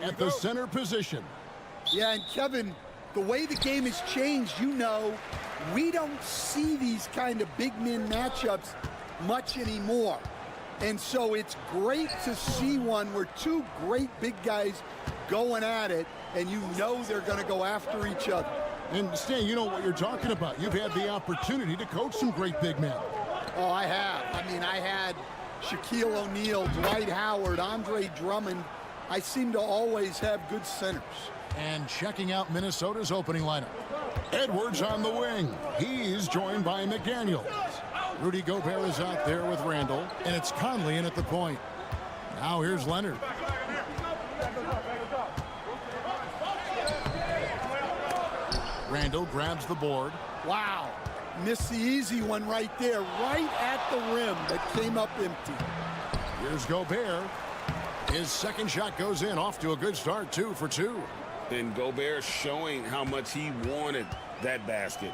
At the center position. Yeah, and Kevin, the way the game has changed, you know, we don't see these kind of big men matchups much anymore. And so it's great to see one where two great big guys going at it, and you know they're going to go after each other. And Stan, you know what you're talking about. You've had the opportunity to coach some great big men. Oh, I have. I mean, I had Shaquille O'Neal, Dwight Howard, Andre Drummond. I seem to always have good centers. And checking out Minnesota's opening lineup. Edwards on the wing. He's joined by McDaniels. Rudy Gobert is out there with Randall, and it's Conley in at the point. Now here's Leonard. Randall grabs the board. Wow. Missed the easy one right there, right at the rim that came up empty. Here's Gobert. His second shot goes in, off to a good start, 2 for 2. And Gobert showing how much he wanted that basket.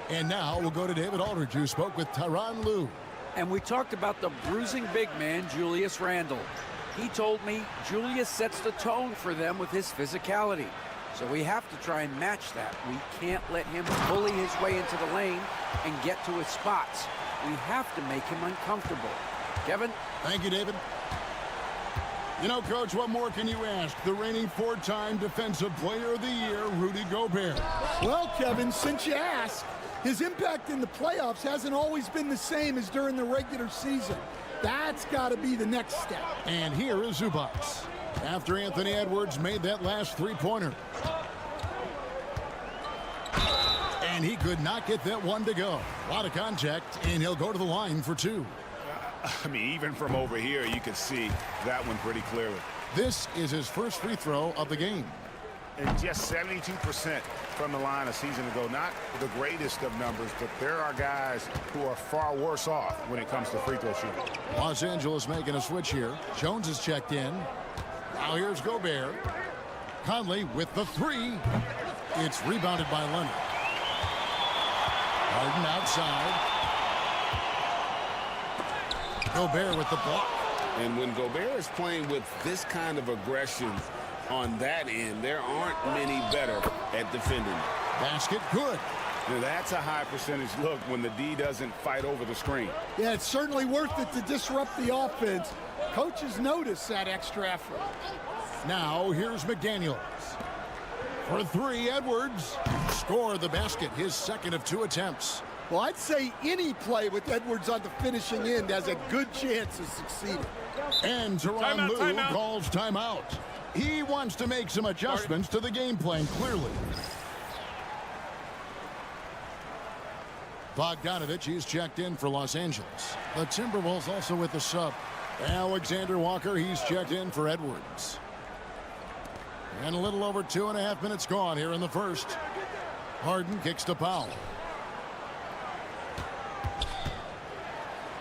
And now we'll go to David Aldridge, who spoke with Tyronn Lue. And we talked about the bruising big man, Julius Randle. He told me Julius sets the tone for them with his physicality. So we have to try and match that. We can't let him bully his way into the lane and get to his spots. We have to make him uncomfortable. Kevin? Thank you, David. You know, Coach, what more can you ask? The reigning 4-time Defensive Player of the Year, Rudy Gobert. Well, Kevin, since you asked, his impact in the playoffs hasn't always been the same as during the regular season. That's got to be the next step. And here is Zubac. After Anthony Edwards made that last three-pointer. And he could not get that one to go. A lot of contact, and he'll go to the line for 2. I mean, even from over here, you can see that one pretty clearly. This is his first free throw of the game. And just 72% from the line a season ago. Not the greatest of numbers, but there are guys who are far worse off when it comes to free throw shooting. Los Angeles making a switch here. Jones is checked in. Now here's Gobert. Conley with the 3. It's rebounded by Leonard. Harden outside. Gobert with the block. And when Gobert is playing with this kind of aggression on that end, there aren't many better at defending. Basket good. Now that's a high percentage look when the D doesn't fight over the screen. Yeah, it's certainly worth it to disrupt the offense. Coaches notice that extra effort. Now here's McDaniels. For 3, Edwards. Score the basket, his second of 2 attempts. Well, I'd say any play with Edwards on the finishing end has a good chance of succeeding. And Tyronn Lue calls timeout. He wants to make some adjustments to the game plan, clearly. Bogdanovich, he's checked in for Los Angeles. The Timberwolves also with the sub. Alexander Walker, he's checked in for Edwards. And a little over 2.5 minutes gone here in the first. Harden kicks to Powell.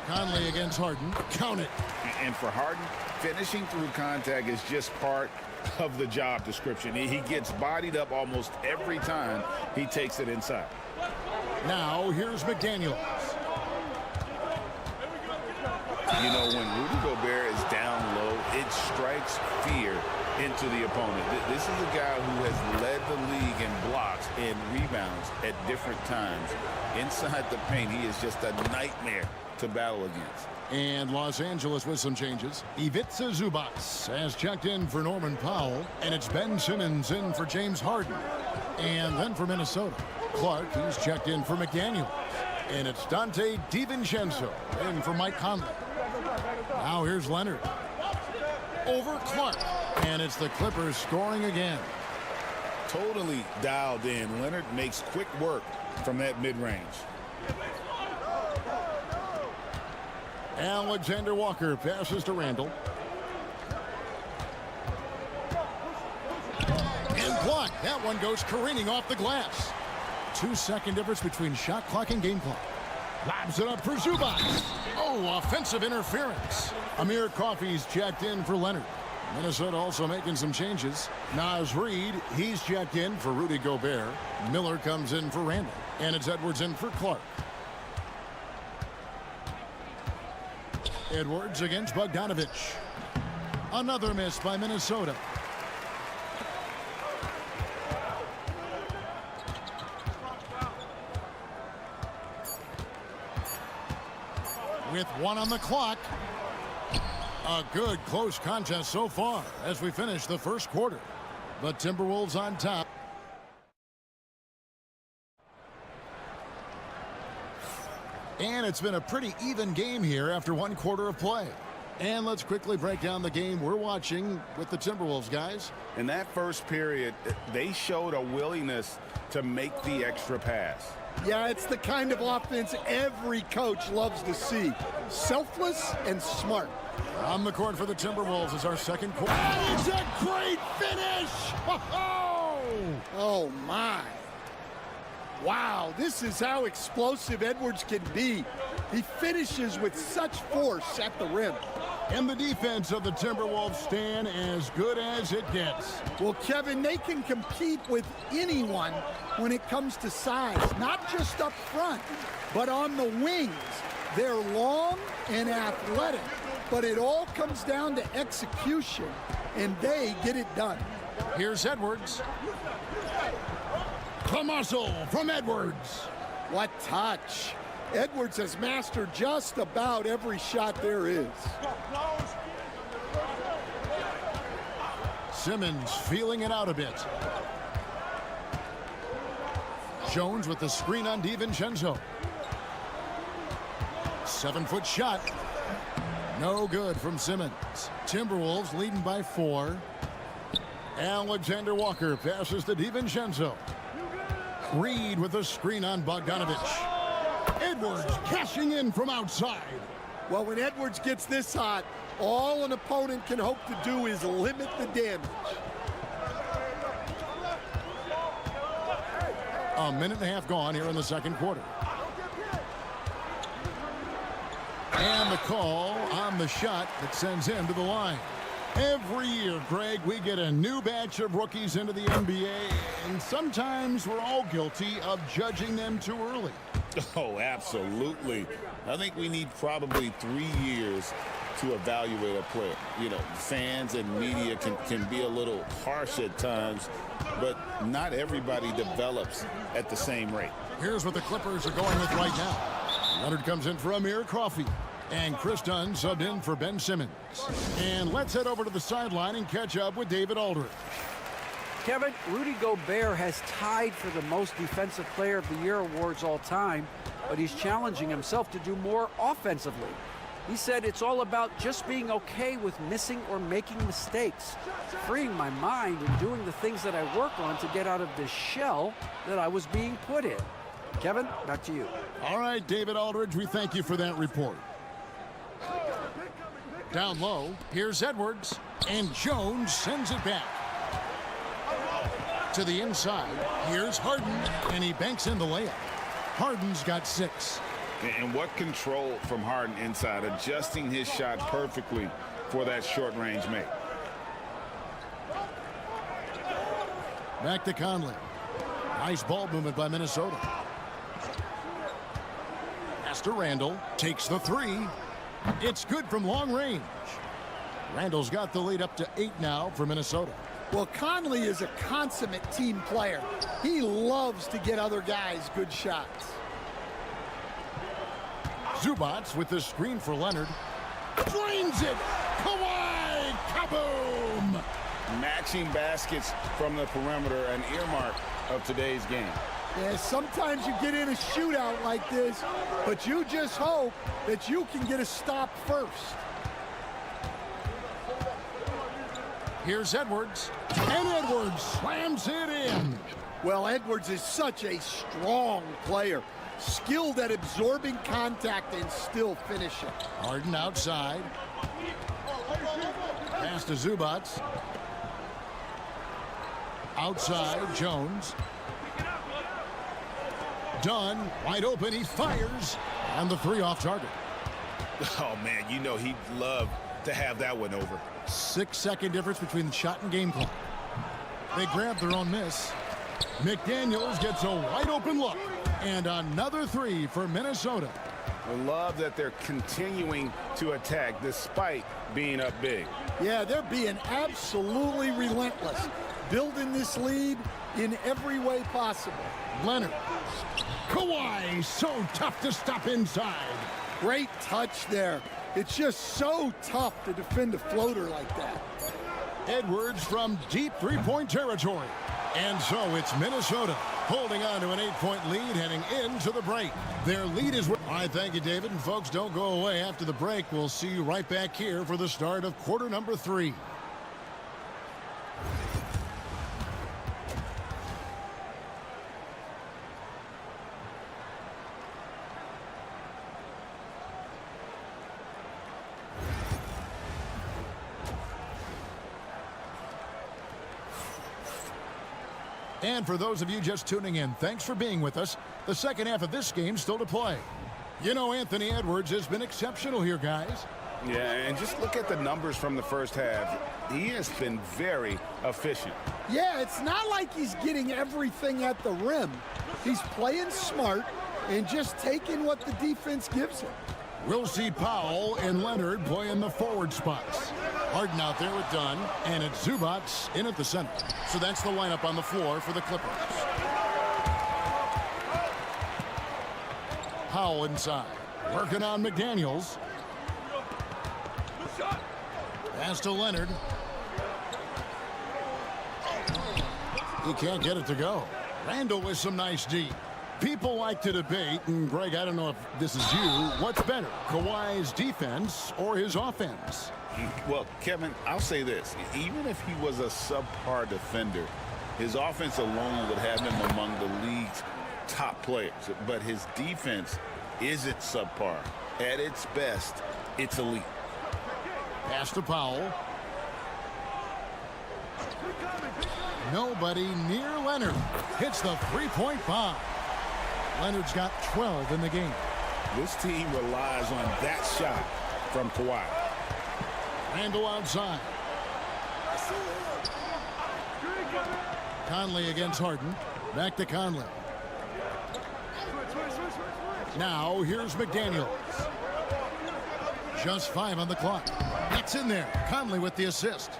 Conley against Harden. Count it. And for Harden, finishing through contact is just part of the job description. He gets bodied up almost every time he takes it inside. Now here's McDaniels. You know, when Rudy Gobert is down low, it strikes fear into the opponent. This is a guy who has led the league in blocks and rebounds at different times. Inside the paint, he is just a nightmare to battle against. And Los Angeles with some changes. Ivica Zubac has checked in for Norman Powell. And it's Ben Simmons in for James Harden. And then for Minnesota, Clark, he's checked in for McDaniel. And it's Dante DiVincenzo in for Mike Conley. Now here's Leonard. Over Clark. And it's the Clippers scoring again. Totally dialed in. Leonard makes quick work from that mid-range. Alexander Walker passes to Randall. And blocked. That one goes careening off the glass. 2-second difference between shot clock and game clock. Lobs it up for Zubac. Oh, offensive interference. Amir Coffey's checked in for Leonard. Minnesota also making some changes. Naz Reid, he's checked in for Rudy Gobert. Miller comes in for Randall. And it's Edwards in for Clark. Edwards against Bogdanovich. Another miss by Minnesota. With 1 on the clock. A good close contest so far as we finish the first quarter. The Timberwolves on top. And it's been a pretty even game here after 1 quarter of play. And let's quickly break down the game we're watching with the Timberwolves, guys. In that first period, they showed a willingness to make the extra pass. Yeah, it's the kind of offense every coach loves to see. Selfless and smart. On the court for the Timberwolves is our second quarter. That is a great finish! Oh, my. Wow, this is how explosive Edwards can be. He finishes with such force at the rim. And the defense of the Timberwolves stand as good as it gets. Well, Kevin, they can compete with anyone when it comes to size, not just up front, but on the wings. They're long and athletic, but it all comes down to execution, and they get it done. Here's Edwards. The muscle from Edwards. What touch. Edwards has mastered just about every shot there is. Simmons feeling it out a bit. Jones with the screen on DiVincenzo. 7-foot shot. No good from Simmons. Timberwolves leading by 4. Alexander Walker passes to DiVincenzo. Reid with a screen on Bogdanovich. Edwards cashing in from outside. Well, when Edwards gets this hot, all an opponent can hope to do is limit the damage. A minute and a half gone here in the second quarter. And the call on the shot that sends him to the line. Every year, Greg, we get a new batch of rookies into the NBA, and sometimes we're all guilty of judging them too early. Oh, absolutely. I think we need probably 3 years to evaluate a player. You know, fans and media can be a little harsh at times, but not everybody develops at the same rate. Here's what the Clippers are going with right now. Leonard comes in for Amir Coffey. And Chris Dunn subbed in for Ben Simmons. And let's head over to the sideline and catch up with David Aldridge. Kevin, Rudy Gobert has tied for the most Defensive Player of the Year awards all time, but he's challenging himself to do more offensively. He said it's all about just being okay with missing or making mistakes, freeing my mind and doing the things that I work on to get out of this shell that I was being put in. Kevin, back to you. All right, David Aldridge, we thank you for that report. Down low, here's Edwards, and Jones sends it back. To the inside, here's Harden, and he banks in the layup. Harden's got 6. And what control from Harden inside, adjusting his shot perfectly for that short-range make. Back to Conley. Nice ball movement by Minnesota. Pass to Randall, takes the 3. It's good from long range. Randall's got the lead up to 8 now for Minnesota. Well, Conley is a consummate team player. He loves to get other guys good shots. Zubac with the screen for Leonard. Drains it. Kawhi. Kaboom. Matching baskets from the perimeter, an earmark of today's game. Yeah, sometimes you get in a shootout like this, but you just hope that you can get a stop first. Here's Edwards. And Edwards slams it in. Well, Edwards is such a strong player, skilled at absorbing contact and still finishing. Harden outside. Pass to Zubac. Outside, Jones. Dunn, wide open, he fires. And the three off target. Oh, man, you know he'd love to have that one over. 6-second difference between the shot and game clock. They grab their own miss. McDaniels gets a wide open look. And another three for Minnesota. I love that they're continuing to attack despite being up big. Yeah, they're being absolutely relentless, building this lead in every way possible. Leonard. Kawhi, so tough to stop inside. Great touch there. It's just so tough to defend a floater like that. Edwards from deep three-point territory. And so it's Minnesota holding on to an 8-point lead heading into the break. Their lead is... All right, thank you, David. And folks, don't go away after the break. We'll see you right back here for the start of quarter number 3. And for those of you just tuning in, thanks for being with us. The second half of this game still to play. You know, Anthony Edwards has been exceptional here, guys. Yeah, and just look at the numbers from the first half. He has been very efficient. Yeah, it's not like he's getting everything at the rim. He's playing smart and just taking what the defense gives him. We'll see Powell and Leonard play in the forward spots. Harden out there with Dunn, and it's Zubac in at the center. So that's the lineup on the floor for the Clippers. Powell inside, working on McDaniels. Pass to Leonard. He can't get it to go. Randall with some nice D. People like to debate, and Greg, I don't know if this is you, what's better, Kawhi's defense or his offense? Well, Kevin, I'll say this. Even if he was a subpar defender, his offense alone would have him among the league's top players. But his defense isn't subpar. At its best, it's elite. Pass to Powell. Nobody near Leonard. Hits the three-point bomb. Leonard's got 12 in the game. This team relies on that shot from Kawhi. Randall outside. Conley against Harden. Back to Conley. Now here's McDaniels. Just 5 on the clock. That's in there. Conley with the assist.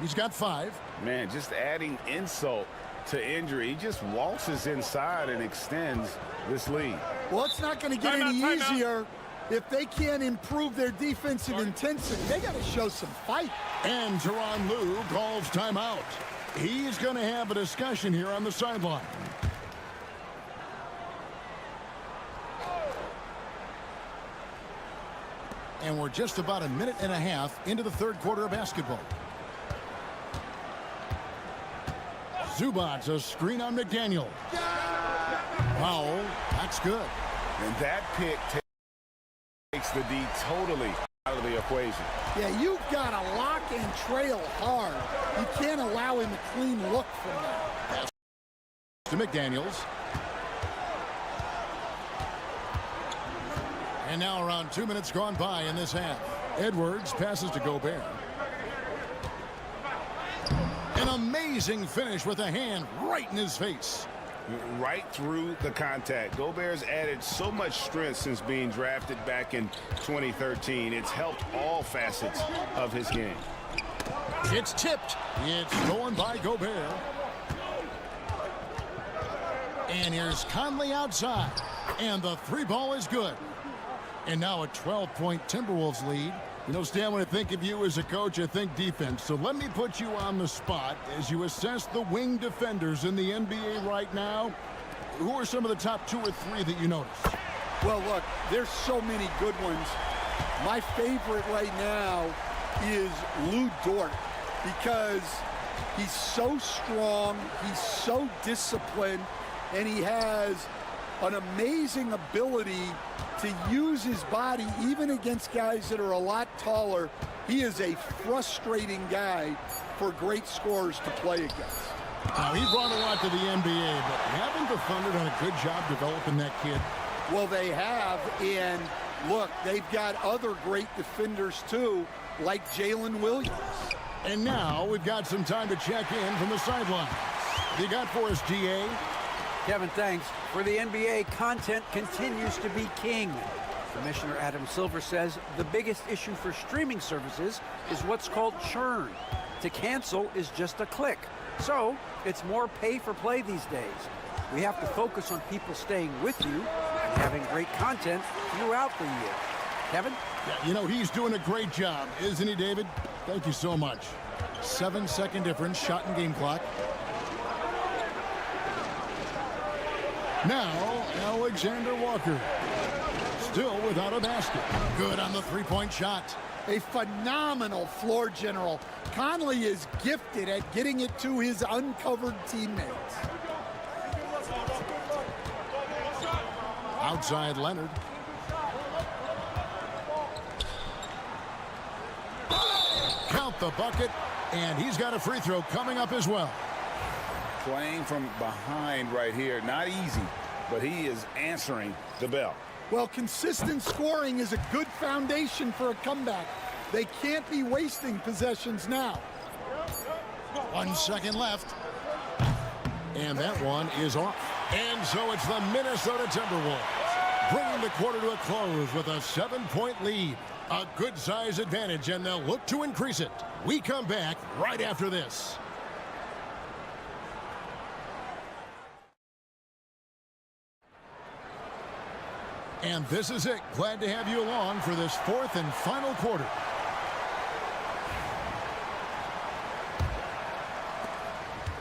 He's got 5. Man, just adding insult to injury. He just waltzes inside and extends this lead. Well, it's not going to get any easier if they can't improve their defensive intensity. They got to show some fight. And Tyronn Lue calls timeout. He's going to have a discussion here on the sideline. And we're just about a minute and a half into the third quarter of basketball. Zubac, a screen on McDaniel. Powell, that's good. And that pick takes the D totally out of the equation. Yeah, you've got to lock and trail hard. You can't allow him a clean look from that. To McDaniels. And now around 2 minutes gone by in this half. Edwards passes to Gobert. An amazing finish with a hand right in his face. Right through the contact. Gobert's added so much strength since being drafted back in 2013. It's helped all facets of his game. It's tipped. It's going by Gobert. And here's Conley outside. And the 3 ball is good. And now a 12-point Timberwolves lead You know, Stan, when I think of you as a coach, I think defense. So let me put you on the spot as you assess the wing defenders in the NBA right now. Who are some of the top 2 or 3 that you notice? Well, look, there's so many good ones. My favorite right now is Lou Dort because he's so strong, he's so disciplined, and he has an amazing ability to use his body even against guys that are a lot taller. He is a frustrating guy for great scorers to play against. Now, he brought a lot to the NBA, but haven't the Thunder done a good job developing that kid? Well, they have, and look, they've got other great defenders too, like Jalen Williams. And now we've got some time to check in from the sidelines. You got for us, GA? Kevin, thanks. For the NBA, content continues to be king. Commissioner Adam Silver says the biggest issue for streaming services is what's called churn. To cancel is just a click. So it's more pay for play these days. We have to focus on people staying with you and having great content throughout the year. Kevin? Yeah, you know, he's doing a great job, isn't he, David? Thank you so much. 7-second difference, shot and game clock. Now, Alexander Walker. Still without a basket. Good on the three-point shot. A phenomenal floor general. Conley is gifted at getting it to his uncovered teammates. Outside Leonard. Count the bucket, and he's got a free throw coming up as well. Playing from behind right here, not easy, but he is answering the bell. Well, consistent scoring is a good foundation for a comeback. They can't be wasting possessions now. 1 second left. And that one is off. And so it's the Minnesota Timberwolves bringing the quarter to a close with a 7-point lead. A good size advantage, and they'll look to increase it. We come back right after this. And this is it. Glad to have you along for this 4th and final quarter.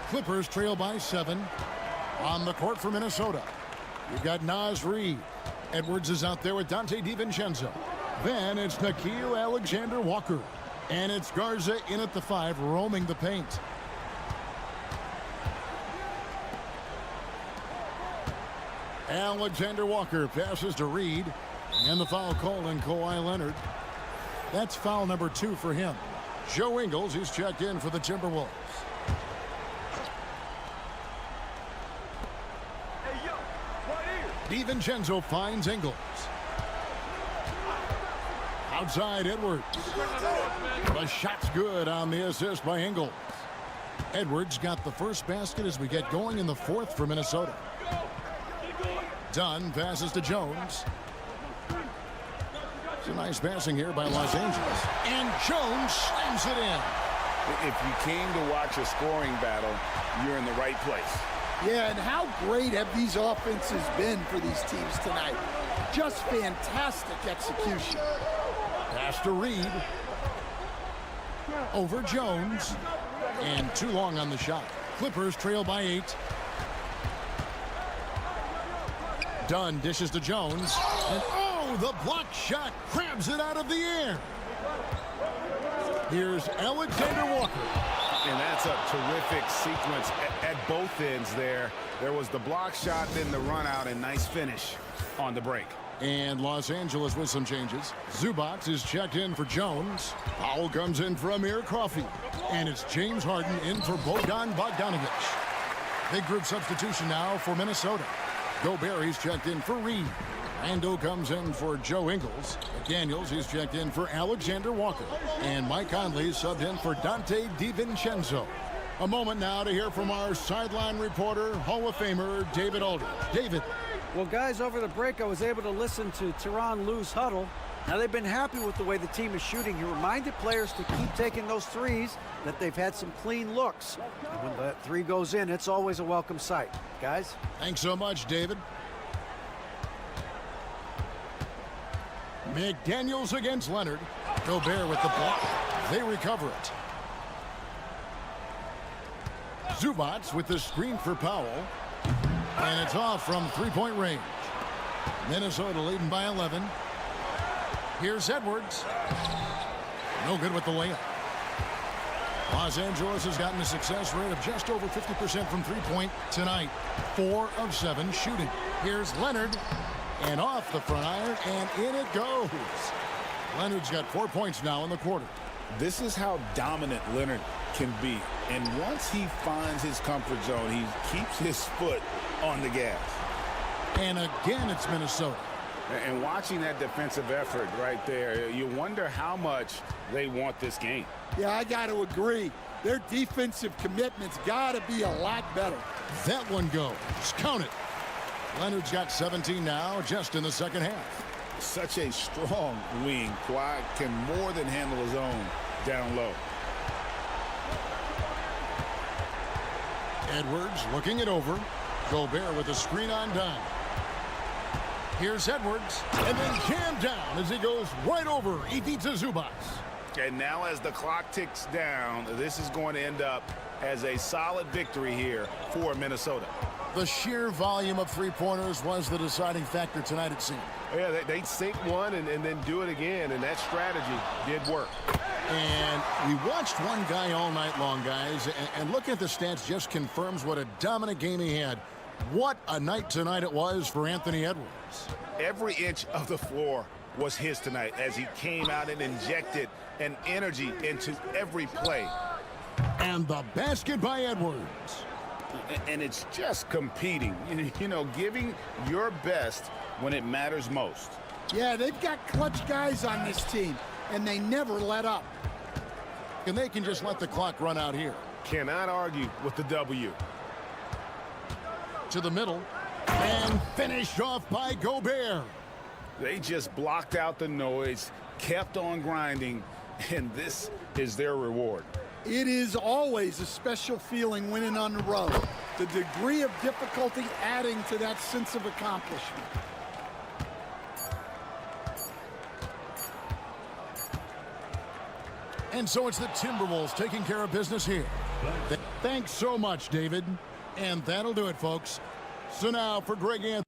Clippers trail by 7. On the court for Minnesota, you've got Naz Reid. Edwards is out there with Dante DiVincenzo. Then it's Nickeil Alexander-Walker. And it's Garza in at the 5, roaming the paint. Alexander Walker passes to Reed, and the foul called on Kawhi Leonard. That's foul number 2 for him. Joe Ingles is checked in for the Timberwolves. DiVincenzo finds Ingles. Outside Edwards. The shot's good on the assist by Ingles. Edwards got the first basket as we get going in the 4th for Minnesota. Dunn passes to Jones. It's a nice passing here by Los Angeles. And Jones slams it in. If you came to watch a scoring battle, you're in the right place. Yeah, and how great have these offenses been for these teams tonight? Just fantastic execution. Pass to Reed. Over Jones. And too long on the shot. Clippers trail by 8. Dunn dishes to Jones. And oh, the block shot grabs it out of the air. Here's Alexander Walker. And that's a terrific sequence at both ends there. There was the block shot, then the run out, and nice finish on the break. And Los Angeles with some changes. Zubac is checked in for Jones. Powell comes in for Amir Coffey. And it's James Harden in for Bogdan Bogdanovic. Big group substitution now for Minnesota. Gobert is checked in for Reed. Randall comes in for Joe Ingles. McDaniels is checked in for Alexander Walker. And Mike Conley subbed in for Dante DiVincenzo. A moment now to hear from our sideline reporter, Hall of Famer David Aldridge. David. Well, guys, over the break, I was able to listen to Tyronn Lue's huddle. Now, they've been happy with the way the team is shooting. He reminded players to keep taking those threes, that they've had some clean looks. And when that 3 goes in, it's always a welcome sight. Guys? Thanks so much, David. McDaniels against Leonard. Gobert with the block. They recover it. Zubac with the screen for Powell. And it's off from three-point range. Minnesota leading by 11. Here's Edwards. No good with the layup. Los Angeles has gotten a success rate of just over 50% from three-point tonight. 4 of 7 shooting. Here's Leonard. And off the front iron, and in it goes. Leonard's got 4 points now in the quarter. This is how dominant Leonard can be. And once he finds his comfort zone, he keeps his foot on the gas. And again, it's Minnesota. And watching that defensive effort right there, you wonder how much they want this game. Yeah, I got to agree. Their defensive commitment's got to be a lot better. That one goes. Count it. Leonard's got 17 now, just in the second half. Such a strong wing. Kawhi can more than handle his own down low. Edwards looking it over. Gobert with a screen on dime. Here's Edwards, and then jammed down as he goes right over Ivica Zubac. And now as the clock ticks down, this is going to end up as a solid victory here for Minnesota. The sheer volume of three-pointers was the deciding factor tonight, it seemed. Yeah, they sink one and then do it again, and that strategy did work. And we watched one guy all night long, guys, and looking at the stats just confirms what a dominant game he had. What a night tonight it was for Anthony Edwards. Every inch of the floor was his tonight as he came out and injected an energy into every play. And the basket by Edwards. And it's just competing, you know, giving your best when it matters most. Yeah, they've got clutch guys on this team, and they never let up. And they can just let the clock run out here. Cannot argue with the W. To the middle, and finished off by Gobert. They just blocked out the noise, kept on grinding, and this is their reward. It is always a special feeling winning on the road. The degree of difficulty adding to that sense of accomplishment. And so it's the Timberwolves taking care of business here. Thanks so much, David. And that'll do it, folks. So now for Greg Anthony.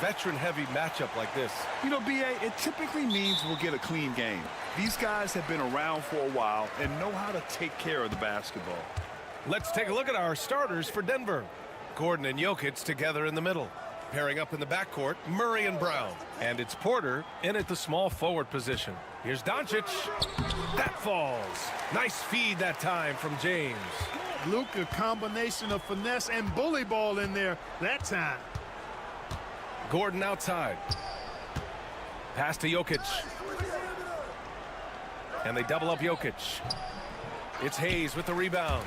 veteran-heavy matchup like this? You know, B.A., it typically means we'll get a clean game. These guys have been around for a while and know how to take care of the basketball. Let's take a look at our starters for Denver. Gordon and Jokic together in the middle. Pairing up in the backcourt, Murray and Brown. And it's Porter in at the small forward position. Here's Doncic. That falls. Nice feed that time from James. Luka, combination of finesse and bully ball in there that time. Gordon outside. Pass to Jokic. And they double up Jokic. It's Hayes with the rebound.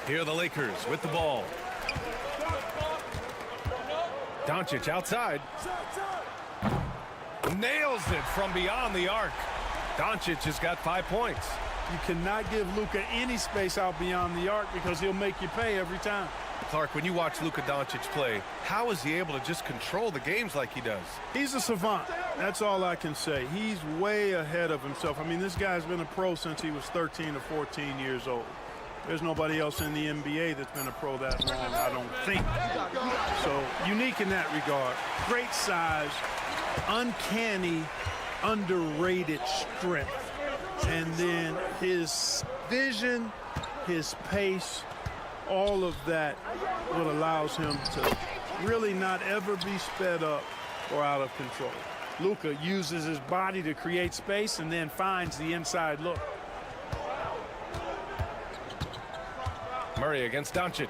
Here are the Lakers with the ball. Doncic outside. Nails it from beyond the arc. Doncic has got 5 points. You cannot give Luka any space out beyond the arc because he'll make you pay every time. Clark, when you watch Luka Doncic play, how is he able to just control the games like he does? He's a savant. That's all I can say. He's way ahead of himself. I mean, this guy's been a pro since he was 13 or 14 years old. There's nobody else in the NBA that's been a pro that long, I don't think. So, unique in that regard. Great size, uncanny, underrated strength. And then his vision, his pace, all of that what allows him to really not ever be sped up or out of control. Luka uses his body to create space and then finds the inside look. Murray against Doncic.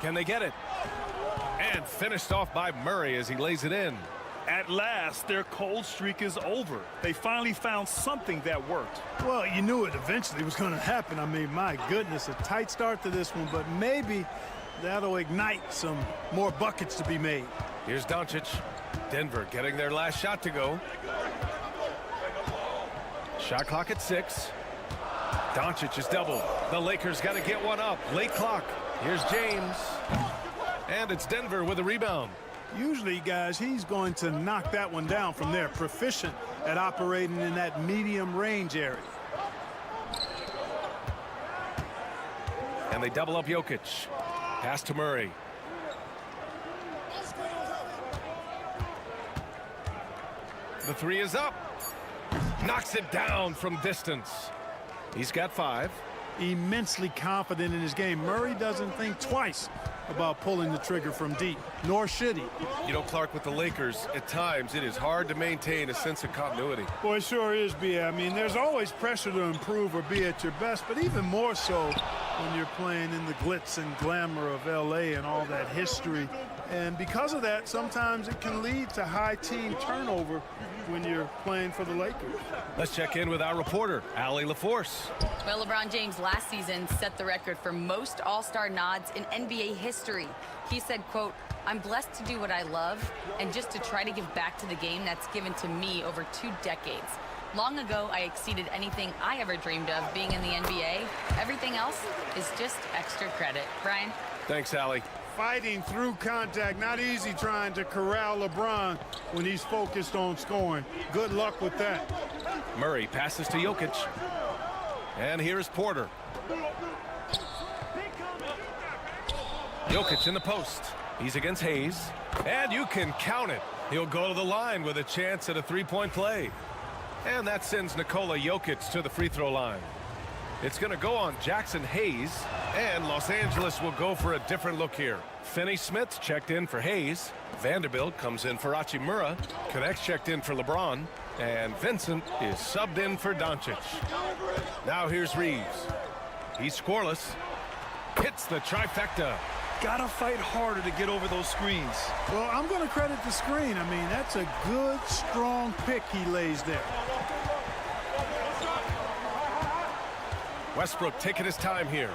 Can they get it? And finished off by Murray as he lays it in. At last, their cold streak is over. They finally found something that worked. Well, you knew it eventually was going to happen. I mean, my goodness, a tight start to this one, but maybe that'll ignite some more buckets to be made. Here's Doncic. Denver getting their last shot to go. Shot clock at 6. Doncic is doubled. The Lakers got to get one up. Late clock. Here's James. And it's Denver with a rebound. Usually, guys, he's going to knock that one down from there. Proficient at operating in that medium range area. And they double up Jokic. Pass to Murray. The three is up. Knocks it down from distance. He's got 5. Immensely confident in his game. Murray doesn't think twice about pulling the trigger from deep, nor should he. You know, Clark, with the Lakers, at times it is hard to maintain a sense of continuity. Boy, it sure is, B.A. I mean, there's always pressure to improve or be at your best, but even more so when you're playing in the glitz and glamour of L.A. and all that history. And because of that, sometimes it can lead to high team turnover when you're playing for the Lakers. Let's check in with our reporter, Allie LaForce. Well, LeBron James last season set the record for most All-Star nods in NBA history. He said, quote, "I'm blessed to do what I love and just to try to give back to the game that's given to me over 2 decades. Long ago, I exceeded anything I ever dreamed of being in the NBA. Everything else is just extra credit." Brian? Thanks, Allie. Fighting through contact, not easy trying to corral LeBron when he's focused on scoring. Good luck with that. Murray passes to Jokic. And here's Porter. Jokic in the post. He's against Hayes. And you can count it. He'll go to the line with a chance at a 3-point play. And that sends Nikola Jokic to the free throw line. It's going to go on Jackson Hayes. And Los Angeles will go for a different look here. Finney-Smith checked in for Hayes. Vanderbilt comes in for Hachimura. Connects checked in for LeBron. And Vincent is subbed in for Doncic. Now here's Reeves. He's scoreless. Hits the trifecta. Gotta fight harder to get over those screens. Well, I'm going to credit the screen. I mean, that's a good, strong pick he lays there. Westbrook taking his time here.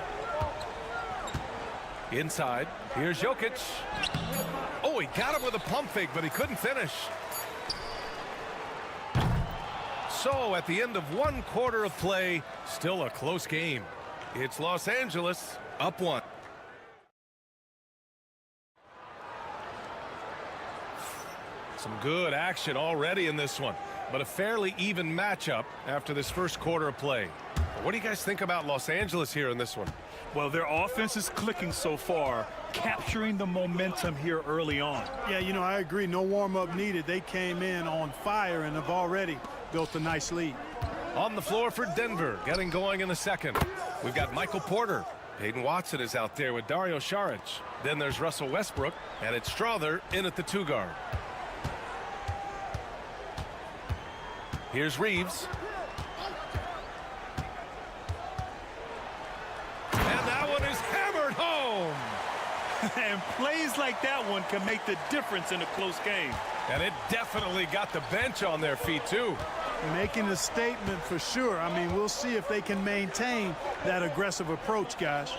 Inside. Here's Jokic. Oh, he got him with a pump fake, but he couldn't finish. So at the end of 1 quarter of play, still a close game. It's Los Angeles up 1. Some good action already in this one, but a fairly even matchup after this first quarter of play. What do you guys think about Los Angeles here in this one? Well, their offense is clicking so far, capturing the momentum here early on. Yeah, you know, I agree. No warm-up needed. They came in on fire and have already built a nice lead. On the floor for Denver, getting going in the second. We've got Michael Porter. Hayden Watson is out there with Dario Saric. Then there's Russell Westbrook, and it's Strother in at the 2 guard. Here's Reeves. And that one is hammered home. And plays like that one can make the difference in a close game. And it definitely got the bench on their feet, too. Making a statement for sure. I mean, we'll see if they can maintain that aggressive approach, guys.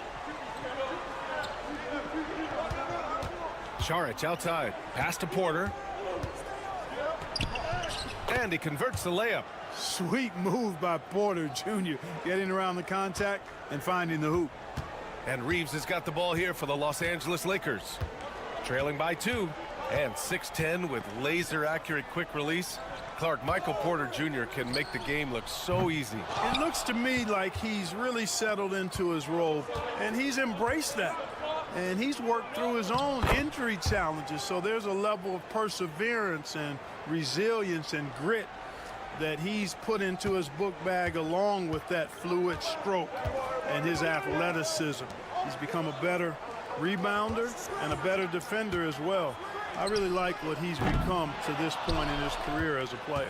Saric outside. Pass to Porter. And he converts the layup. Sweet move by Porter Jr. Getting around the contact and finding the hoop. And Reeves has got the ball here for the Los Angeles Lakers. Trailing by 2. And 6'10" with laser-accurate quick release. Clark, Michael Porter Jr. can make the game look so easy. It looks to me like he's really settled into his role, and he's embraced that. And he's worked through his own injury challenges, so there's a level of perseverance and resilience and grit that he's put into his book bag along with that fluid stroke and his athleticism. He's become a better rebounder and a better defender as well. I really like what he's become to this point in his career as a player.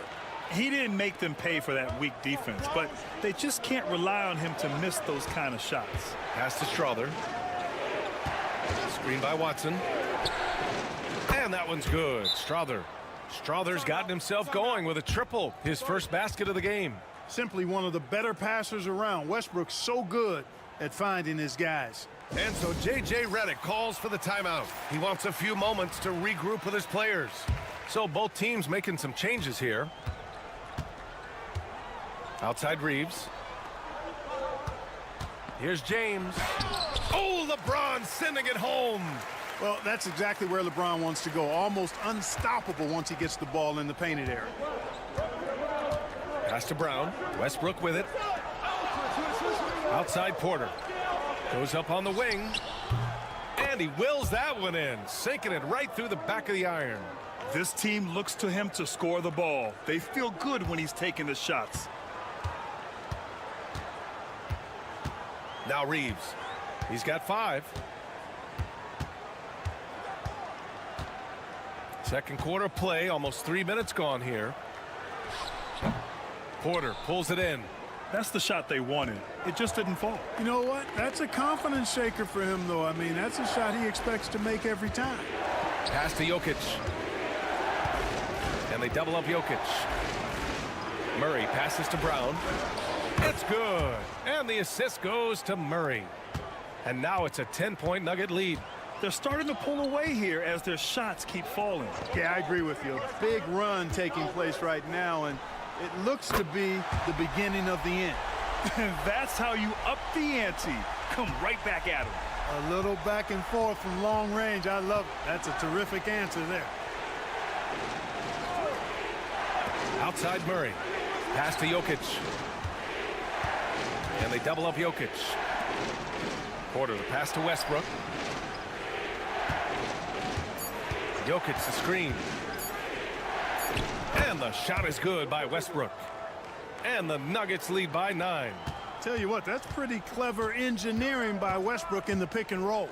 He didn't make them pay for that weak defense, but they just can't rely on him to miss those kind of shots. Pass to Strother. Screen by Watson. And that one's good. Strother's gotten himself going with a triple, his first basket of the game. Simply one of the better passers around. Westbrook's so good at finding his guys. And so J.J. Redick calls for the timeout. He wants a few moments to regroup with his players. So both teams making some changes here. Outside Reeves. Here's James. Oh, LeBron sending it home. Well, that's exactly where LeBron wants to go. Almost unstoppable once he gets the ball in the painted area. Pass to Brown. Westbrook with it. Outside Porter. Goes up on the wing. And he wills that one in, sinking it right through the back of the iron. This team looks to him to score the ball. They feel good when he's taking the shots. Now Reeves. He's got 5. Second quarter play, almost 3 minutes gone here. Porter pulls it in. That's the shot they wanted. It just didn't fall. You know what? That's a confidence shaker for him, though. I mean, that's a shot he expects to make every time. Pass to Jokic. And they double up Jokic. Murray passes to Brown. It's good. And the assist goes to Murray. And now it's a 10-point Nugget lead. They're starting to pull away here as their shots keep falling. Yeah, I agree with you. A big run taking place right now, and it looks to be the beginning of the end. And that's how you up the ante. Come right back at him. A little back and forth from long range. I love it. That's a terrific answer there. Outside Murray. Pass to Jokic. And they double up Jokic. Porter, the pass to Westbrook. Jokic the screen. And the shot is good by Westbrook. And the Nuggets lead by 9. Tell you what, that's pretty clever engineering by Westbrook in the pick and roll.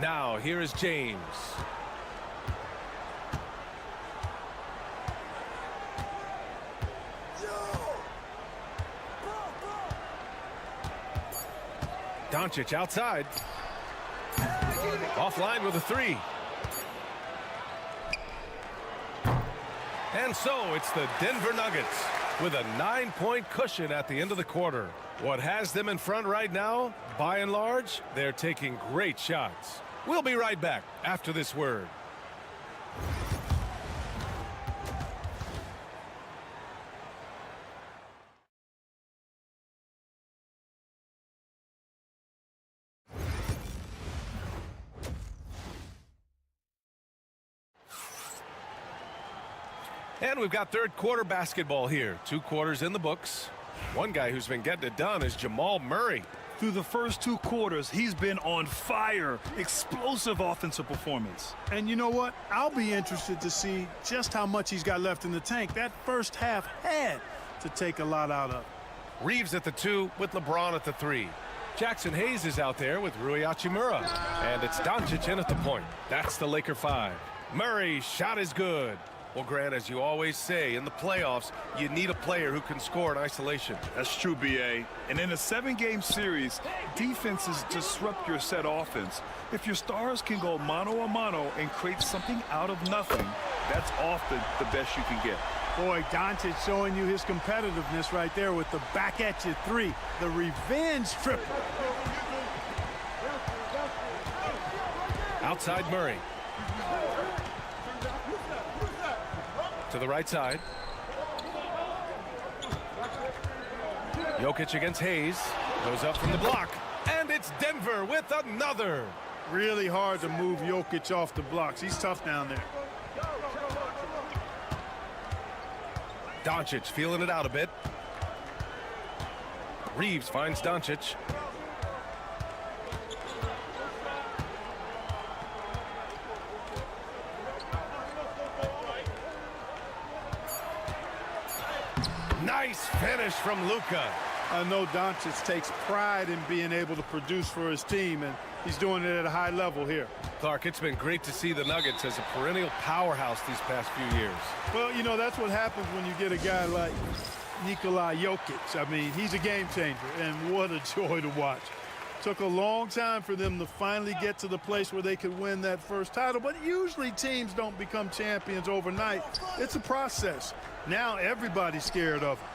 Now here is James. Doncic outside. Offline with a 3. And so it's the Denver Nuggets with a 9-point cushion at the end of the quarter. What has them in front right now, by and large, they're taking great shots. We'll be right back after this word. And we've got third quarter basketball here. 2 quarters in the books. One guy who's been getting it done is Jamal Murray. Through the first 2 quarters, he's been on fire. Explosive offensive performance. And you know what? I'll be interested to see just how much he's got left in the tank. That first half had to take a lot out of. Reeves at the 2 with LeBron at the 3. Jackson Hayes is out there with Rui Hachimura. And it's Doncic in at the point. That's the Laker 5. Murray's shot is good. Well, Grant, as you always say, in the playoffs, you need a player who can score in isolation. That's true, B.A. And in a 7-game series, defenses disrupt your set offense. If your stars can go mano-a-mano and create something out of nothing, that's often the best you can get. Boy, Doncic showing you his competitiveness right there with the back-at-you 3, the revenge triple. Outside Murray. To the right side. Jokic against Hayes. Goes up from the block. And it's Denver with another. Really hard to move Jokic off the blocks. He's tough down there. Doncic feeling it out a bit. Reeves finds Doncic. Nice finish from Luka. I know Doncic takes pride in being able to produce for his team, and he's doing it at a high level here. Clark, it's been great to see the Nuggets as a perennial powerhouse these past few years. Well, you know, that's what happens when you get a guy like Nikola Jokic. I mean, he's a game changer, and what a joy to watch. Took a long time for them to finally get to the place where they could win that first title, but usually teams don't become champions overnight. It's a process. Now everybody's scared of him.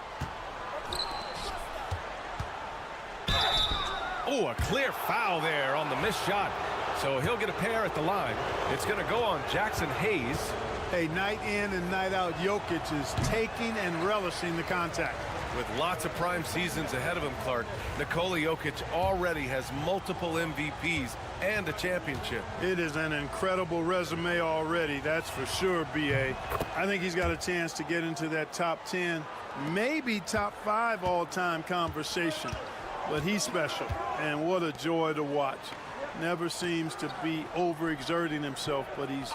Oh, a clear foul there on the missed shot. So he'll get a pair at the line. It's going to go on Jackson Hayes. Hey, night in and night out, Jokic is taking and relishing the contact. With lots of prime seasons ahead of him, Clark, Nikola Jokic already has multiple MVPs and a championship. It is an incredible resume already, that's for sure, B.A. I think he's got a chance to get into that top 10, maybe top 5 all-time conversation. But he's special, and what a joy to watch. Never seems to be overexerting himself, but he's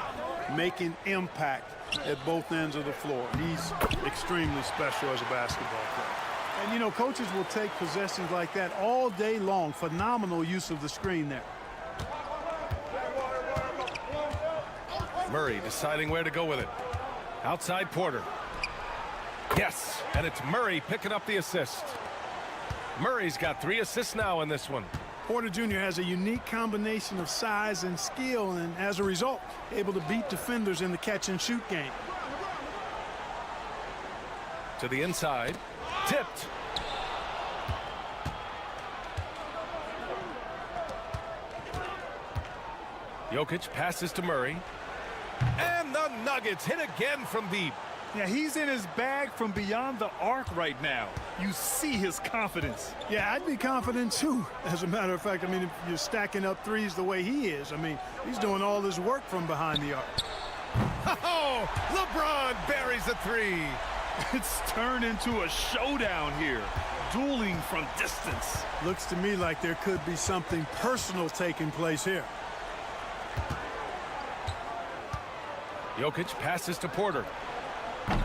making impact at both ends of the floor. He's extremely special as a basketball player. And, you know, coaches will take possessions like that all day long. Phenomenal use of the screen there. Murray deciding where to go with it. Outside Porter. Yes, and it's Murray picking up the assist. Murray's got 3 assists now in this one. Porter Jr. has a unique combination of size and skill, and as a result, able to beat defenders in the catch-and-shoot game. To the inside. Tipped. Jokic passes to Murray. And the Nuggets hit again from deep. Yeah, he's in his bag from beyond the arc right now. You see his confidence. Yeah, I'd be confident too. As a matter of fact, I mean, if you're stacking up threes the way he is, I mean, he's doing all this work from behind the arc. Oh, LeBron buries a 3. It's turned into a showdown here. Dueling from distance. Looks to me like there could be something personal taking place here. Jokic passes to Porter.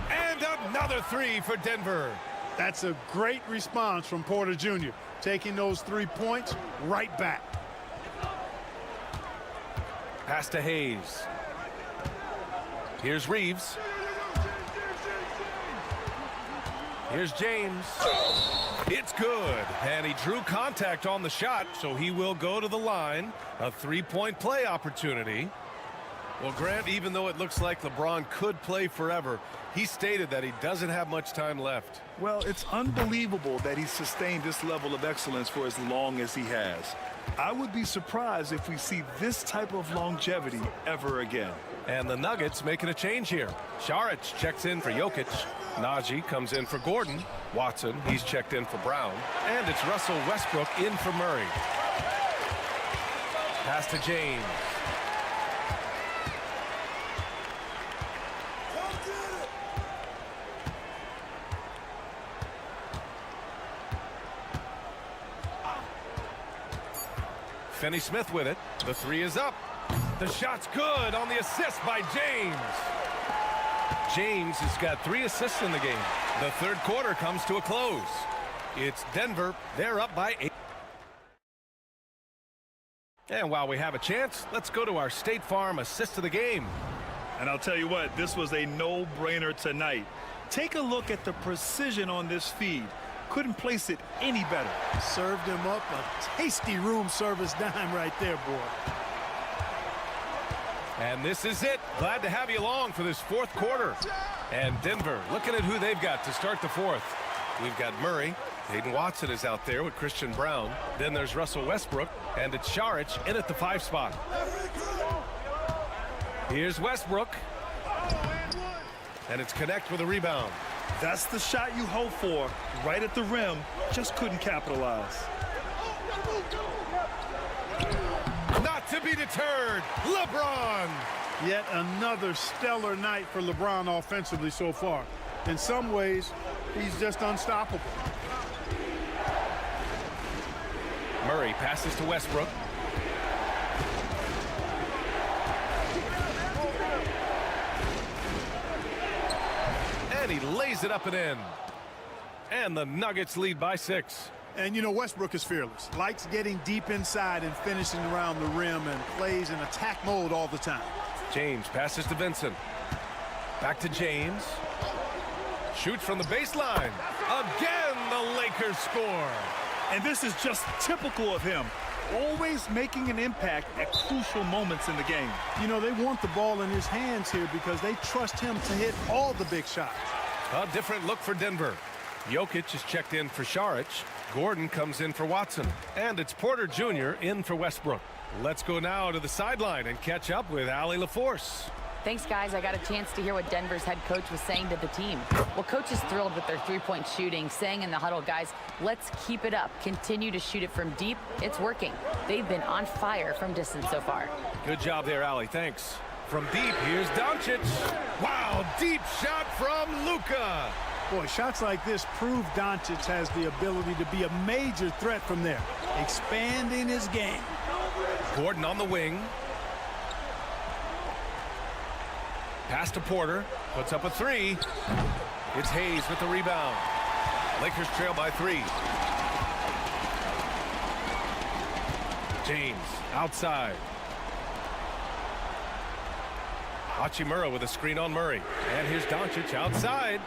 And another 3 for Denver. That's a great response from Porter Jr. Taking those 3 points right back. Pass to Hayes. Here's Reeves. Here's James. It's good. And he drew contact on the shot, so he will go to the line. A 3-point play opportunity. Well, Grant, even though it looks like LeBron could play forever, he stated that he doesn't have much time left. Well, it's unbelievable that he's sustained this level of excellence for as long as he has. I would be surprised if we see this type of longevity ever again. And the Nuggets making a change here. Saric checks in for Jokic. Najee comes in for Gordon. Watson, he's checked in for Brown. And it's Russell Westbrook in for Murray. Pass to James. Finney-Smith with it. The three is up. The shot's good on the assist by James. James has got 3 assists in the game. The third quarter comes to a close. It's Denver. They're up by 8. And while we have a chance, let's go to our State Farm assist of the game. And I'll tell you what, this was a no-brainer tonight. Take a look at the precision on this feed. Couldn't place it any better. Served him up a tasty room service dime right there, boy. And this is it. Glad to have you along for this fourth quarter. And Denver looking at who they've got to start the fourth. We've got Murray. Hayden Watson is out there with Christian Brown. Then there's Russell Westbrook. And it's Saric in at the 5 spot. Here's Westbrook. And it's Connect with a rebound. That's the shot you hope for. Right at the rim. Just couldn't capitalize. Not to be deterred. LeBron. Yet another stellar night for LeBron offensively so far. In some ways, he's just unstoppable. Murray passes to Westbrook. And he lays it up and in. And the Nuggets lead by 6. And, you know, Westbrook is fearless. Likes getting deep inside and finishing around the rim and plays in attack mode all the time. James passes to Vincent. Back to James. Shoots from the baseline. Again, the Lakers score. And this is just typical of him. Always making an impact at crucial moments in the game. You know, they want the ball in his hands here because they trust him to hit all the big shots. A different look for Denver. Jokic is checked in for Saric. Gordon comes in for Watson. And it's Porter Jr. in for Westbrook. Let's go now to the sideline and catch up with Allie LaForce. Thanks, guys. I got a chance to hear what Denver's head coach was saying to the team. Well, coach is thrilled with their three-point shooting, saying in the huddle, guys, let's keep it up. Continue to shoot it from deep. It's working. They've been on fire from distance so far. Good job there, Allie. Thanks. From deep, here's Doncic. Wow, deep shot from Luka. Boy, shots like this prove Doncic has the ability to be a major threat from there, expanding his game. Gordon on the wing. Pass to Porter. Puts up a 3. It's Hayes with the rebound. Lakers trail by 3. James outside. Hachimura with a screen on Murray. And here's Doncic outside.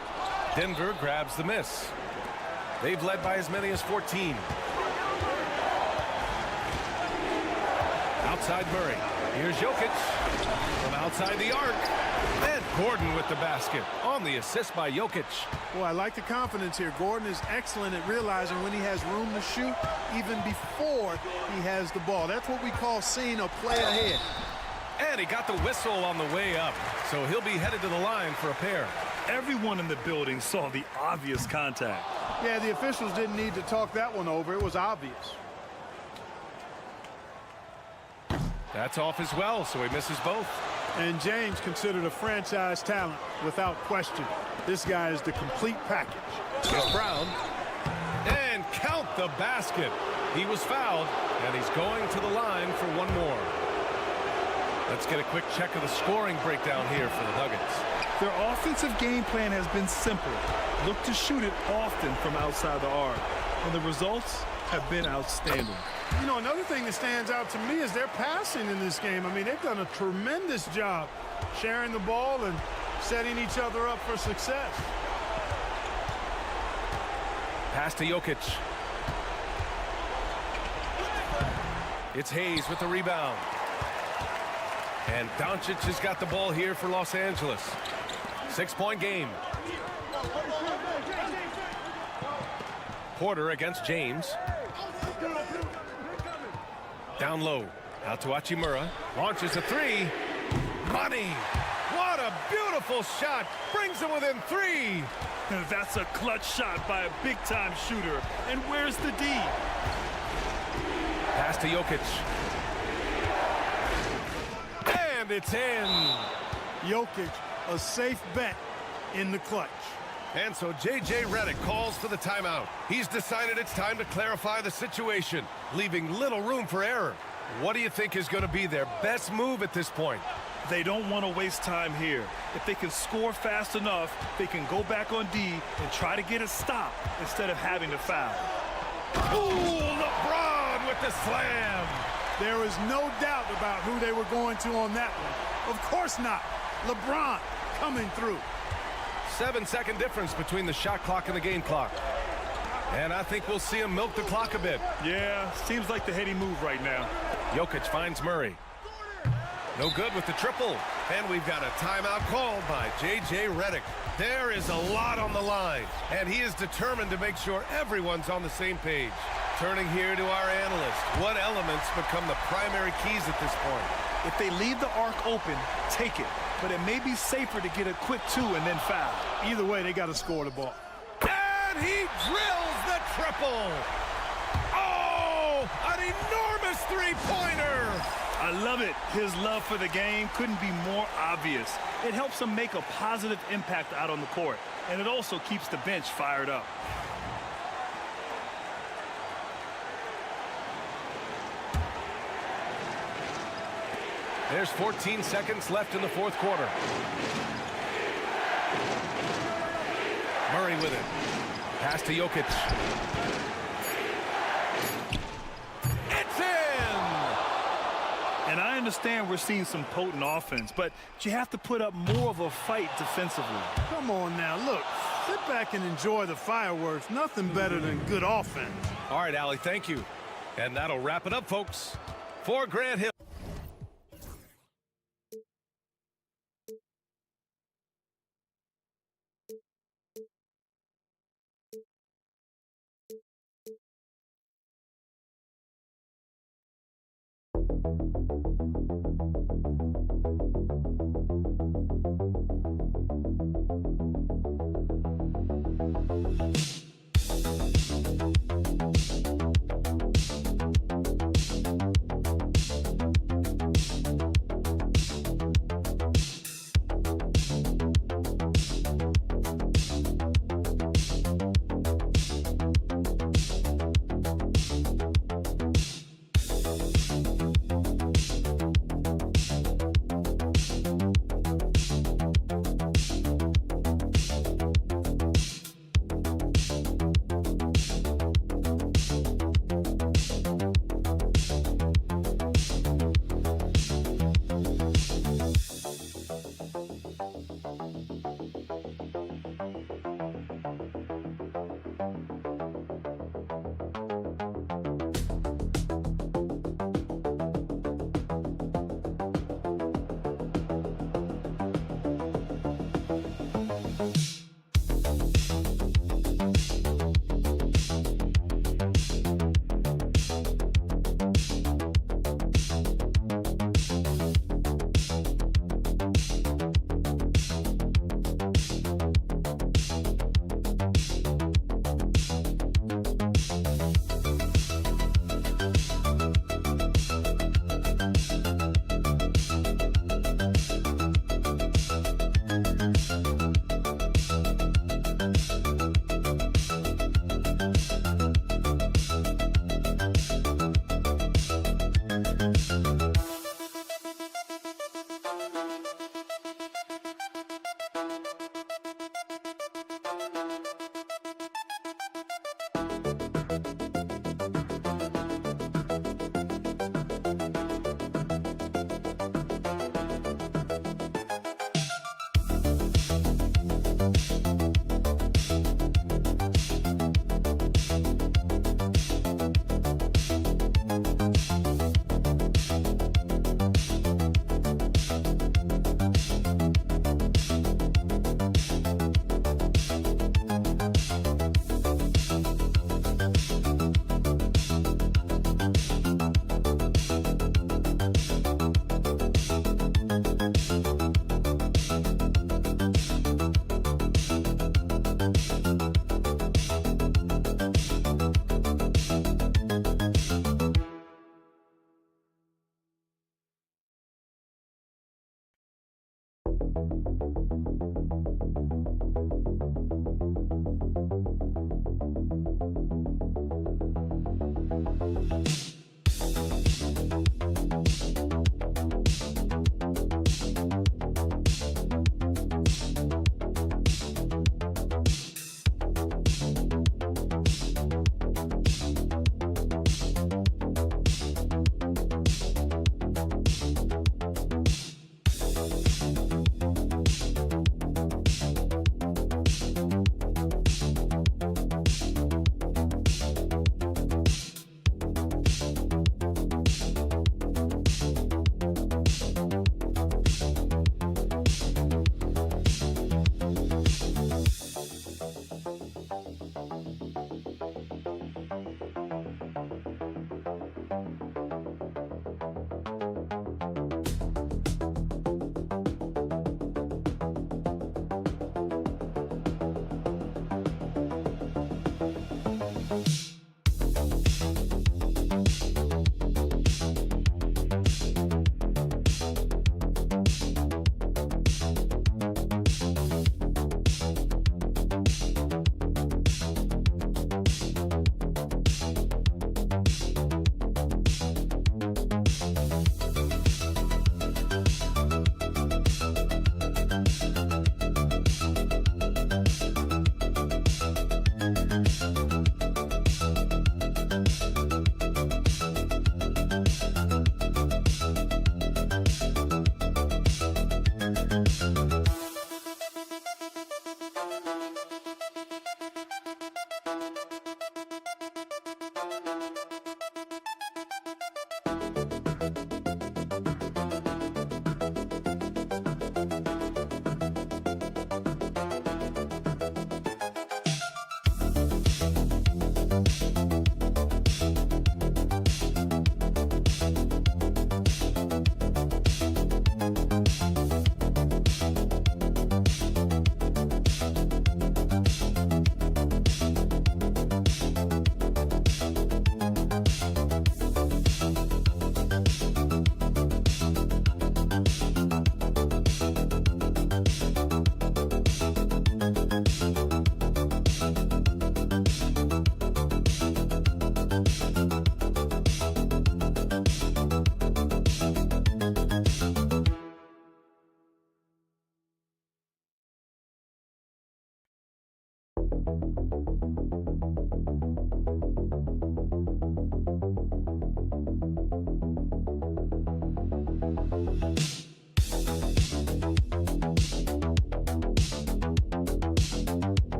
Denver grabs the miss. They've led by as many as 14. Outside Murray. Here's Jokic from outside the arc. And Gordon with the basket on the assist by Jokic. Boy, I like the confidence here. Gordon is excellent at realizing when he has room to shoot even before he has the ball. That's what we call seeing a play ahead. And he got the whistle on the way up, so he'll be headed to the line for a pair. Everyone in the building saw the obvious contact. Yeah, the officials didn't need to talk that one over. It was obvious. That's off as well, so he misses both. And James considered a franchise talent without question. This guy is the complete package. Here's Brown. And count the basket. He was fouled, and he's going to the line for one more. Let's get a quick check of the scoring breakdown here for the Nuggets. Their offensive game plan has been simple. Look to shoot it often from outside the arc. And the results have been outstanding. You know, another thing that stands out to me is their passing in this game. I mean, they've done a tremendous job sharing the ball and setting each other up for success. Pass to Jokic. It's Hayes with the rebound. And Doncic has got the ball here for Los Angeles. 6-point game. Porter against James. Down low. Out to Hachimura. Launches a 3. Money. What a beautiful shot. Brings him within 3. That's a clutch shot by a big-time shooter. And where's the D? Pass to Jokic. And it's in. Jokic, a safe bet in the clutch. And so J.J. Redick calls for the timeout. He's decided it's time to clarify the situation, leaving little room for error. What do you think is going to be their best move at this point? They don't want to waste time here. If they can score fast enough, they can go back on D and try to get a stop instead of having to foul. Ooh, LeBron with the slam. There is no doubt about who they were going to on that one. Of course not. LeBron coming through. 7-second difference between the shot clock and the game clock. And I think we'll see him milk the clock a bit. Yeah, seems like the heady move right now. Jokic finds Murray. No good with the triple. And we've got a timeout called by J.J. Redick. There is a lot on the line, and he is determined to make sure everyone's on the same page. Turning here to our analyst. What elements become the primary keys at this point? If they leave the arc open, take it. But it may be safer to get a quick 2 and then foul. Either way, they got to score the ball. And he drills the triple. Oh, an enormous three-pointer. I love it. His love for the game couldn't be more obvious. It helps him make a positive impact out on the court, and it also keeps the bench fired up. There's 14 seconds left in the fourth quarter. Murray with it. Pass to Jokic. It's in! And I understand we're seeing some potent offense, but you have to put up more of a fight defensively. Come on now, look. Sit back and enjoy the fireworks. Nothing better than good offense. All right, Allie, thank you. And that'll wrap it up, folks. For Grant Hill.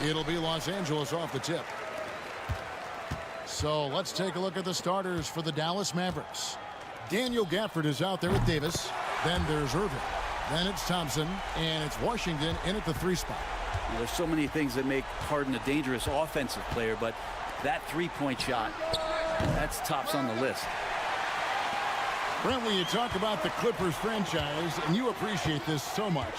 It'll be Los Angeles off the tip. So let's take a look at the starters for the Dallas Mavericks. Daniel Gafford is out there with Davis. Then there's Irving. Then it's Thompson. And it's Washington in at the 3 spot. There's so many things that make Harden a dangerous offensive player, but that three-point shot, that's tops on the list. Brent, when you talk about the Clippers franchise, and you appreciate this so much,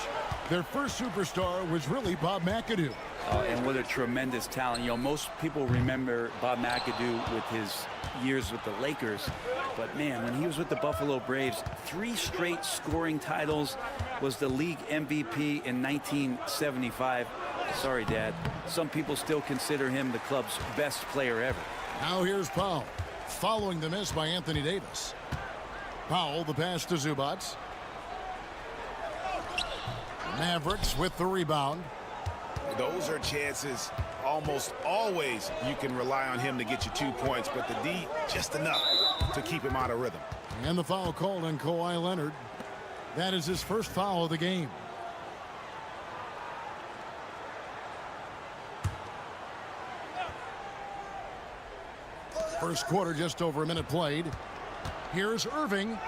their first superstar was really Bob McAdoo. And what a tremendous talent. You know, most people remember Bob McAdoo with his years with the Lakers. But, man, when he was with the Buffalo Braves, 3 straight scoring titles, was the league MVP in 1975. Sorry, Dad. Some people still consider him the club's best player ever. Now here's Powell, following the miss by Anthony Davis. Powell, the pass to Zubac. Mavericks with the rebound. Those are chances almost always you can rely on him to get you 2 points, but the D just enough to keep him out of rhythm. And the foul called on Kawhi Leonard. That is his first foul of the game. First quarter, just over a minute played. Here's Irving.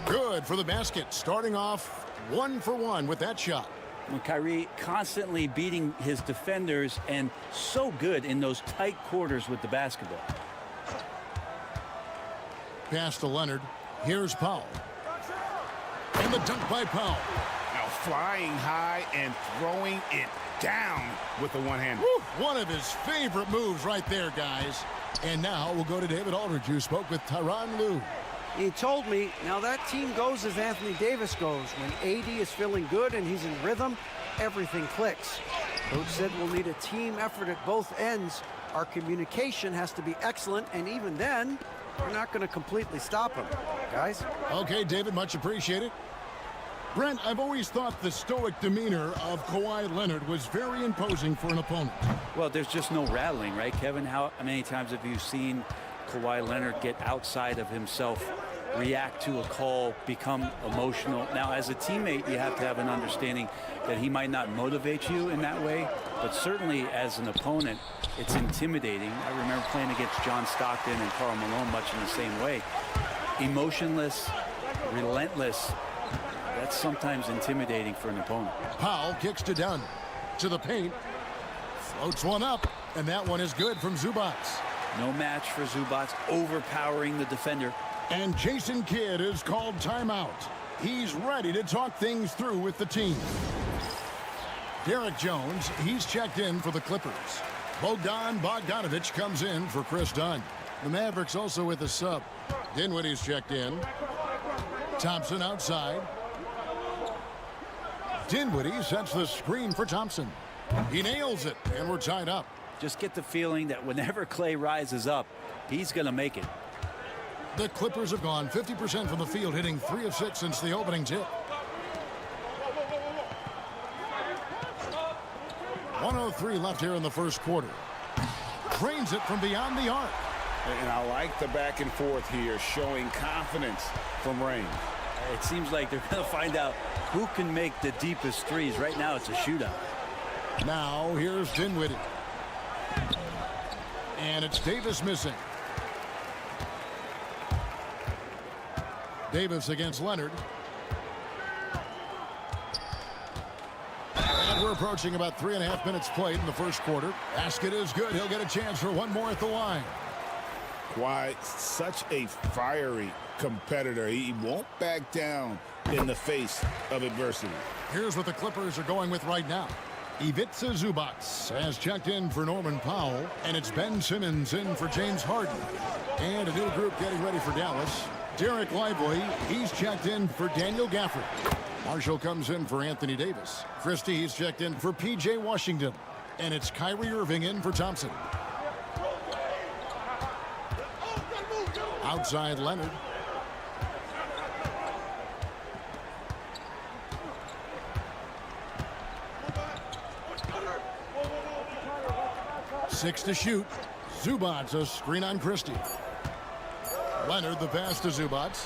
Good for the basket. Starting off 1 for 1 with that shot. Well, Kyrie constantly beating his defenders and so good in those tight quarters with the basketball. Pass to Leonard. Here's Powell. And the dunk by Powell. Now flying high and throwing it down with the one-hander. One of his favorite moves right there, guys. And now we'll go to David Aldridge, who spoke with Tyronn Lue. He told me, now that team goes as Anthony Davis goes. When AD is feeling good and he's in rhythm, everything clicks. Coach said we'll need a team effort at both ends. Our communication has to be excellent, and even then, we're not going to completely stop him. Guys? Okay, David, much appreciated. Brent, I've always thought the stoic demeanor of Kawhi Leonard was very imposing for an opponent. Well, there's just no rattling, right, Kevin? How many times have you seen Kawhi Leonard get outside of himself react to a call, become emotional. Now, as a teammate, you have to have an understanding that he might not motivate you in that way, but certainly as an opponent, it's intimidating. I remember playing against John Stockton and Karl Malone much in the same way. Emotionless, relentless, that's sometimes intimidating for an opponent. Powell kicks to Dunn. To the paint. Floats one up, and that one is good from Zubac. No match for Zubac, overpowering the defender. And Jason Kidd is called timeout. He's ready to talk things through with the team. Derek Jones, he's checked in for the Clippers. Bogdan Bogdanovic comes in for Chris Dunn. The Mavericks also with a sub. Dinwiddie's checked in. Thompson outside. Dinwiddie sets the screen for Thompson. He nails it, and we're tied up. Just get the feeling that whenever Clay rises up, he's going to make it. The Clippers have gone 50% from the field, hitting 3 of 6 since the opening tip. 1:03 left here in the first quarter. Drains it from beyond the arc. And I like the back and forth here, showing confidence from Rain. It seems like they're going to find out who can make the deepest threes. Right now, it's a shootout. Now, here's Dinwiddie. And it's Davis missing. Davis against Leonard. And we're approaching about 3.5 minutes played in the first quarter. Basket is good. He'll get a chance for one more at the line. Why, such a fiery competitor. He won't back down in the face of adversity. Here's what the Clippers are going with right now. Ivica Zubac has checked in for Norman Powell, and it's Ben Simmons in for James Harden. And a new group getting ready for Dallas. Derek Lively, he's checked in for Daniel Gafford. Marshall comes in for Anthony Davis. Christie, he's checked in for P.J. Washington. And it's Kyrie Irving in for Thompson. Outside Leonard. Six to shoot. Zubac, a screen on Christie. Leonard, the pass to Zubac.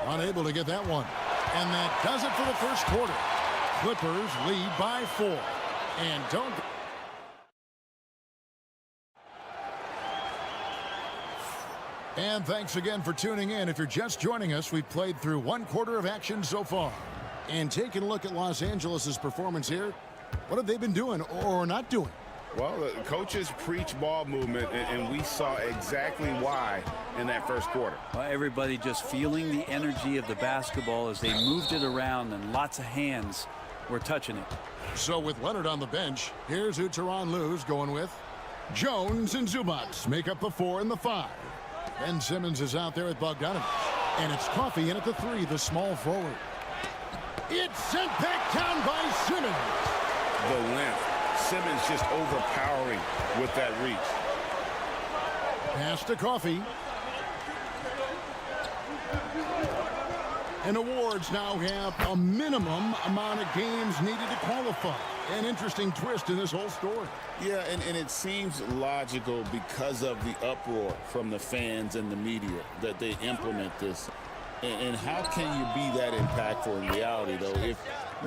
Unable to get that one. And that does it for the first quarter. Clippers lead by 4. And don't... And thanks again for tuning in. If you're just joining us, we've played through 1 quarter of action so far. And taking a look at Los Angeles' performance here, what have they been doing or not doing? Well, the coaches preach ball movement, and we saw exactly why in that first quarter. Well, everybody just feeling the energy of the basketball as they moved it around, and lots of hands were touching it. So with Leonard on the bench, here's who Tyronn Lue's going with. Jones and Zubac make up the 4 and the 5. Ben Simmons is out there with Bogdanovic. And it's Coffey in at the 3, the small forward. It's sent back down by Simmons. The length. Simmons just overpowering with that reach. Pass to Coffey. And awards now have a minimum amount of games needed to qualify. An interesting twist in this whole story. Yeah, and it seems logical because of the uproar from the fans and the media that they implement this. And how can you be that impactful in reality, though, if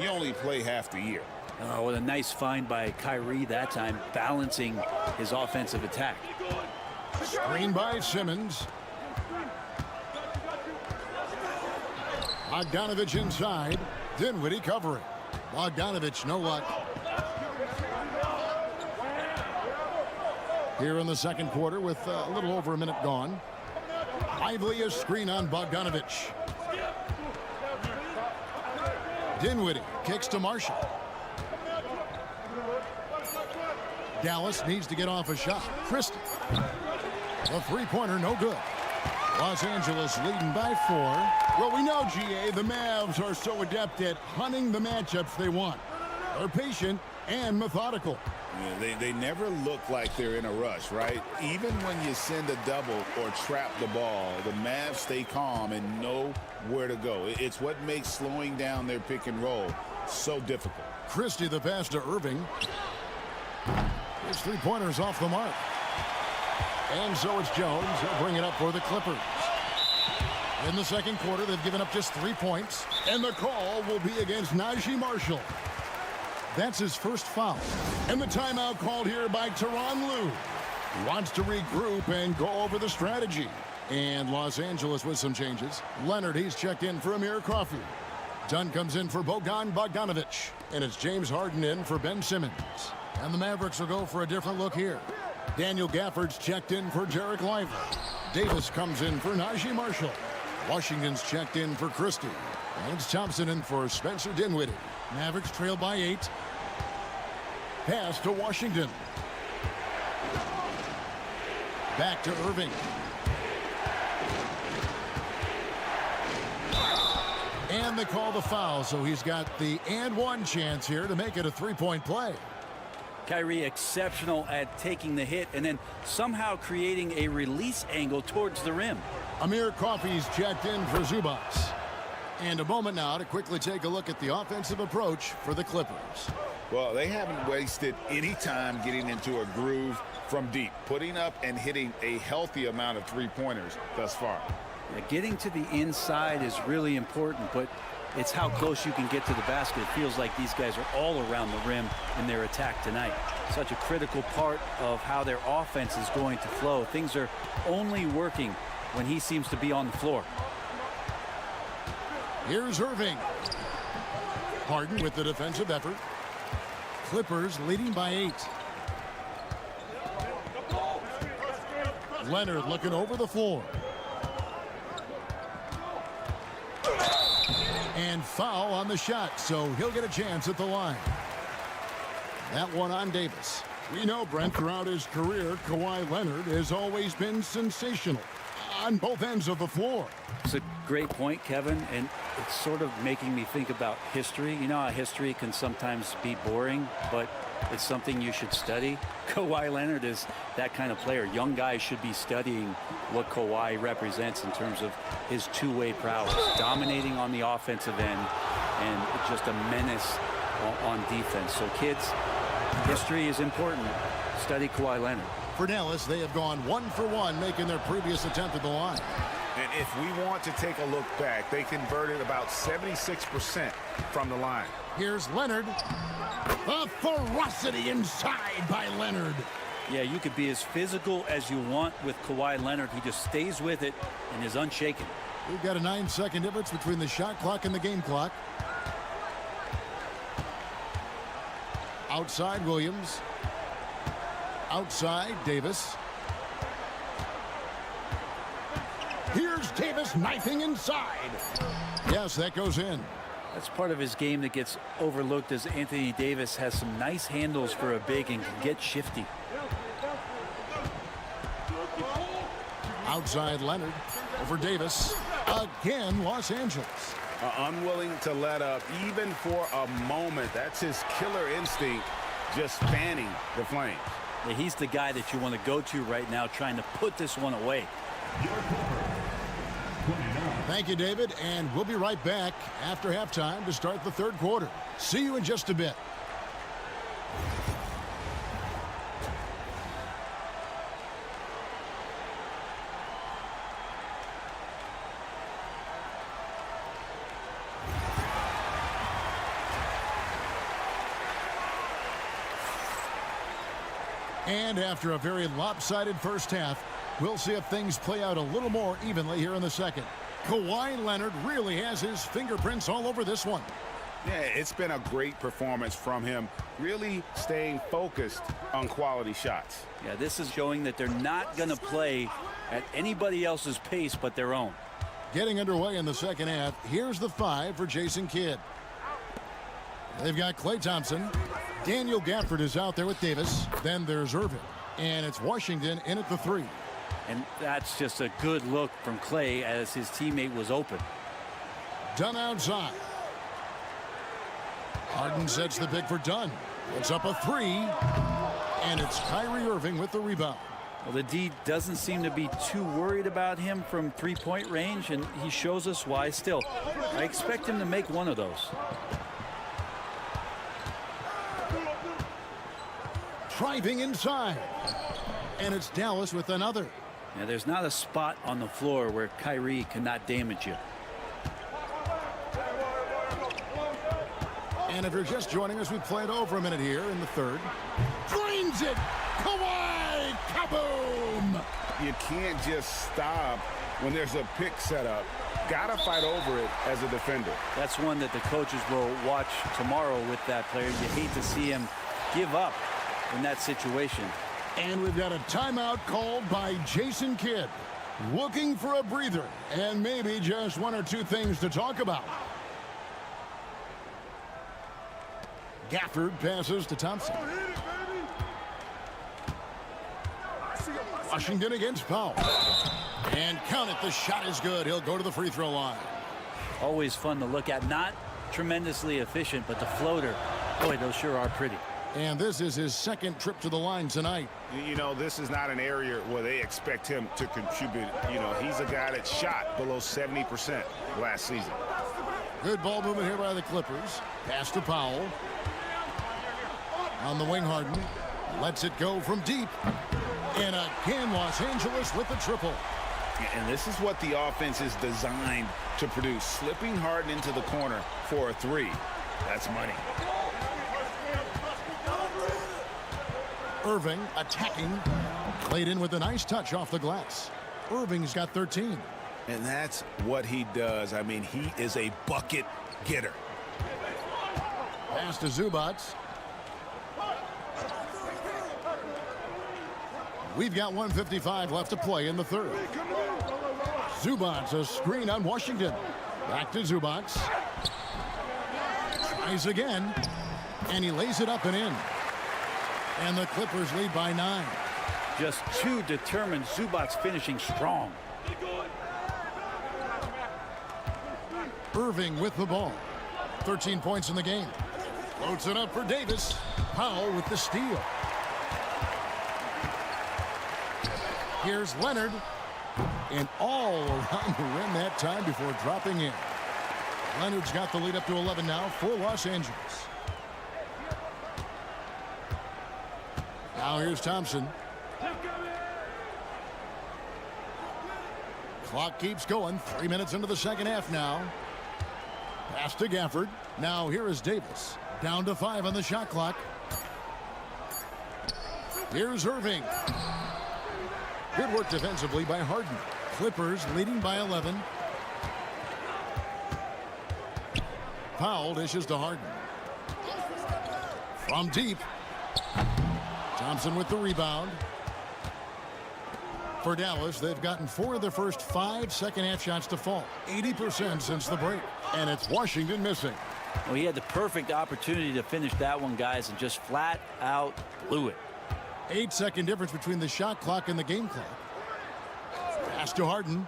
you only play half the year? Oh, what a nice find by Kyrie that time, balancing his offensive attack. Screen by Simmons. Bogdanovic inside. Dinwiddie covering. Bogdanovic, no luck. Here in the second quarter with a little over a minute gone. Lively a screen on Bogdanovic. Dinwiddie kicks to Marshall. Dallas needs to get off a shot. Christie. The three-pointer, no good. Los Angeles leading by 4. Well, we know, GA, the Mavs are so adept at hunting the matchups they want. They're patient and methodical. Yeah, they never look like they're in a rush, right? Even when you send a double or trap the ball, the Mavs stay calm and know where to go. It's what makes slowing down their pick and roll so difficult. Christie the pass to Irving. His three-pointer's off the mark. And so it's Jones. He'll bring it up for the Clippers. In the second quarter, they've given up just 3 points, and the call will be against Najee Marshall. That's his first foul. And the timeout called here by Tyronn Lue. He wants to regroup and go over the strategy. And Los Angeles with some changes. Leonard, he's checked in for Amir Coffey. Dunn comes in for Bogdan Bogdanovic. And it's James Harden in for Ben Simmons. And the Mavericks will go for a different look here. Daniel Gafford's checked in for Derek Lively. Davis comes in for Najee Marshall. Washington's checked in for Christie. Lance Thompson in for Spencer Dinwiddie. Mavericks trail by 8. Pass to Washington. Back to Irving. And they call the foul, so he's got the and one chance here to make it a three-point play. Kyrie exceptional at taking the hit and then somehow creating a release angle towards the rim. Amir Coffey's checked in for Zubats. And a moment now to quickly take a look at the offensive approach for the Clippers. Well, they haven't wasted any time getting into a groove from deep, putting up and hitting a healthy amount of three-pointers thus far. Yeah, getting to the inside is really important, but it's how close you can get to the basket. It feels like these guys are all around the rim in their attack tonight. Such a critical part of how their offense is going to flow. Things are only working when he seems to be on the floor. Here's Irving. Harden with the defensive effort. Clippers leading by 8. Leonard looking over the floor. And foul on the shot, so he'll get a chance at the line. That one on Davis. We know, Brent, throughout his career, Kawhi Leonard has always been sensational on both ends of the floor. It's a great point, Kevin, and it's sort of making me think about history. You know how history can sometimes be boring, but it's something you should study. Kawhi Leonard is that kind of player. Young guys should be studying what Kawhi represents in terms of his two-way prowess, dominating on the offensive end and just a menace on defense. So kids, history is important. Study Kawhi Leonard. For Dallas, they have gone 1 for 1, making their previous attempt at the line. And if we want to take a look back, they converted about 76% from the line. Here's Leonard. The ferocity inside by Leonard. Yeah, you could be as physical as you want with Kawhi Leonard. He just stays with it and is unshaken. We've got a 9-second difference between the shot clock and the game clock. Outside Williams. Outside Davis. Here's Davis knifing inside. Yes, that goes in. That's part of his game that gets overlooked, as Anthony Davis has some nice handles for a big and can get shifty. Outside Leonard over Davis. Again, Los Angeles. Unwilling to let up even for a moment. That's his killer instinct, just fanning the flames. Yeah, he's the guy that you want to go to right now, trying to put this one away. Thank you, David, and we'll be right back after halftime to start the third quarter. See you in just a bit. And after a very lopsided first half, we'll see if things play out a little more evenly here in the second. Kawhi Leonard really has his fingerprints all over this one. Yeah, it's been a great performance from him, really staying focused on quality shots. Yeah, this is showing that they're not going to play at anybody else's pace but their own. Getting underway in the second half, here's the 5 for Jason Kidd. They've got Klay Thompson. Daniel Gafford is out there with Davis. Then there's Irving. And it's Washington in at the 3. And that's just a good look from Klay as his teammate was open. Dunn outside. Harden sets the pick for Dunn. It's up a 3. And it's Kyrie Irving with the rebound. Well, the D doesn't seem to be too worried about him from three-point range, and he shows us why still. I expect him to make one of those. Driving inside. And it's Dallas with another. Yeah, there's not a spot on the floor where Kyrie cannot damage you. And if you're just joining us, we've played over a minute here in the third. Drains it! Kawhi! Kaboom! You can't just stop when there's a pick set up. Gotta fight over it as a defender. That's one that the coaches will watch tomorrow with that player. You hate to see him give up in that situation. And we've got a timeout called by Jason Kidd. Looking for a breather and maybe just one or two things to talk about. Gafford passes to Thompson. Washington against Powell. And count it, the shot is good. He'll go to the free throw line. Always fun to look at. Not tremendously efficient, but the floater, boy, those sure are pretty. And this is his second trip to the line tonight. You know, this is not an area where they expect him to contribute. You know, he's a guy that shot below 70% last season. Good ball movement here by the Clippers. Pass to Powell. On the wing, Harden lets it go from deep. And again, Los Angeles with the triple. And this is what the offense is designed to produce. Slipping Harden into the corner for a three. That's money. Irving attacking. Played in with a nice touch off the glass. Irving's got 13. And that's what he does. I mean, he is a bucket getter. Pass to Zubac. We've got 1:55 left to play in the third. Zubac, a screen on Washington. Back to Zubac. Tries again. And he lays it up and in. And the Clippers lead by 9. Just too determined. Zubac finishing strong. Irving with the ball. 13 points in the game. Floats it up for Davis. Powell with the steal. Here's Leonard. And all around the rim that time before dropping in. Leonard's got the lead up to 11 now for Los Angeles. Now here's Thompson. Clock keeps going. 3 minutes into the second half now. Pass to Gafford. Now here is Davis. Down to 5 on the shot clock. Here's Irving. Good work defensively by Harden. Clippers leading by 11. Powell dishes to Harden. From deep. Thompson with the rebound. For Dallas, they've gotten 4 of their first 5 second-half shots to fall. 80% since the break. And it's Washington missing. Well, he had the perfect opportunity to finish that one, guys, and just flat out blew it. 8-second difference between the shot clock and the game clock. Pass to Harden.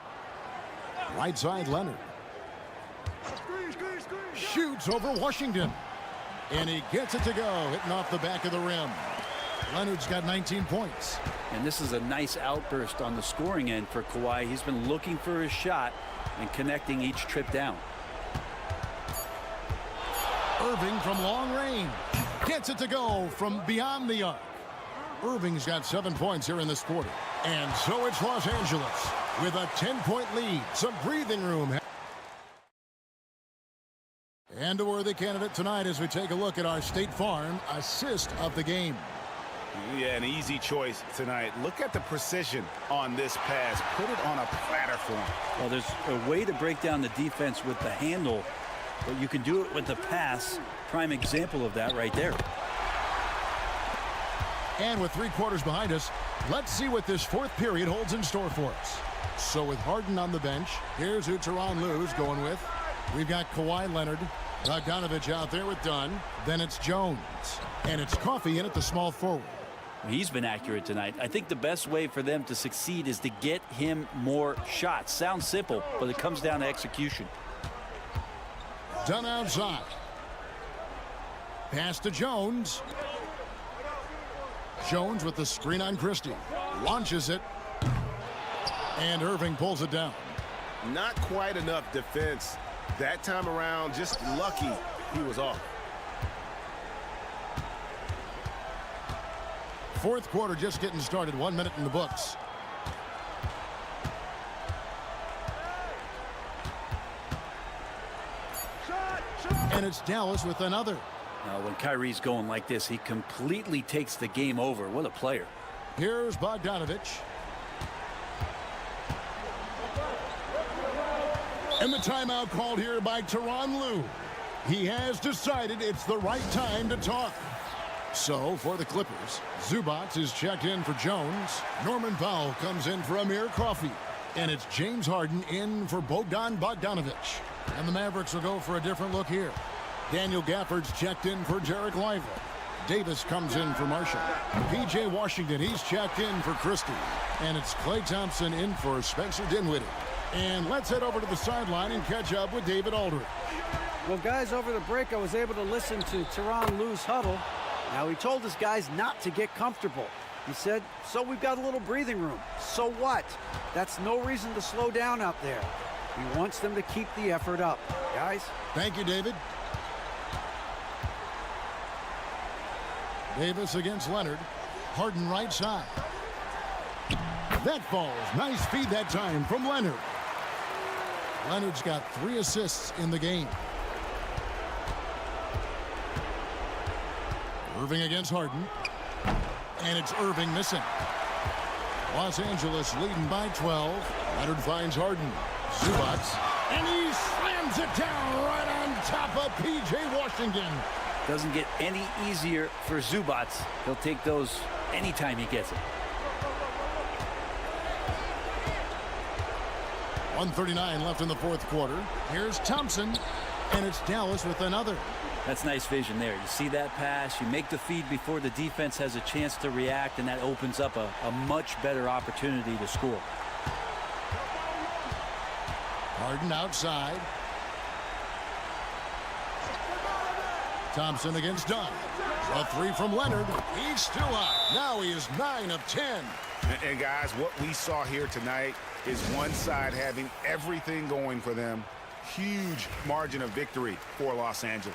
Right side, Leonard. Shoots over Washington. And he gets it to go, hitting off the back of the rim. Leonard's got 19 points. And this is a nice outburst on the scoring end for Kawhi. He's been looking for his shot and connecting each trip down. Irving from long range. Gets it to go from beyond the arc. Irving's got 7 points here in this quarter. And so it's Los Angeles with a 10-point lead. Some breathing room. And a worthy candidate tonight as we take a look at our State Farm assist of the game. Yeah, an easy choice tonight. Look at the precision on this pass. Put it on a platter for him. Well, there's a way to break down the defense with the handle, but you can do it with the pass. Prime example of that right there. And with 3 quarters behind us, let's see what this 4th period holds in store for us. So with Harden on the bench, here's who Tyronn Lue's going with. We've got Kawhi Leonard, Bogdanovich out there with Dunn. Then it's Jones. And it's Coffey in at the small forward. He's been accurate tonight. I think the best way for them to succeed is to get him more shots. Sounds simple, but it comes down to execution. Dunn outside. Pass to Jones. Jones with the screen on Christie. Launches it. And Irving pulls it down. Not quite enough defense that time around. Just lucky he was off. 4th quarter just getting started. 1 minute in the books. And it's Dallas with another. Now, when Kyrie's going like this, he completely takes the game over. What a player. Here's Bogdanovich. And the timeout called here by Tyronn Lue. He has decided it's the right time to talk. So, for the Clippers, Zubac is checked in for Jones. Norman Powell comes in for Amir Coffey. And it's James Harden in for Bogdanovich. And the Mavericks will go for a different look here. Daniel Gafford's checked in for Jarek Lively. Davis comes in for Marshall. P.J. Washington, he's checked in for Christie. And it's Klay Thompson in for Spencer Dinwiddie. And let's head over to the sideline and catch up with David Aldridge. Well, guys, over the break, I was able to listen to Tyronn Lue's huddle. Now, he told his guys not to get comfortable. He said, so we've got a little breathing room. So what? That's no reason to slow down out there. He wants them to keep the effort up. Guys? Thank you, David. Davis against Leonard. Harden right side. That falls. Nice feed that time from Leonard. Leonard's got 3 assists in the game. Irving against Harden. And it's Irving missing. Los Angeles leading by 12. Leonard finds Harden. Zubac. And he slams it down right on top of P.J. Washington. Doesn't get any easier for Zubac. He'll take those anytime he gets it. 1:39 left in the fourth quarter. Here's Thompson. And it's Dallas with another. That's nice vision there. You see that pass, you make the feed before the defense has a chance to react, and that opens up a much better opportunity to score. Harden outside. Thompson against Dunn. A 3 from Leonard. He's still up. Now he is 9 of 10. And guys, what we saw here tonight is one side having everything going for them. Huge margin of victory for Los Angeles.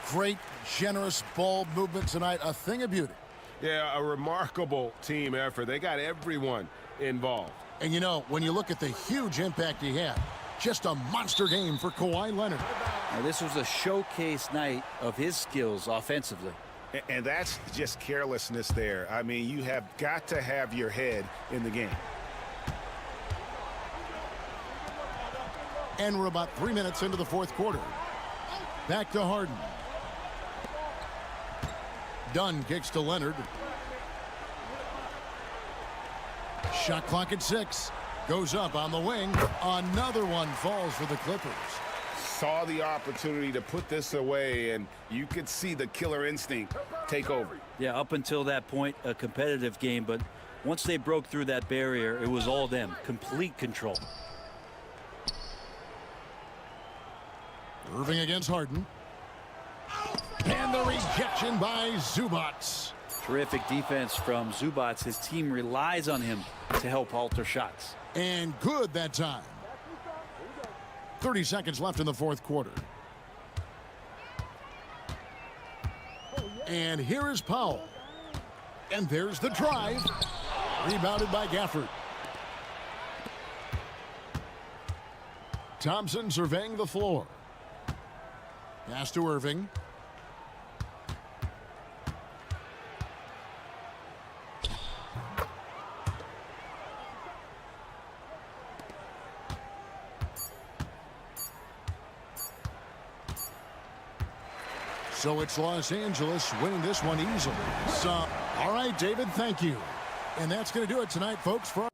Great, generous ball movement tonight. A thing of beauty. Yeah, a remarkable team effort. They got everyone involved. And you know, when you look at the huge impact he had, just a monster game for Kawhi Leonard. Now, this was a showcase night of his skills offensively. And that's just carelessness there. I mean, you have got to have your head in the game. And we're about 3 minutes into the fourth quarter. Back to Harden. Dunn kicks to Leonard. Shot clock at 6. Goes up on the wing. Another one falls for the Clippers. Saw the opportunity to put this away, and you could see the killer instinct take over. Yeah, up until that point, a competitive game, but once they broke through that barrier, it was all them. Complete control. Irving against Harden. And the rejection by Zubac. Terrific defense from Zubac. His team relies on him to help alter shots. And good that time. 30 seconds left in the fourth quarter. And here is Powell. And there's the drive. Rebounded by Gafford. Thompson surveying the floor. Pass to Irving. So it's Los Angeles winning this one easily. So, all right, David, thank you. And that's going to do it tonight, folks. For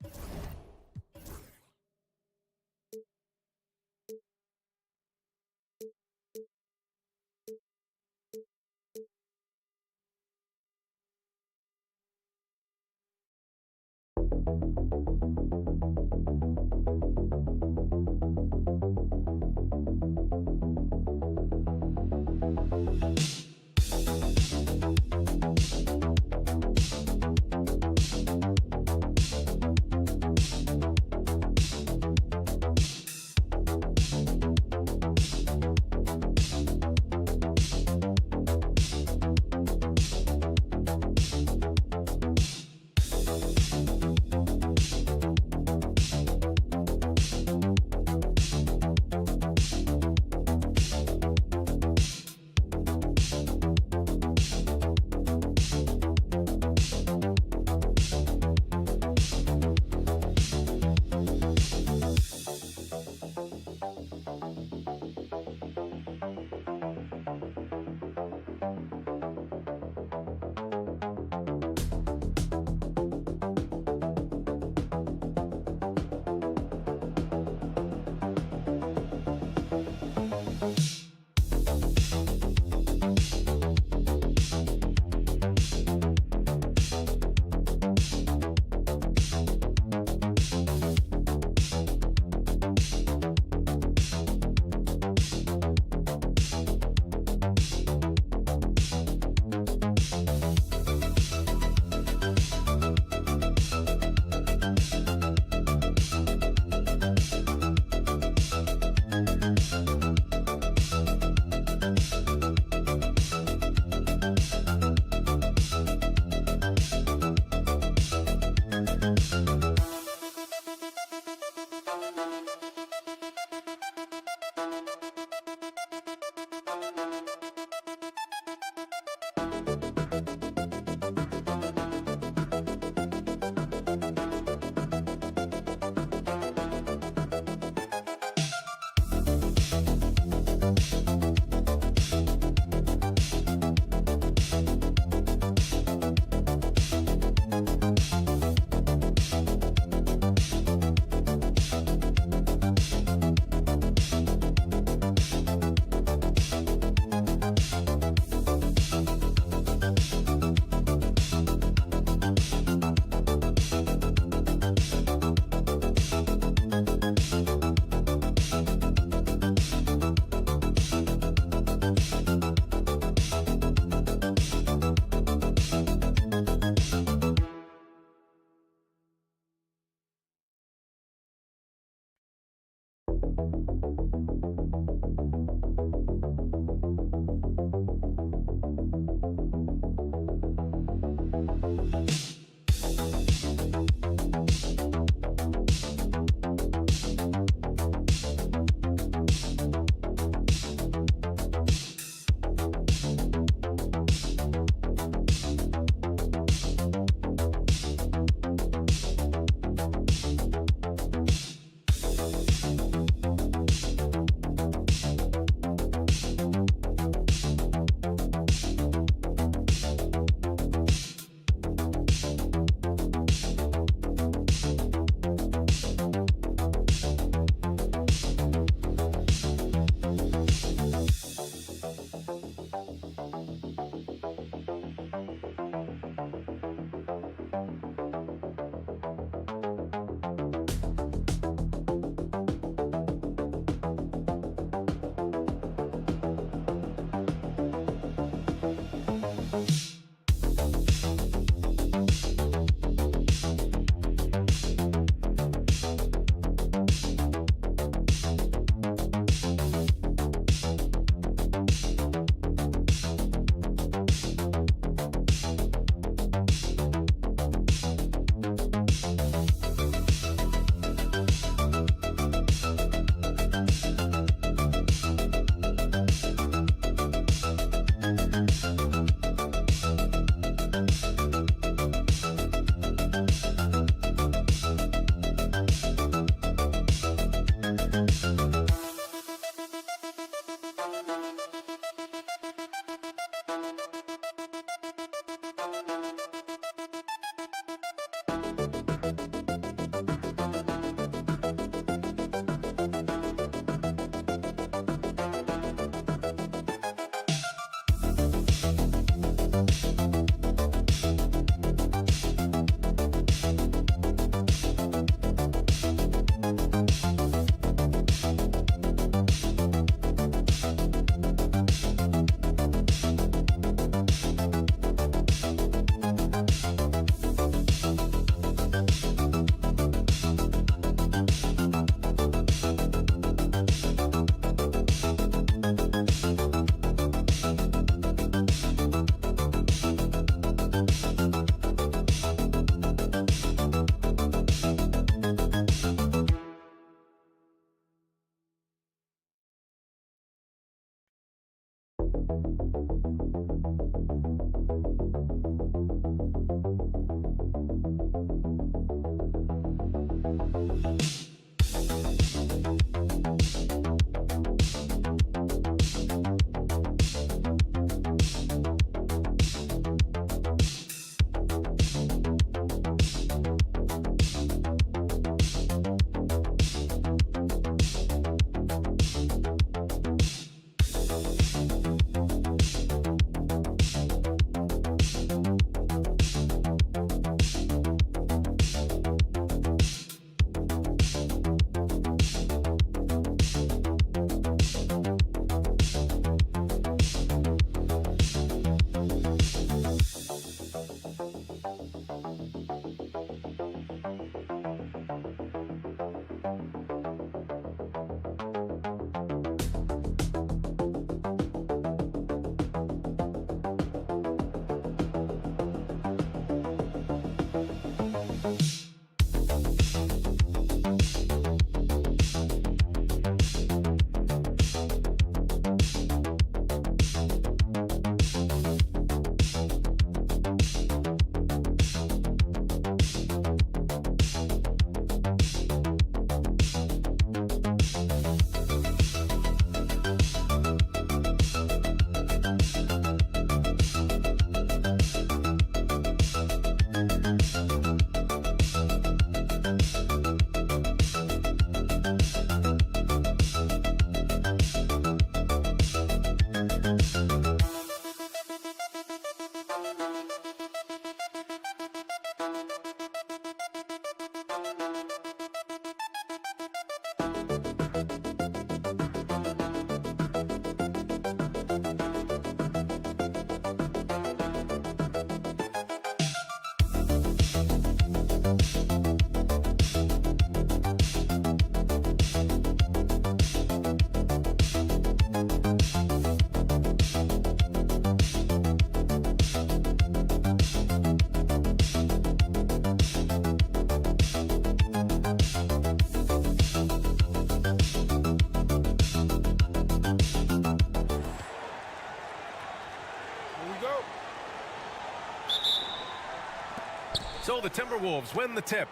So the Timberwolves win the tip.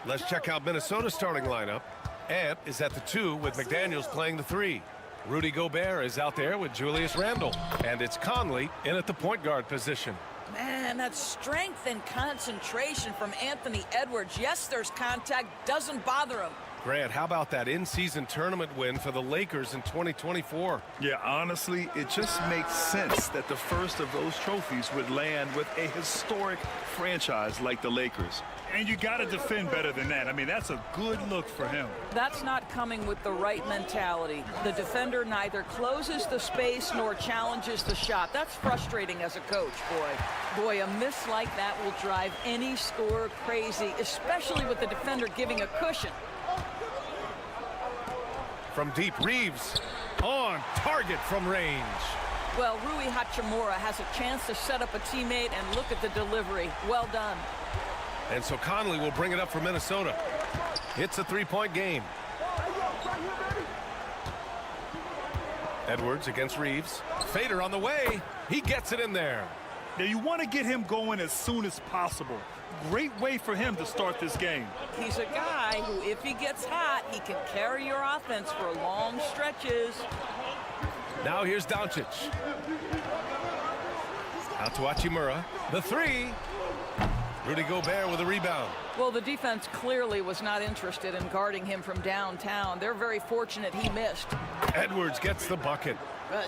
Let's check out Minnesota's starting lineup. Ant is at the 2 with McDaniels playing the 3. Rudy Gobert is out there with Julius Randle. And it's Conley in at the point guard position. Man, that strength and concentration from Anthony Edwards. Yes, there's contact, doesn't bother him. Grant, how about that in-season tournament win for the Lakers in 2024? Yeah, honestly, it just makes sense that the first of those trophies would land with a historic franchise like the Lakers. And you got to defend better than that. I mean, that's a good look for him. That's not coming with the right mentality. The defender neither closes the space nor challenges the shot. That's frustrating as a coach, boy. Boy, a miss like that will drive any scorer crazy, especially with the defender giving a cushion. From deep, Reeves on target from range. Well, Rui Hachimura has a chance to set up a teammate and look at the delivery. Well done. And so Conley will bring it up for Minnesota. It's a 3-point game. Edwards against Reeves. Fader on the way. He gets it in there. Now, you want to get him going as soon as possible. Great way for him to start this game. He's a guy who, if he gets hot, he can carry your offense for long stretches. Now here's Doncic. Out to Hachimura. The 3. Rudy Gobert with a rebound. Well, the defense clearly was not interested in guarding him from downtown. They're very fortunate he missed. Edwards gets the bucket.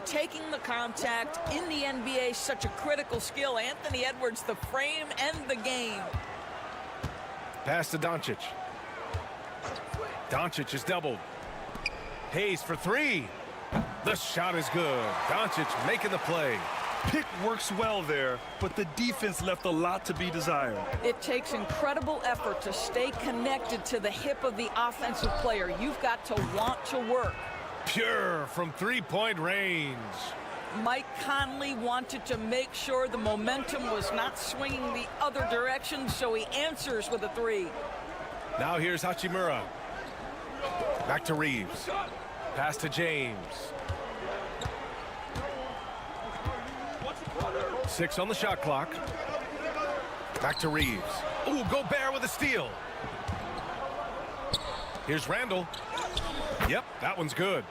Taking the contact in the NBA, such a critical skill. Anthony Edwards, the frame and the game. Pass to Doncic. Doncic is doubled. Hayes for 3. The shot is good. Doncic making the play. Pick works well there, but the defense left a lot to be desired. It takes incredible effort to stay connected to the hip of the offensive player. You've got to want to work. Pure from 3-point range. Mike Conley wanted to make sure the momentum was not swinging the other direction, so he answers with a 3. Now here's Hachimura. Back to Reeves. Pass to James. 6 on the shot clock. Back to Reeves. Ooh, Gobert with a steal. Here's Randle. Yep, that one's good.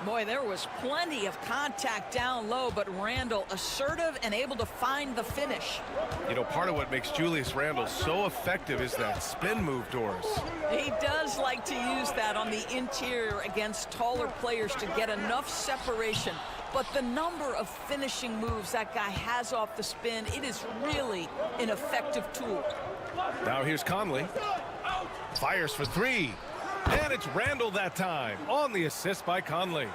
Boy, there was plenty of contact down low, but Randle assertive and able to find the finish. You know, part of what makes Julius Randle so effective is that spin move, Doris. He does like to use that on the interior against taller players to get enough separation. But the number of finishing moves that guy has off the spin, it is really an effective tool. Now here's Conley. Fires for 3. And it's Randle that time on the assist by Conley.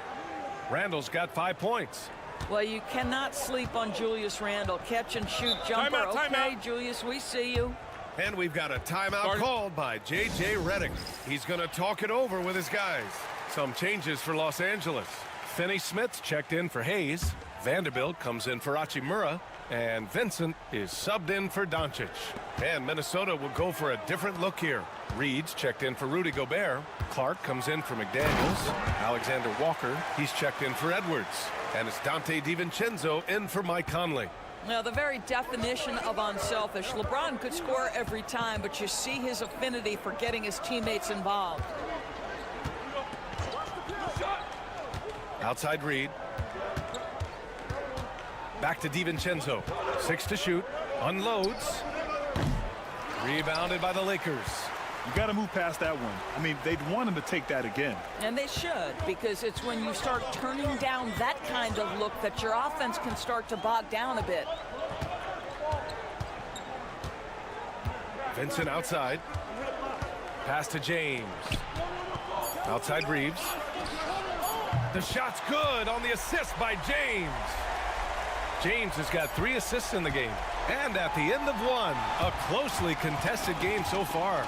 Randle's got 5 points. Well, you cannot sleep on Julius Randle. Catch and shoot jumper. Okay, Julius, we see you. And we've got a timeout called by J.J. Redick. He's going to talk it over with his guys. Some changes for Los Angeles. Finney-Smith's checked in for Hayes. Vanderbilt comes in for Hachimura. And Vincent is subbed in for Doncic. And Minnesota will go for a different look here. Reed's checked in for Rudy Gobert. Clark comes in for McDaniels. Alexander Walker, he's checked in for Edwards. And it's Dante DiVincenzo in for Mike Conley. Now, the very definition of unselfish. LeBron could score every time, but you see his affinity for getting his teammates involved. Outside Reed. Back to DiVincenzo. 6 to shoot. Unloads. Rebounded by the Lakers. You got to move past that one. I mean, they'd want him to take that again. And they should, because it's when you start turning down that kind of look that your offense can start to bog down a bit. Vincent outside. Pass to James. Outside Reeves. The shot's good on the assist by James. James has got 3 assists in the game. And at the end of one, a closely contested game so far.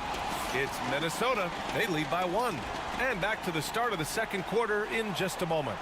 It's Minnesota. They lead by 1. And back to the start of the second quarter in just a moment.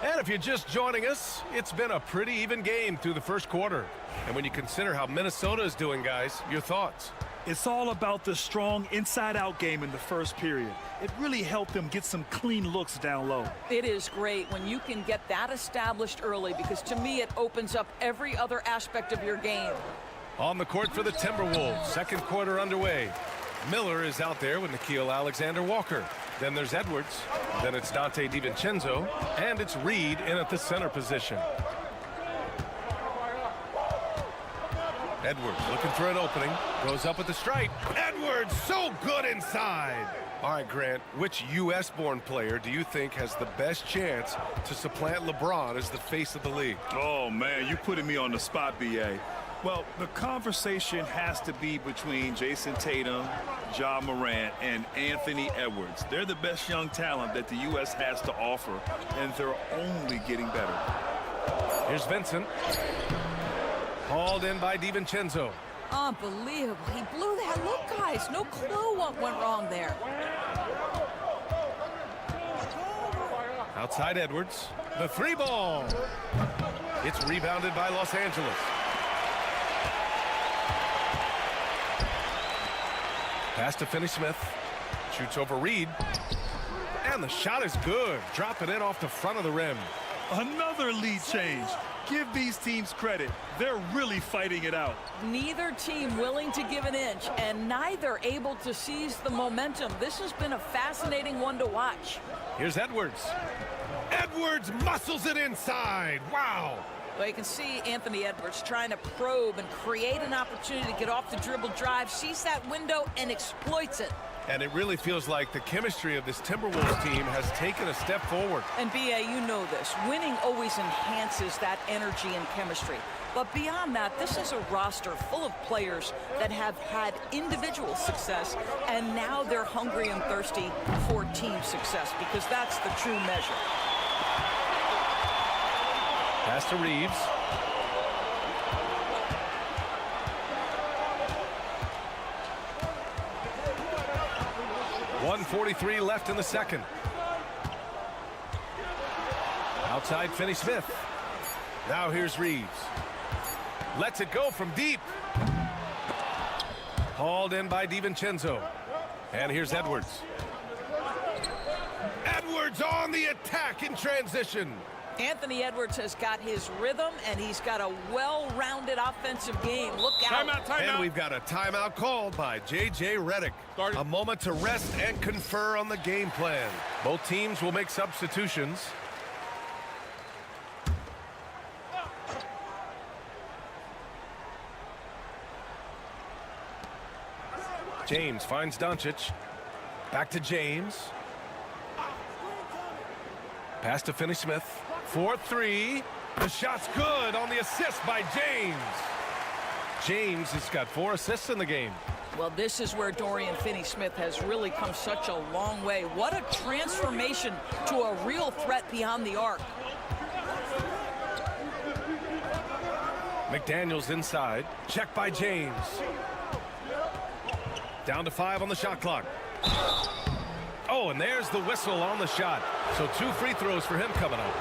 And if you're just joining us, it's been a pretty even game through the first quarter. And when you consider how Minnesota is doing, guys, your thoughts? It's all about the strong inside-out game in the first period. It really helped them get some clean looks down low. It is great when you can get that established early, because to me it opens up every other aspect of your game. On the court for the Timberwolves, second quarter underway. Miller is out there with Nickeil Alexander-Walker. Then there's Edwards. Then it's Dante DiVincenzo. And it's Reed in at the center position. Edwards looking for an opening. Goes up with the strike. Edwards so good inside. All right, Grant, which U.S.-born player do you think has the best chance to supplant LeBron as the face of the league? Oh, man, you're putting me on the spot, B.A. Well, the conversation has to be between Jason Tatum, Ja Morant, and Anthony Edwards. They're the best young talent that the U.S. has to offer, and they're only getting better. Here's Vincent. Hauled in by DiVincenzo. Unbelievable. He blew that. Look, guys, no clue what went wrong there. Outside Edwards. The three ball. It's rebounded by Los Angeles. Pass to Finney-Smith. Shoots over Reed. And the shot is good. Dropping it off the front of the rim. Another lead change. Give these teams credit. They're really fighting it out. Neither team willing to give an inch, and neither able to seize the momentum. This has been a fascinating one to watch. Here's Edwards. Edwards muscles it inside. Wow. Well, you can see Anthony Edwards trying to probe and create an opportunity to get off the dribble drive, sees that window, and exploits it. And it really feels like the chemistry of this Timberwolves team has taken a step forward. And B.A., you know this. Winning always enhances that energy and chemistry. But beyond that, this is a roster full of players that have had individual success, and now they're hungry and thirsty for team success, because that's the true measure. Pass to Reeves. 1:43 left in the second. Outside Finney-Smith. Now here's Reeves. Lets it go from deep. Hauled in by DiVincenzo. And here's Edwards. Edwards on the attack in transition. Anthony Edwards has got his rhythm, and he's got a well-rounded offensive game. Look out. Timeout. And we've got a timeout called by J.J. Redick. A moment to rest and confer on the game plan. Both teams will make substitutions. James finds Doncic. Back to James. Pass to Finney-Smith. 4-3. The shot's good on the assist by James. James has got 4 assists in the game. Well, this is where Dorian Finney-Smith has really come such a long way. What a transformation to a real threat beyond the arc. McDaniels inside. Check by James. Down to 5 on the shot clock. Oh, and there's the whistle on the shot. So 2 free throws for him coming up.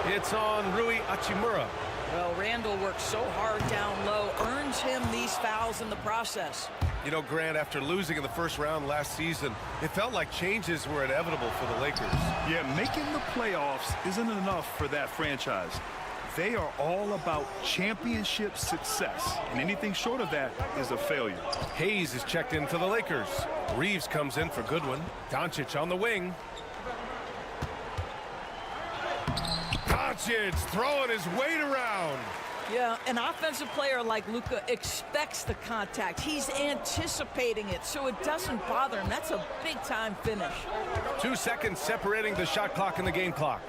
It's on Rui Hachimura. Well, Randall works so hard down low, earns him these fouls in the process. You know, Grant, after losing in the first round last season, it felt like changes were inevitable for the Lakers. Yeah, making the playoffs isn't enough for that franchise. They are all about championship success, and anything short of that is a failure. Hayes is checked in for the Lakers. Reeves comes in for Goodwin. Doncic on the wing. Doncic throwing his weight around. Yeah, an offensive player like Luka expects the contact. He's anticipating it, so it doesn't bother him. That's a big-time finish. 2 seconds separating the shot clock and the game clock.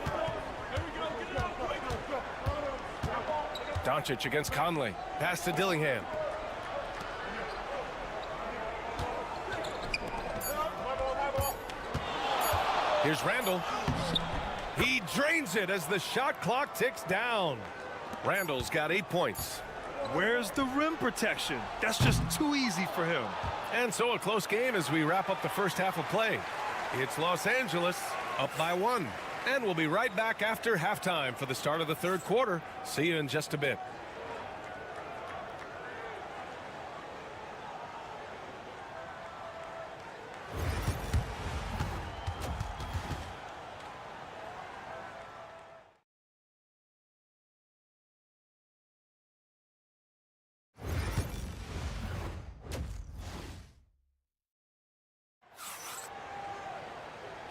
Doncic against Conley. Pass to Dillingham. Here's Randall. He drains it as the shot clock ticks down. Randall's got 8 points. Where's the rim protection? That's just too easy for him. And so a close game as we wrap up the first half of play. It's Los Angeles up by 1. And we'll be right back after halftime for the start of the third quarter. See you in just a bit.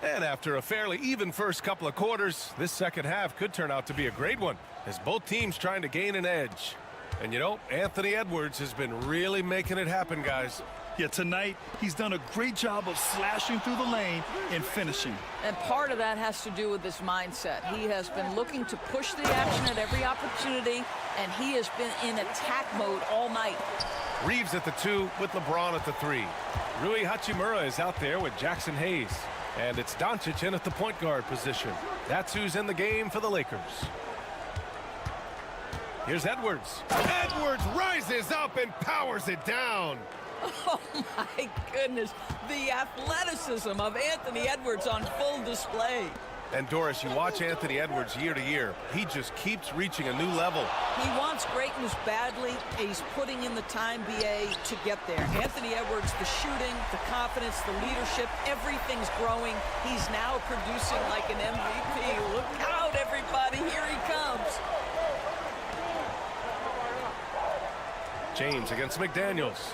And after a fairly even first couple of quarters, this second half could turn out to be a great one, as both teams trying to gain an edge. And you know, Anthony Edwards has been really making it happen, guys. Yeah, tonight he's done a great job of slashing through the lane and finishing. And part of that has to do with his mindset. He has been looking to push the action at every opportunity, and he has been in attack mode all night. Reeves at the 2 with LeBron at the 3. Rui Hachimura is out there with Jackson Hayes. And it's Doncic in at the point guard position. That's who's in the game for the Lakers. Here's Edwards. Edwards rises up and powers it down. Oh, my goodness. The athleticism of Anthony Edwards on full display. And Doris, you watch Anthony Edwards year to year. He just keeps reaching a new level. He wants greatness badly. He's putting in the time, BA, to get there. Anthony Edwards, the shooting, the confidence, the leadership, everything's growing. He's now producing like an MVP. Look out, everybody. Here he comes. James against McDaniels.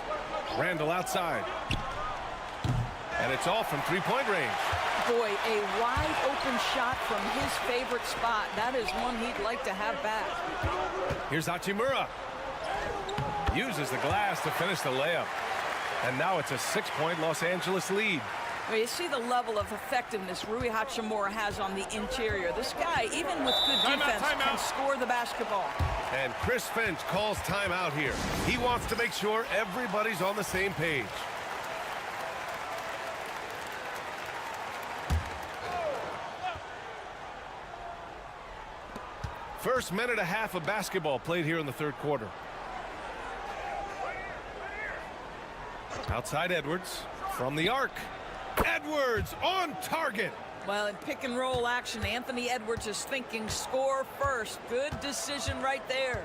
Randall outside. And it's all from three-point range. Boy, a wide open shot from his favorite spot. That is one he'd like to have back. Here's Hachimura. Uses the glass to finish the layup. And now it's a 6-point Los Angeles lead. Well, you see the level of effectiveness Rui Hachimura has on the interior. This guy, even with good defense, can score the basketball. And Chris Finch calls timeout here. He wants to make sure everybody's on the same page. First minute and a half of basketball played here in the third quarter. Outside Edwards from the arc. Edwards on target. Well, in pick and roll action, Anthony Edwards is thinking score first. Good decision right there.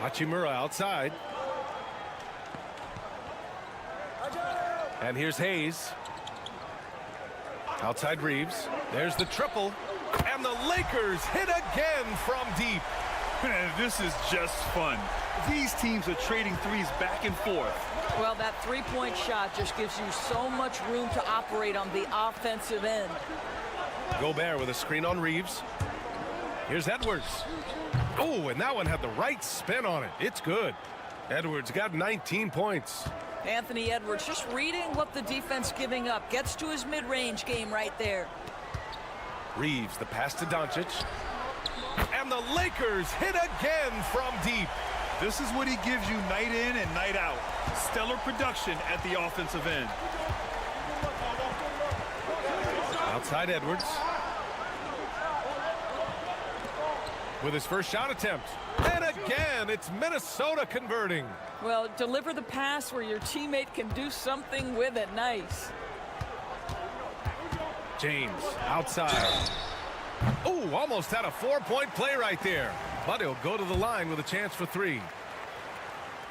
Hachimura outside. And here's Hayes. Outside Reeves. There's the triple. And the Lakers hit again from deep. Man, this is just fun. These teams are trading threes back and forth. Well, that three-point shot just gives you so much room to operate on the offensive end. Gobert with a screen on Reeves. Here's Edwards. Oh, and that one had the right spin on it. It's good. Edwards got 19 points. Anthony Edwards just reading what the defense giving up. Gets to his mid-range game right there. Reeves, the pass to Doncic. And the Lakers hit again from deep. This is what he gives you night in and night out. Stellar production at the offensive end. Outside Edwards. With his first shot attempt. And again, it's Minnesota converting. Well, deliver the pass where your teammate can do something with it. Nice. James outside. Oh, almost had a 4-point play right there. But he'll go to the line with a chance for 3.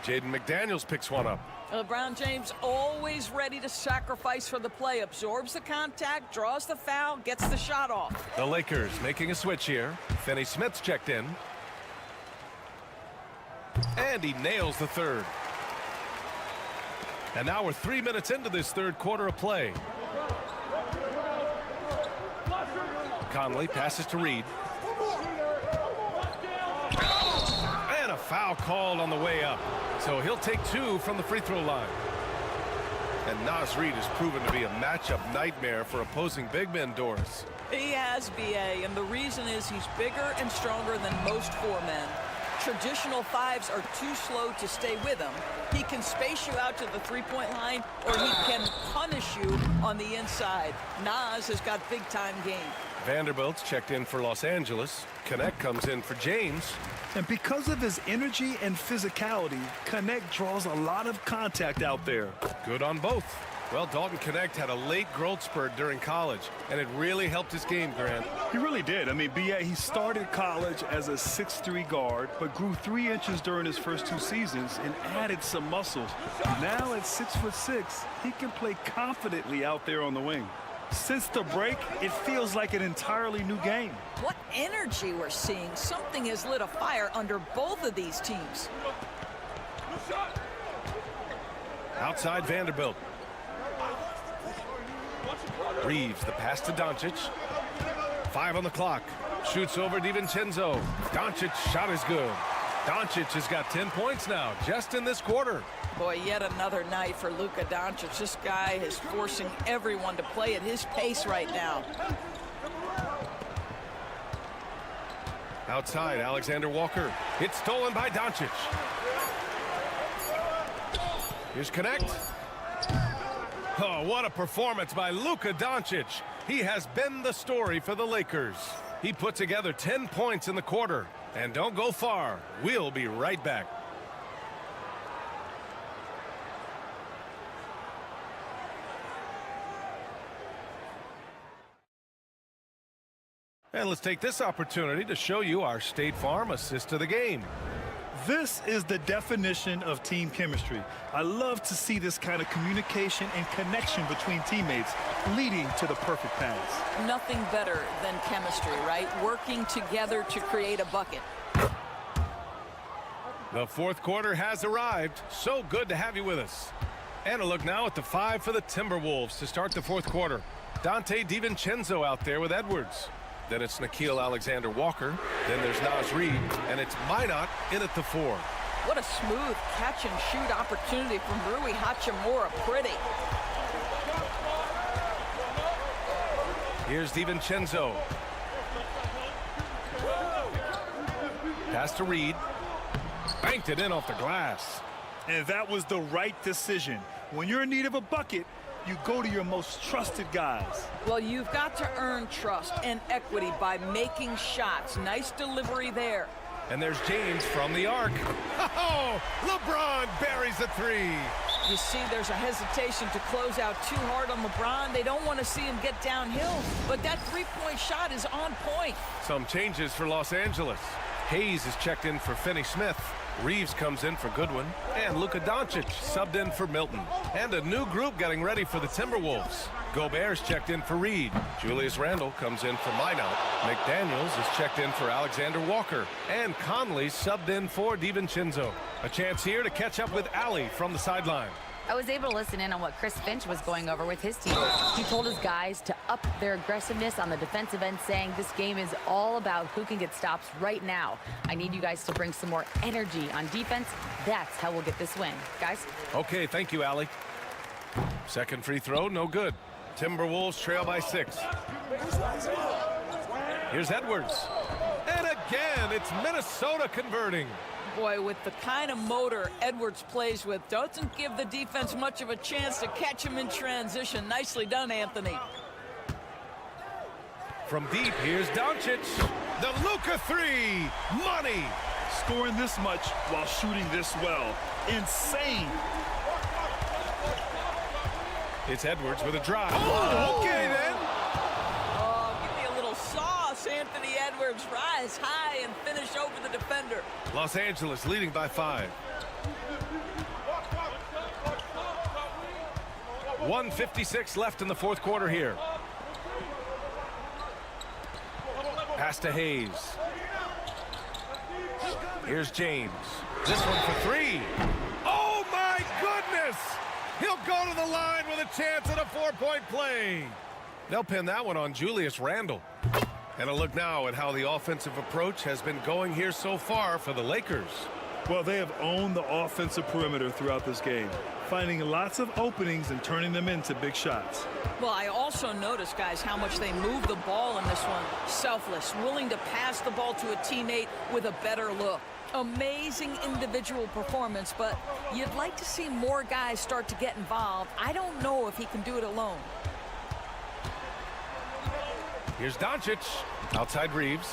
Jaden McDaniels picks one up. LeBron James always ready to sacrifice for the play. Absorbs the contact, draws the foul, gets the shot off. The Lakers making a switch here. Finney Smith's checked in. And he nails the third. And now we're 3 minutes into this third quarter of play. Conley passes to Reed. And a foul called on the way up. So he'll take 2 from the free throw line. And Naz Reid has proven to be a matchup nightmare for opposing big men, Doris. He has, BA, and the reason is he's bigger and stronger than most 4 men. Traditional 5s are too slow to stay with him. He can space you out to the three-point line, or he can punish you on the inside. Naz has got big-time game. Vanderbilt's checked in for Los Angeles. Connect comes in for James. And because of his energy and physicality, Connect draws a lot of contact out there. Good on both. Well, Dalton Connect had a late growth spurt during college, and it really helped his game, Grant. He really did. I mean, BA, he started college as a 6'3" guard, but grew 3 inches during his first 2 seasons and added some muscle. Now at 6'6", he can play confidently out there on the wing. Since the break, it feels like an entirely new game. What energy we're seeing. Something has lit a fire under both of these teams. Outside Vanderbilt. Reeves, the pass to Doncic. 5 on the clock. Shoots over DiVincenzo. Doncic shot is good. Doncic has got 10 points now, just in this quarter. Boy, yet another night for Luka Doncic. This guy is forcing everyone to play at his pace right now. Outside, Alexander Walker. It's stolen by Doncic. Here's Connect. Oh, what a performance by Luka Doncic. He has been the story for the Lakers. He put together 10 points in the quarter. And don't go far. We'll be right back. And let's take this opportunity to show you our State Farm assist to the game. This is the definition of team chemistry. I love to see this kind of communication and connection between teammates leading to the perfect pass. Nothing better than chemistry, right? Working together to create a bucket. The fourth quarter has arrived. So good to have you with us. And a look now at the 5 for the Timberwolves to start the fourth quarter. Dante DiVincenzo out there with Edwards. Then it's Nickeil Alexander-Walker. Then there's Naz Reid. And it's Minot in at the 4. What a smooth catch-and-shoot opportunity from Rui Hachimura. Pretty. Here's DiVincenzo. Pass to Reid. Banked it in off the glass. And that was the right decision. When you're in need of a bucket, you go to your most trusted guys. Well, you've got to earn trust and equity by making shots. Nice delivery there. And there's James from the arc. Oh, LeBron buries a 3. You see, there's a hesitation to close out too hard on LeBron. They don't want to see him get downhill, but that three-point shot is on point. Some changes for Los Angeles. Hayes is checked in for Finney-Smith. Reeves comes in for Goodwin. And Luka Doncic subbed in for Milton. And a new group getting ready for the Timberwolves. Gobert's checked in for Reid. Julius Randle comes in for Minot. McDaniels is checked in for Alexander Walker. And Conley subbed in for DiVincenzo. A chance here to catch up with Ali from the sideline. I was able to listen in on what Chris Finch was going over with his team. He told his guys to up their aggressiveness on the defensive end, saying this game is all about who can get stops right now. I need you guys to bring some more energy on defense. That's how we'll get this win. Guys? Okay, thank you, Ali. Second free throw, no good. Timberwolves trail by 6. Here's Edwards. And again, it's Minnesota converting. Boy, with the kind of motor Edwards plays with, doesn't give the defense much of a chance to catch him in transition. Nicely done, Anthony. From deep, here's Doncic. The Luka 3. Money. Scoring this much while shooting this well. Insane. It's Edwards with a drive. Oh, okay then. Oh, give me a little sauce, Anthony Edwards. Rise high and finish over the defender. Los Angeles leading by 5. 1:56 left in the fourth quarter here. Pass to Hayes. Here's James. This one for 3. Oh my goodness! He'll go to the line with a chance at a 4-point play. They'll pin that one on Julius Randle. And a look now at how the offensive approach has been going here so far for the Lakers. Well, they have owned the offensive perimeter throughout this game, finding lots of openings and turning them into big shots. Well, I also noticed, guys, how much they move the ball in this one. Selfless, willing to pass the ball to a teammate with a better look. Amazing individual performance, but you'd like to see more guys start to get involved. I don't know if he can do it alone. Here's Doncic. Outside Reeves.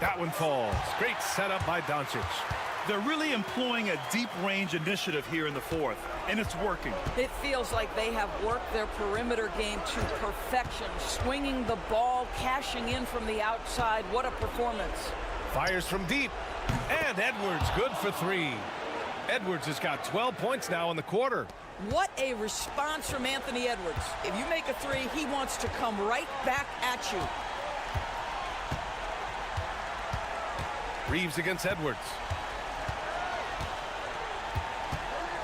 That one falls. Great setup by Doncic. They're really employing a deep range initiative here in the fourth, and it's working. It feels like they have worked their perimeter game to perfection, swinging the ball, cashing in from the outside. What a performance. Fires from deep. And Edwards good for 3. Edwards has got 12 points now in the quarter. What a response from Anthony Edwards. If you make a 3, he wants to come right back at you. Reeves against Edwards.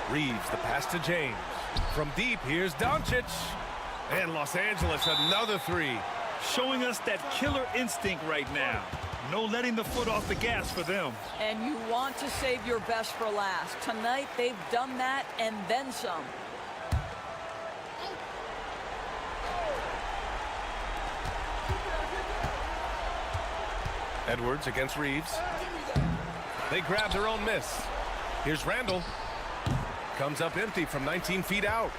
Reeves, the pass to James. From deep, here's Doncic. And Los Angeles, another three. Showing us that killer instinct right now. No letting the foot off the gas for them. And you want to save your best for last. Tonight, they've done that and then some. Edwards against Reeves. They grab their own miss. Here's Randall. Comes up empty from 19 feet out.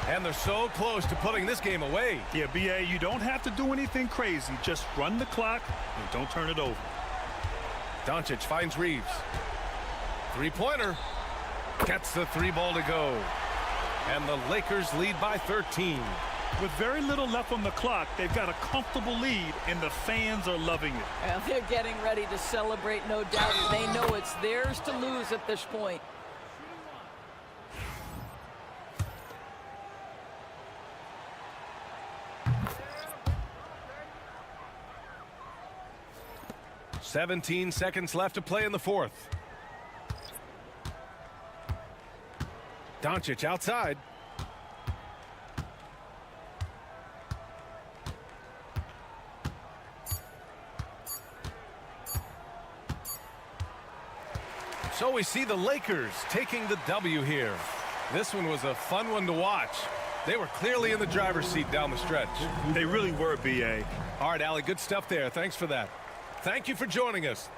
And they're so close to putting this game away. Yeah, B.A., you don't have to do anything crazy. Just run the clock and don't turn it over. Doncic finds Reeves. Three-pointer. Gets the three ball to go. And the Lakers lead by 13. With very little left on the clock, they've got a comfortable lead, and the fans are loving it. Well, they're getting ready to celebrate, no doubt. They know it's theirs to lose at this point. "17 seconds left to play in the fourth. Doncic outside. So we see the Lakers taking the W here. This one was a fun one to watch. They were clearly in the driver's seat down the stretch. They really were, B.A. All right, Allie, good stuff there. Thanks for that. Thank you for joining us.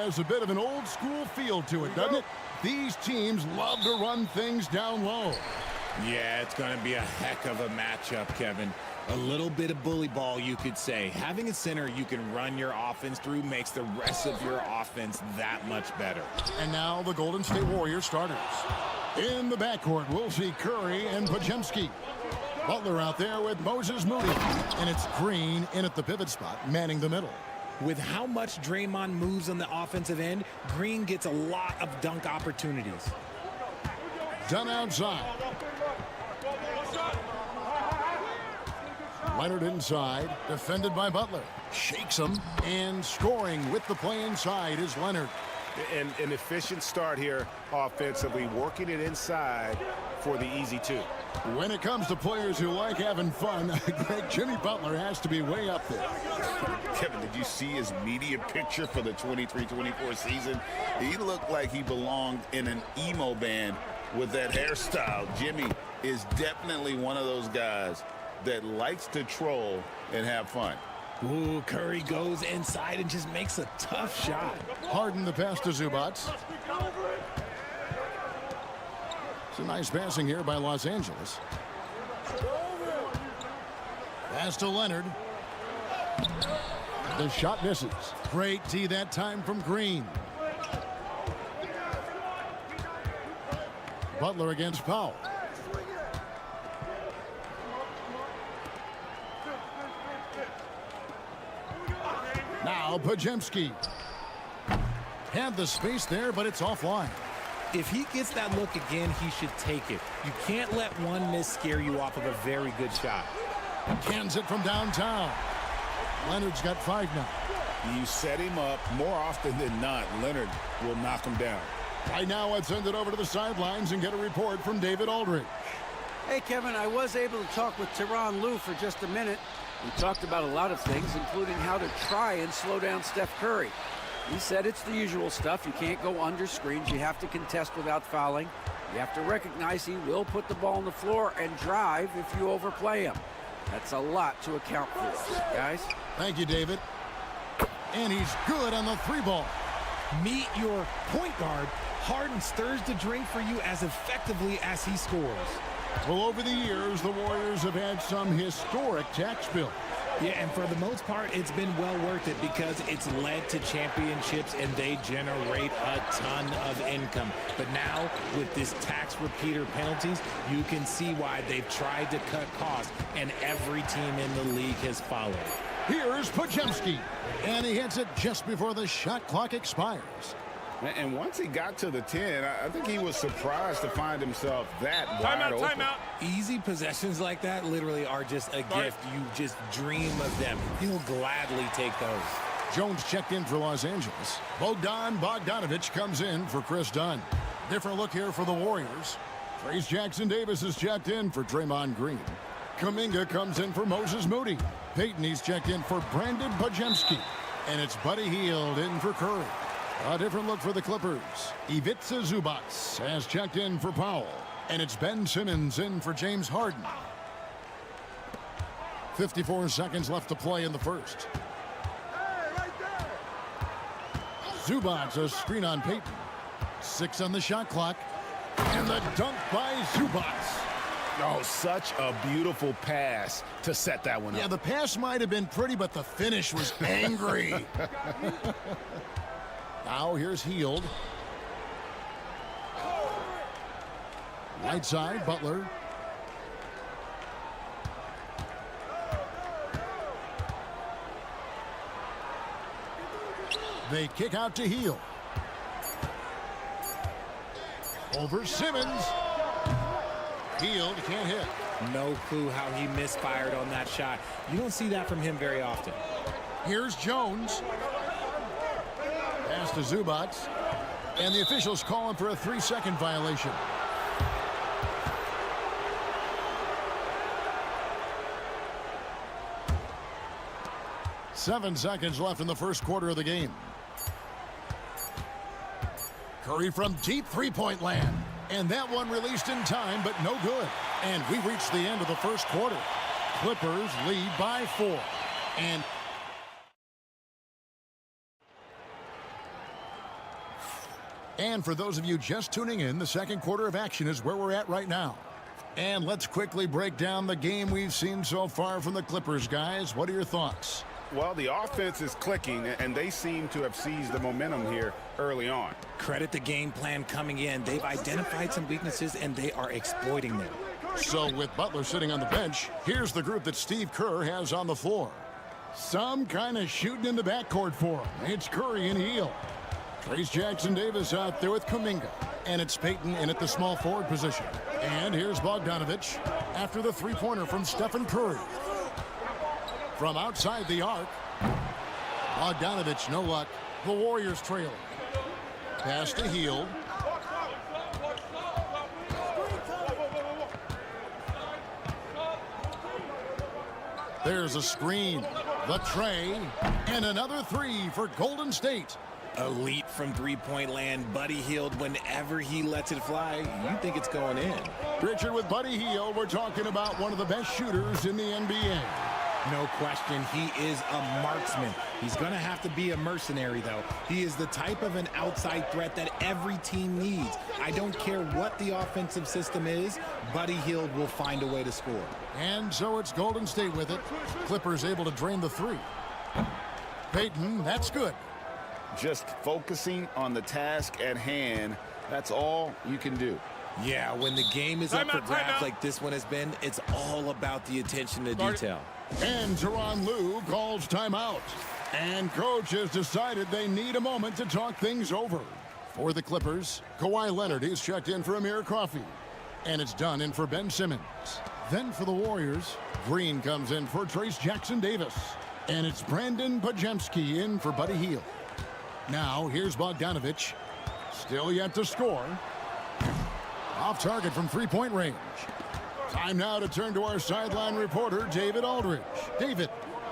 Has a bit of an old school feel to it, doesn't it? These teams love to run things down low. Yeah, it's going to be a heck of a matchup, Kevin. A little bit of bully ball, you could say. Having a center you can run your offense through makes the rest of your offense that much better. And now the Golden State Warriors starters. In the backcourt, we'll see Curry and Podziemski. Butler out there with Moses Moody. And it's Green in at the pivot spot, manning the middle. With how much Draymond moves on the offensive end, Green gets a lot of dunk opportunities. Done outside. Leonard inside, defended by Butler. Shakes him, and scoring with the play inside is Leonard. An efficient start here offensively, working it inside for the easy two. When it comes to players who like having fun, Greg, Jimmy Butler has to be way up there. Kevin, did you see his media picture for the 23-24 season? He looked like he belonged in an emo band with that hairstyle. Jimmy is definitely one of those guys that likes to troll and have fun. Ooh, Curry goes inside and just makes a tough shot. Harden the pass to Zubac. It's a nice passing here by Los Angeles. Pass to Leonard. The shot misses. Great D that time from Green. Butler against Powell. Now Podziemski. Had the space there, but it's offline. If he gets that look again, he should take it. You can't let one miss scare you off of a very good shot. Cans it from downtown. Leonard's got 5 now. You set him up more often than not. Leonard will knock him down. Right now, let's send it over to the sidelines and get a report from David Aldridge. Hey, Kevin, I was able to talk with Tyronn Lue for just a minute. We talked about a lot of things, including how to try and slow down Steph Curry. He said it's the usual stuff. You can't go under screens. You have to contest without fouling. You have to recognize he will put the ball on the floor and drive if you overplay him. That's a lot to account for, guys. Thank you, David. And he's good on the 3-ball. Meet your point guard. Harden stirs the drink for you as effectively as he scores. Well, over the years, the Warriors have had some historic tax bills. Yeah, and for the most part, it's been well worth it because it's led to championships and they generate a ton of income. But now, with this tax repeater penalties, you can see why they've tried to cut costs, and every team in the league has followed. Here's Podziemski, and he hits it just before the shot clock expires. And once he got to the 10, I think he was surprised to find himself that wide open. Timeout. Easy possessions like that literally are just a gift. You just dream of them. He'll gladly take those. Jones checked in for Los Angeles. Bogdanovic comes in for Chris Dunn. Different look here for the Warriors. Trace Jackson-Davis is checked in for Draymond Green. Kuminga comes in for Moses Moody. Payton, he's checked in for Brandon Podziemski. And it's Buddy Hield in for Curry. A different look for the Clippers. Ivica Zubac has checked in for Powell. And it's Ben Simmons in for James Harden. 54 seconds left to play in the first. Zubac, a screen on Payton. 6 on the shot clock. And the dunk by Zubac. Oh, such a beautiful pass to set that one up. Yeah, the pass might have been pretty, but the finish was angry. Now here's Hield. Right side, Butler. They kick out to Hield. Over Simmons. Hield can't hit. No clue how he misfired on that shot. You don't see that from him very often. Here's Jones. Pass to Zubac. And the officials calling for a 3-second violation. Seven seconds left in the first quarter of the game. Curry from deep three-point land. And that one released in time, but no good. And we reached the end of the first quarter. Clippers lead by 4. And for those of you just tuning in, the second quarter of action is where we're at right now. And let's quickly break down the game we've seen so far from the Clippers, guys. What are your thoughts? Well, the offense is clicking, and they seem to have seized the momentum here early on. Credit the game plan coming in. They've identified some weaknesses, and they are exploiting them. So with Butler sitting on the bench, here's the group that Steve Kerr has on the floor. Some kind of shooting in the backcourt for him. It's Curry and Hield. Trace Jackson-Davis out there with Kuminga. And it's Payton in at the small forward position. And here's Bogdanovic after the three-pointer from Stephen Curry. From outside the arc, Bogdanovic, no luck. The Warriors trailing. Pass to Hield. There's a screen. The tray. And another three for Golden State. Elite from three-point land. Buddy Hield, whenever he lets it fly, you think it's going in. Richard, with Buddy Hield, we're talking about one of the best shooters in the NBA. No question, he is a marksman. He's going to have to be a mercenary, though. He is the type of an outside threat that every team needs. I don't care what the offensive system is, Buddy Hield will find a way to score. And so it's Golden State with it. Clippers able to drain the three. Payton, that's good. Just focusing on the task at hand, that's all you can do. Yeah, when the game is up for grabs like this one has been, it's all about the attention to detail. And Tyronn Lue calls timeout. And coach has decided they need a moment to talk things over. For the Clippers, Kawhi Leonard is checked in for Amir Coffey. And it's done in for Ben Simmons. Then for the Warriors, Green comes in for Trace Jackson-Davis. And it's Brandon Podziemski in for Buddy Hield. Now here's Bogdanović. Still yet to score. Off target from three-point range. Time now to turn to our sideline reporter, David Aldridge. David.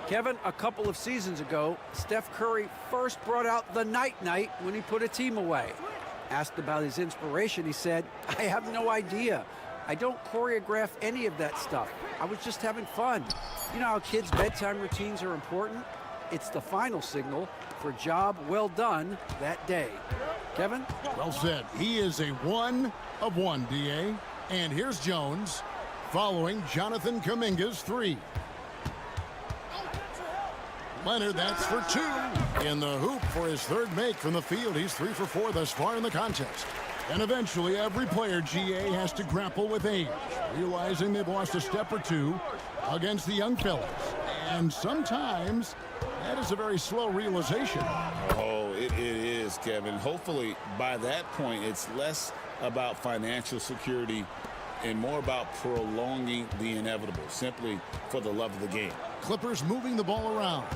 Kevin, a couple of seasons ago, Steph Curry first brought out the night-night when he put a team away. Asked about his inspiration, he said, I have no idea. I don't choreograph any of that stuff. I was just having fun. You know how kids' bedtime routines are important? It's the final signal for job well done that day. Kevin? Well said. He is a 1 of 1, D.A. And here's Jones following Jonathan Kuminga's three. Leonard, that's for two. In the hoop for his third make from the field. He's 3 for 4 thus far in the contest. And eventually every player, GA, has to grapple with age, realizing they've lost a step or two against the young fellas. And sometimes that is a very slow realization. Oh, it is, Kevin. Hopefully by that point it's less about financial security and more about prolonging the inevitable, simply for the love of the game. Clippers moving the ball around.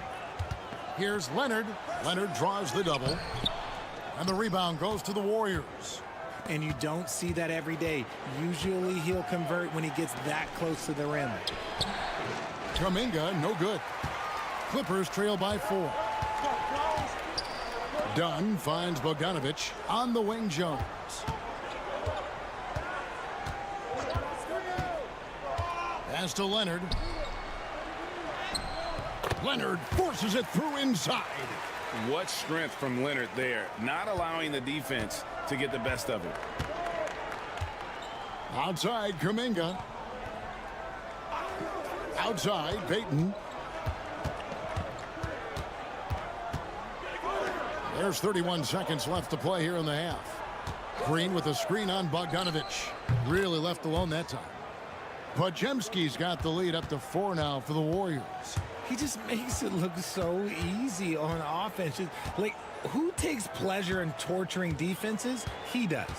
Here's Leonard. Leonard draws the double. And the rebound goes to the Warriors. And you don't see that every day. Usually he'll convert when he gets that close to the rim. Kuminga, no good. Clippers trail by 4. Dunn finds Bogdanović on the wing. Jones. Pass to Leonard. Leonard forces it through inside. What strength from Leonard there, not allowing the defense to get the best of it. Outside, Kuminga. Outside, Payton. There's 31 seconds left to play here in the half. Green with a screen on Bogdanović. Really left alone that time. Podziemski's got the lead up to 4 now for the Warriors. He just makes it look so easy on offense. Like, who takes pleasure in torturing defenses? He does.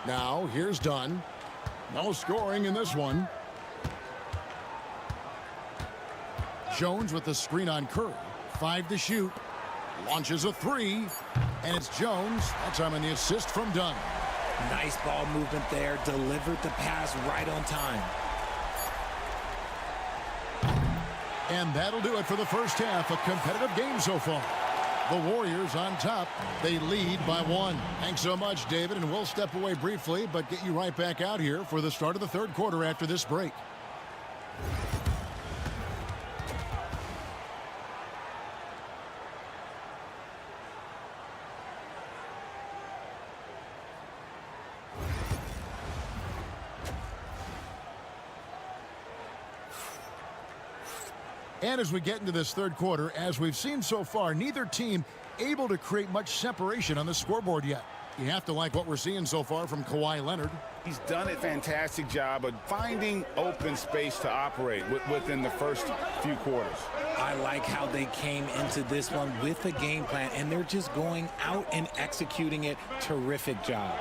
Now, here's Dunn. No scoring in this one. Jones with the screen on Curry. 5 to shoot. Launches a 3. And it's Jones. That time on the assist from Dunn. Nice ball movement there. Delivered the pass right on time. And that'll do it for the first half. A competitive game so far. The Warriors on top. They lead by 1. Thanks so much, David. And we'll step away briefly, but get you right back out here for the start of the third quarter after this break. And as we get into this third quarter, as we've seen so far, neither team able to create much separation on the scoreboard yet. You have to like what we're seeing so far from Kawhi Leonard. He's done a fantastic job of finding open space to operate within the first few quarters. I like how they came into this one with a game plan, and they're just going out and executing it. Terrific job.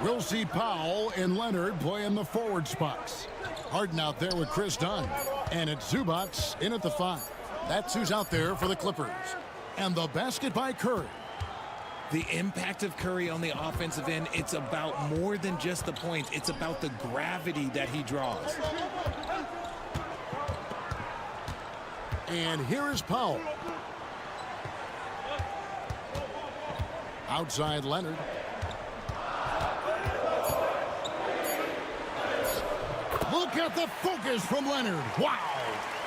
We'll see Powell and Leonard play in the forward spots. Harden out there with Chris Dunn. And it's Zubac in at the 5. That's who's out there for the Clippers. And the basket by Curry. The impact of Curry on the offensive end, it's about more than just the points. It's about the gravity that he draws. And here is Powell. Outside Leonard. Look at the focus from Leonard. Wow.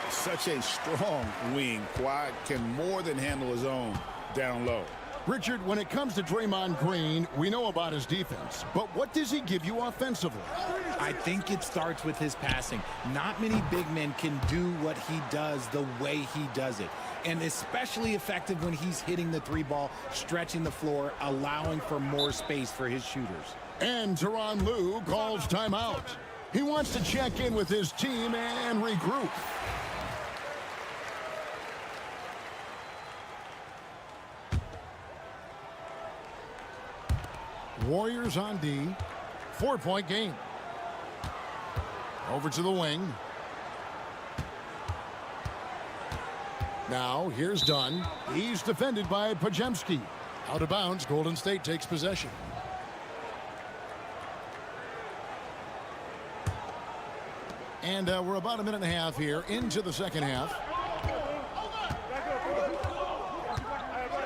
Such a strong wing. Kawhi can more than handle his own down low. Richard, when it comes to Draymond Green, we know about his defense, but what does he give you offensively? I think it starts with his passing. Not many big men can do what he does the way he does it. And especially effective when he's hitting the three ball, stretching the floor, allowing for more space for his shooters. And Tyronn Lue calls timeout. He wants to check in with his team and regroup. Warriors on D. 4-point game. Over to the wing. Now here's Dunn. He's defended by Podziemski. Out of bounds. Golden State takes possession. And we're about a minute and a half here into the second half.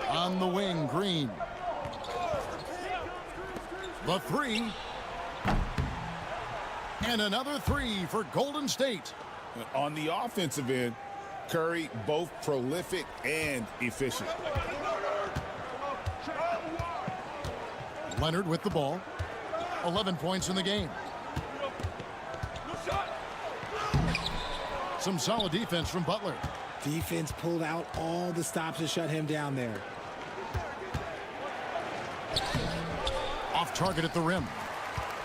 On the wing, Green. The three. And another three for Golden State. On the offensive end, Curry both prolific and efficient. Leonard with the ball. 11 points in the game. Some solid defense from Butler. Defense pulled out all the stops to shut him down there. Off target at the rim.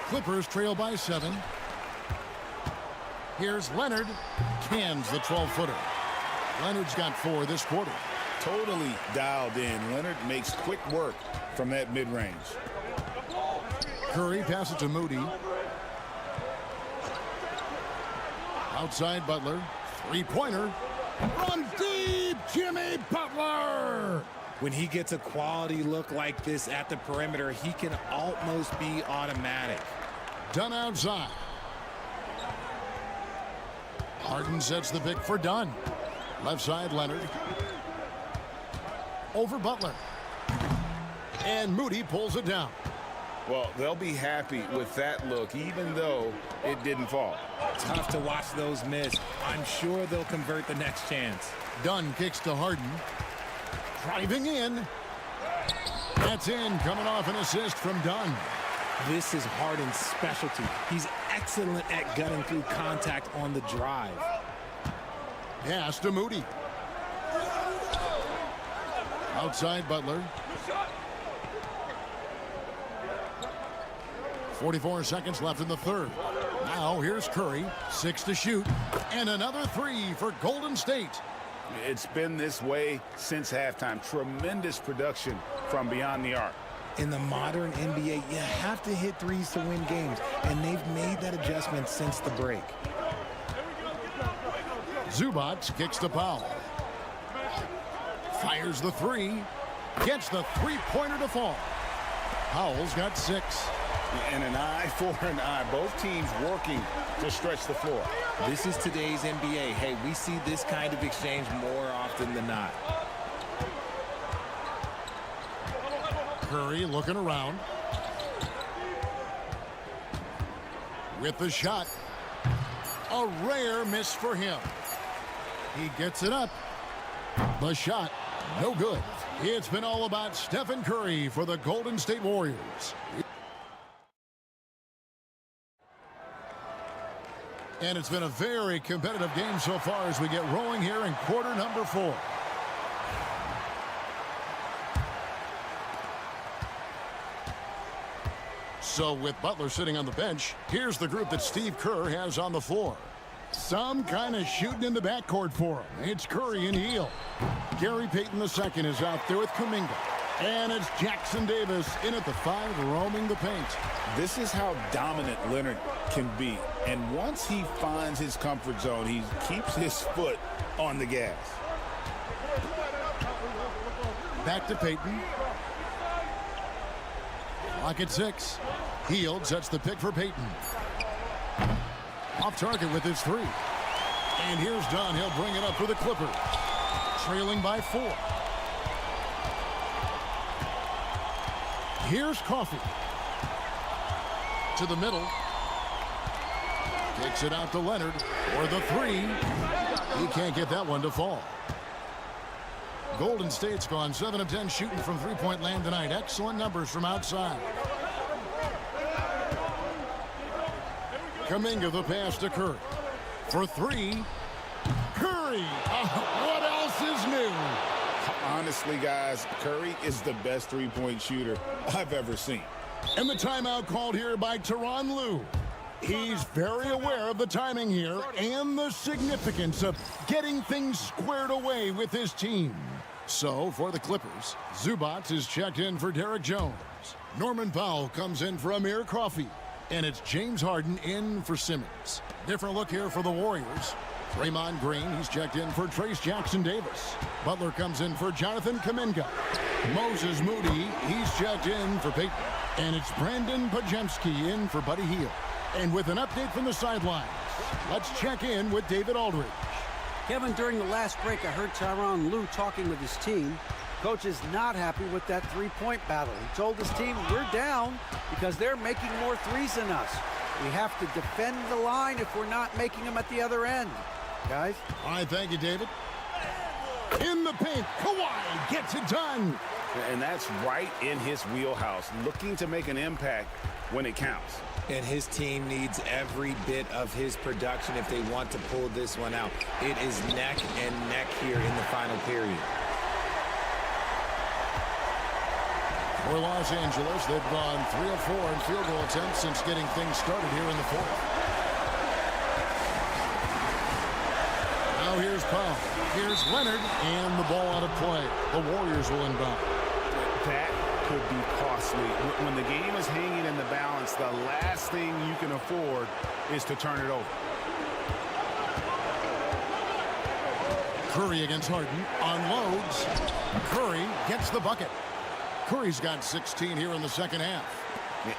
Clippers trail by 7. Here's Leonard. Cans the 12-footer. Leonard's got 4 this quarter. Totally dialed in. Leonard makes quick work from that mid-range. Curry passes to Moody. Outside Butler. Three-pointer. From deep, Jimmy Butler. When he gets a quality look like this at the perimeter, he can almost be automatic. Dunn outside. Harden sets the pick for Dunn. Left side, Leonard. Over Butler. And Moody pulls it down. Well, they'll be happy with that look, even though it didn't fall. Tough to watch those miss. I'm sure they'll convert the next chance. Dunn kicks to Harden. Driving in. That's in, coming off an assist from Dunn. This is Harden's specialty. He's excellent at gutting through contact on the drive. Pass to Moody. Outside Butler. 44 seconds left in the third. Now here's Curry. 6 to shoot. And another 3 for Golden State. It's been this way since halftime. Tremendous production from beyond the arc. In the modern NBA, you have to hit threes to win games, and they've made that adjustment since the break. Zubac kicks to Powell. Fires the 3. Gets the three-pointer to fall. Powell's got 6. And an eye for an eye. Both teams working to stretch the floor. This is today's NBA. Hey, we see this kind of exchange more often than not. Curry looking around. With the shot. A rare miss for him. He gets it up. The shot, no good. It's been all about Stephen Curry for the Golden State Warriors. And it's been a very competitive game so far as we get rolling here in quarter number 4. So with Butler sitting on the bench, here's the group that Steve Kerr has on the floor. Some kind of shooting in the backcourt for him. It's Curry and Hield. Gary Payton II is out there with Kuminga. And it's Jackson Davis in at the 5, roaming the paint. This is how dominant Leonard can be. And once he finds his comfort zone, he keeps his foot on the gas. Back to Payton. Clock at 6. Hield sets the pick for Payton. Off target with his 3. And here's Dunn. He'll bring it up for the Clippers. Trailing by 4. Here's Coffey. To the middle. Kicks it out to Leonard for the 3. He can't get that one to fall. Golden State's gone 7 of 10 shooting from three-point land tonight. Excellent numbers from outside. Kuminga the pass to Curry. For 3. Curry! What else is new? Honestly, guys, Curry is the best three-point shooter I've ever seen. And the timeout called here by Tyronn Lue. He's very aware of the timing here and the significance of getting things squared away with his team. So, for the Clippers, Zubac is checked in for Derek Jones. Norman Powell comes in for Amir Coffey. And it's James Harden in for Simmons. Different look here for the Warriors. Draymond Green, he's checked in for Trace Jackson-Davis. Butler comes in for Jonathan Kuminga. Moses Moody, he's checked in for Payton. And it's Brandon Podziemski in for Buddy Hield. And with an update from the sidelines, let's check in with David Aldridge. Kevin, during the last break, I heard Tyronn Lue talking with his team. Coach is not happy with that three-point battle. He told his team, we're down because they're making more threes than us. We have to defend the line if we're not making them at the other end. Guys? All right, thank you, David. In the paint, Kawhi gets it done. And that's right in his wheelhouse, looking to make an impact when it counts. And his team needs every bit of his production if they want to pull this one out. It is neck and neck here in the final period. For Los Angeles, they've gone 3 of 4 in field goal attempts since getting things started here in the 4th. Now here's Powell. Here's Leonard, and the ball out of play. The Warriors will inbound. That could be costly. When the game is hanging in the balance, the last thing you can afford is to turn it over. Curry against Harden. Unloads. Curry gets the bucket. Curry's got 16 here in the second half.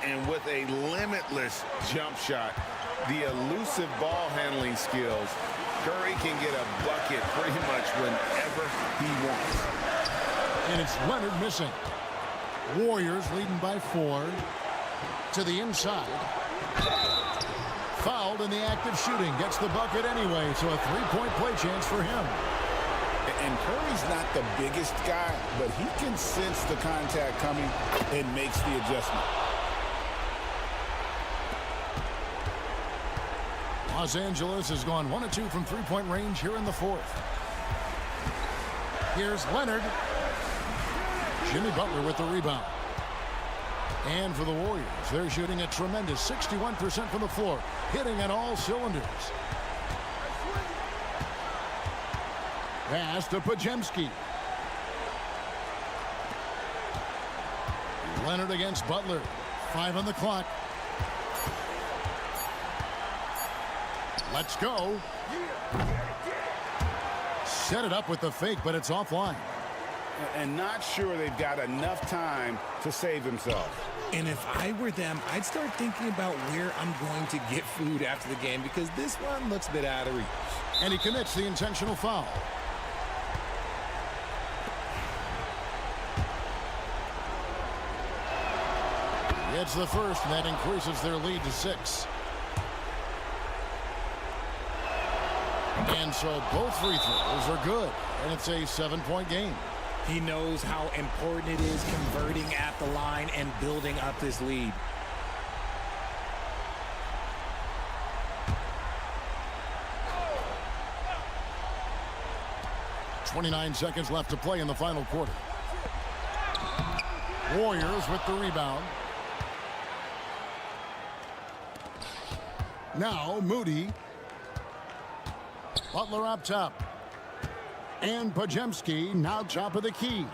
And with a limitless jump shot, the elusive ball handling skills, Curry can get a bucket pretty much whenever he wants. And it's Leonard missing. Warriors leading by 4. To the inside. Fouled in the act of shooting. Gets the bucket anyway, so a three-point play chance for him. And Curry's not the biggest guy, but he can sense the contact coming and makes the adjustment. Los Angeles has gone 1 of 2 from three-point range here in the 4th. Here's Leonard. Jimmy Butler with the rebound. And for the Warriors, they're shooting a tremendous 61% from the floor, hitting on all cylinders. Pass to Podziemski. Leonard against Butler. 5 on the clock. Let's go. Set it up with the fake, but it's offline. And not sure they've got enough time to save themselves. And if I were them, I'd start thinking about where I'm going to get food after the game because this one looks a bit out of reach. And he commits the intentional foul. It's the first, and that increases their lead to 6. And so both free throws are good, and it's a 7-point game. He knows how important it is converting at the line and building up this lead. .29 seconds left to play in the final quarter. Warriors with the rebound. Now Moody. Butler up top. And Podziemski now top of the key.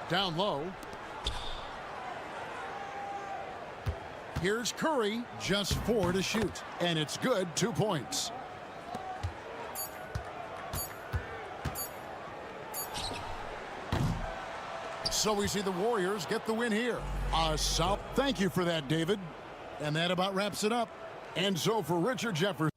Down low. Here's Curry, just 4 to shoot. And it's good, 2 points. So we see the Warriors get the win here. Thank you for that, David. And that about wraps it up. And so for Richard Jefferson.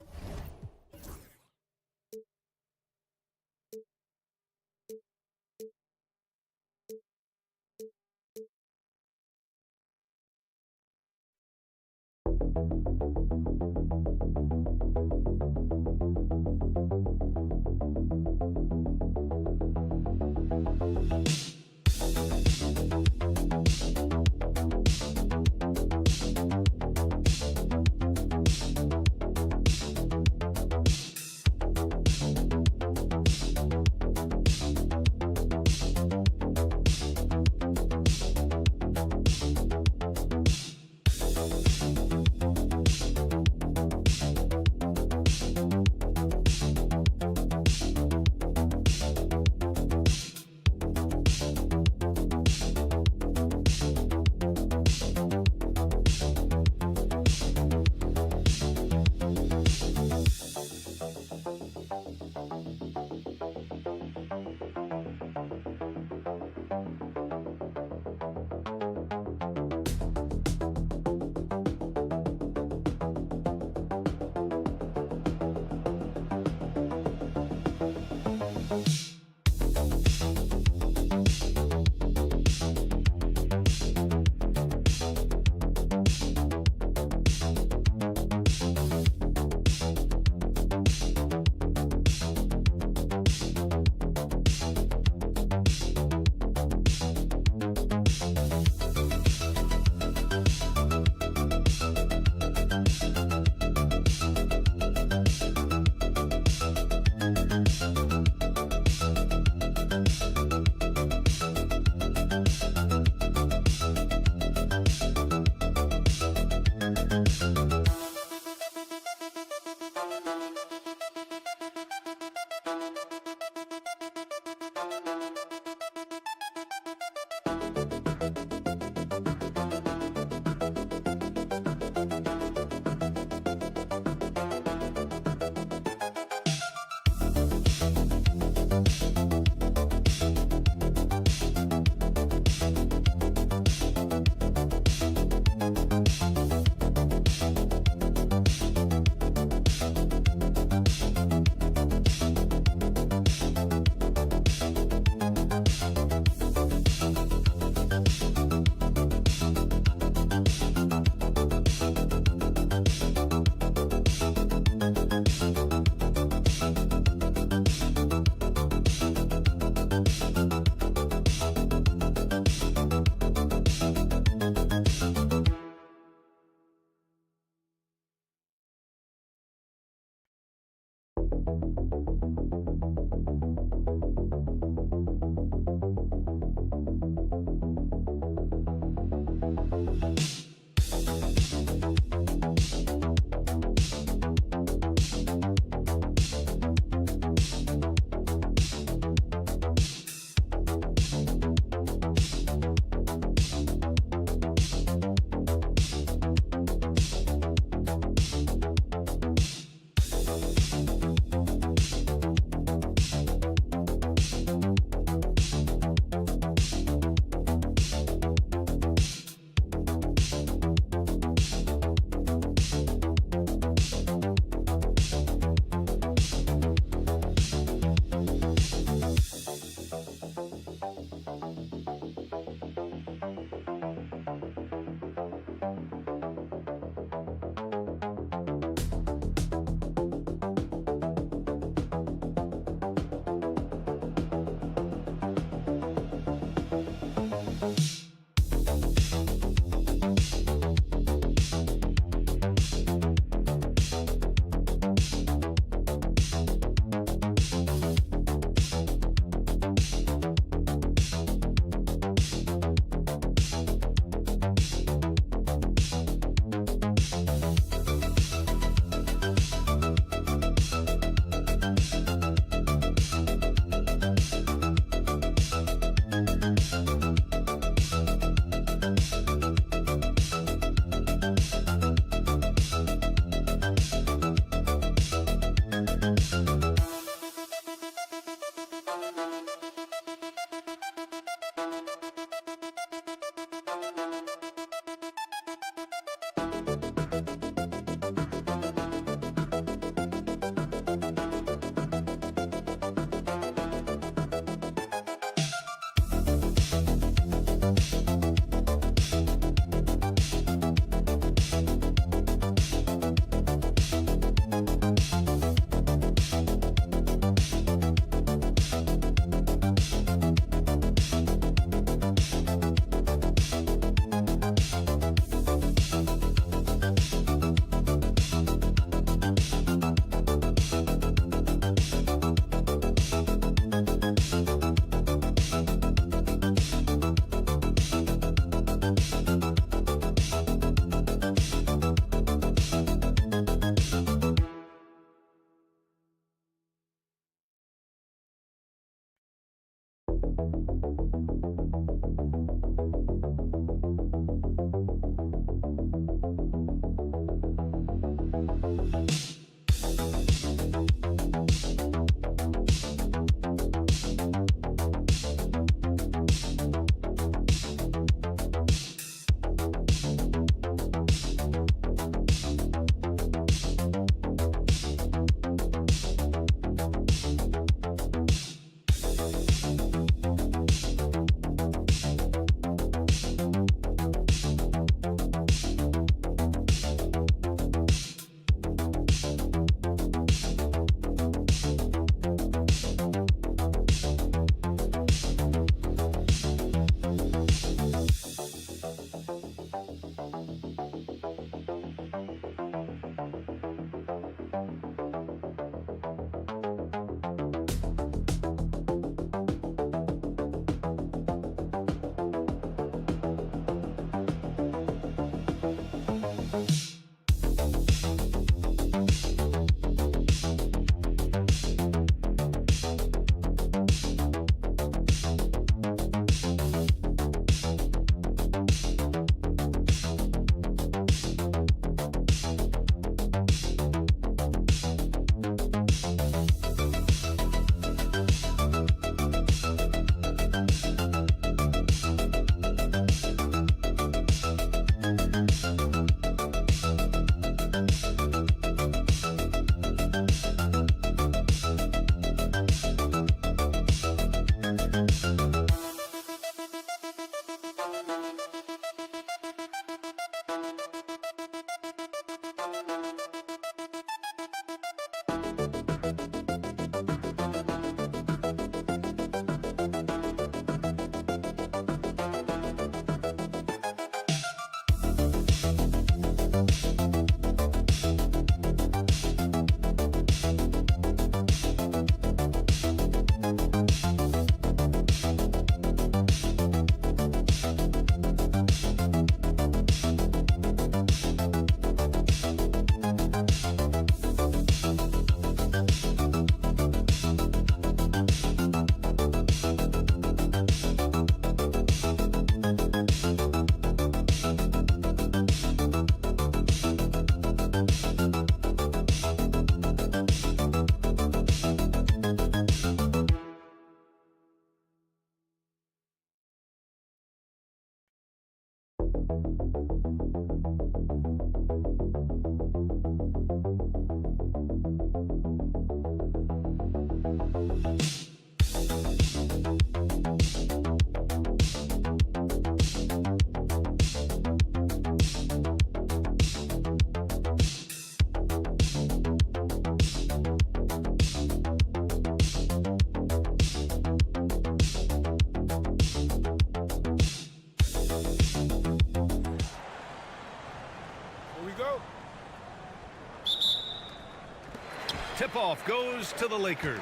Tip-off goes to the Lakers.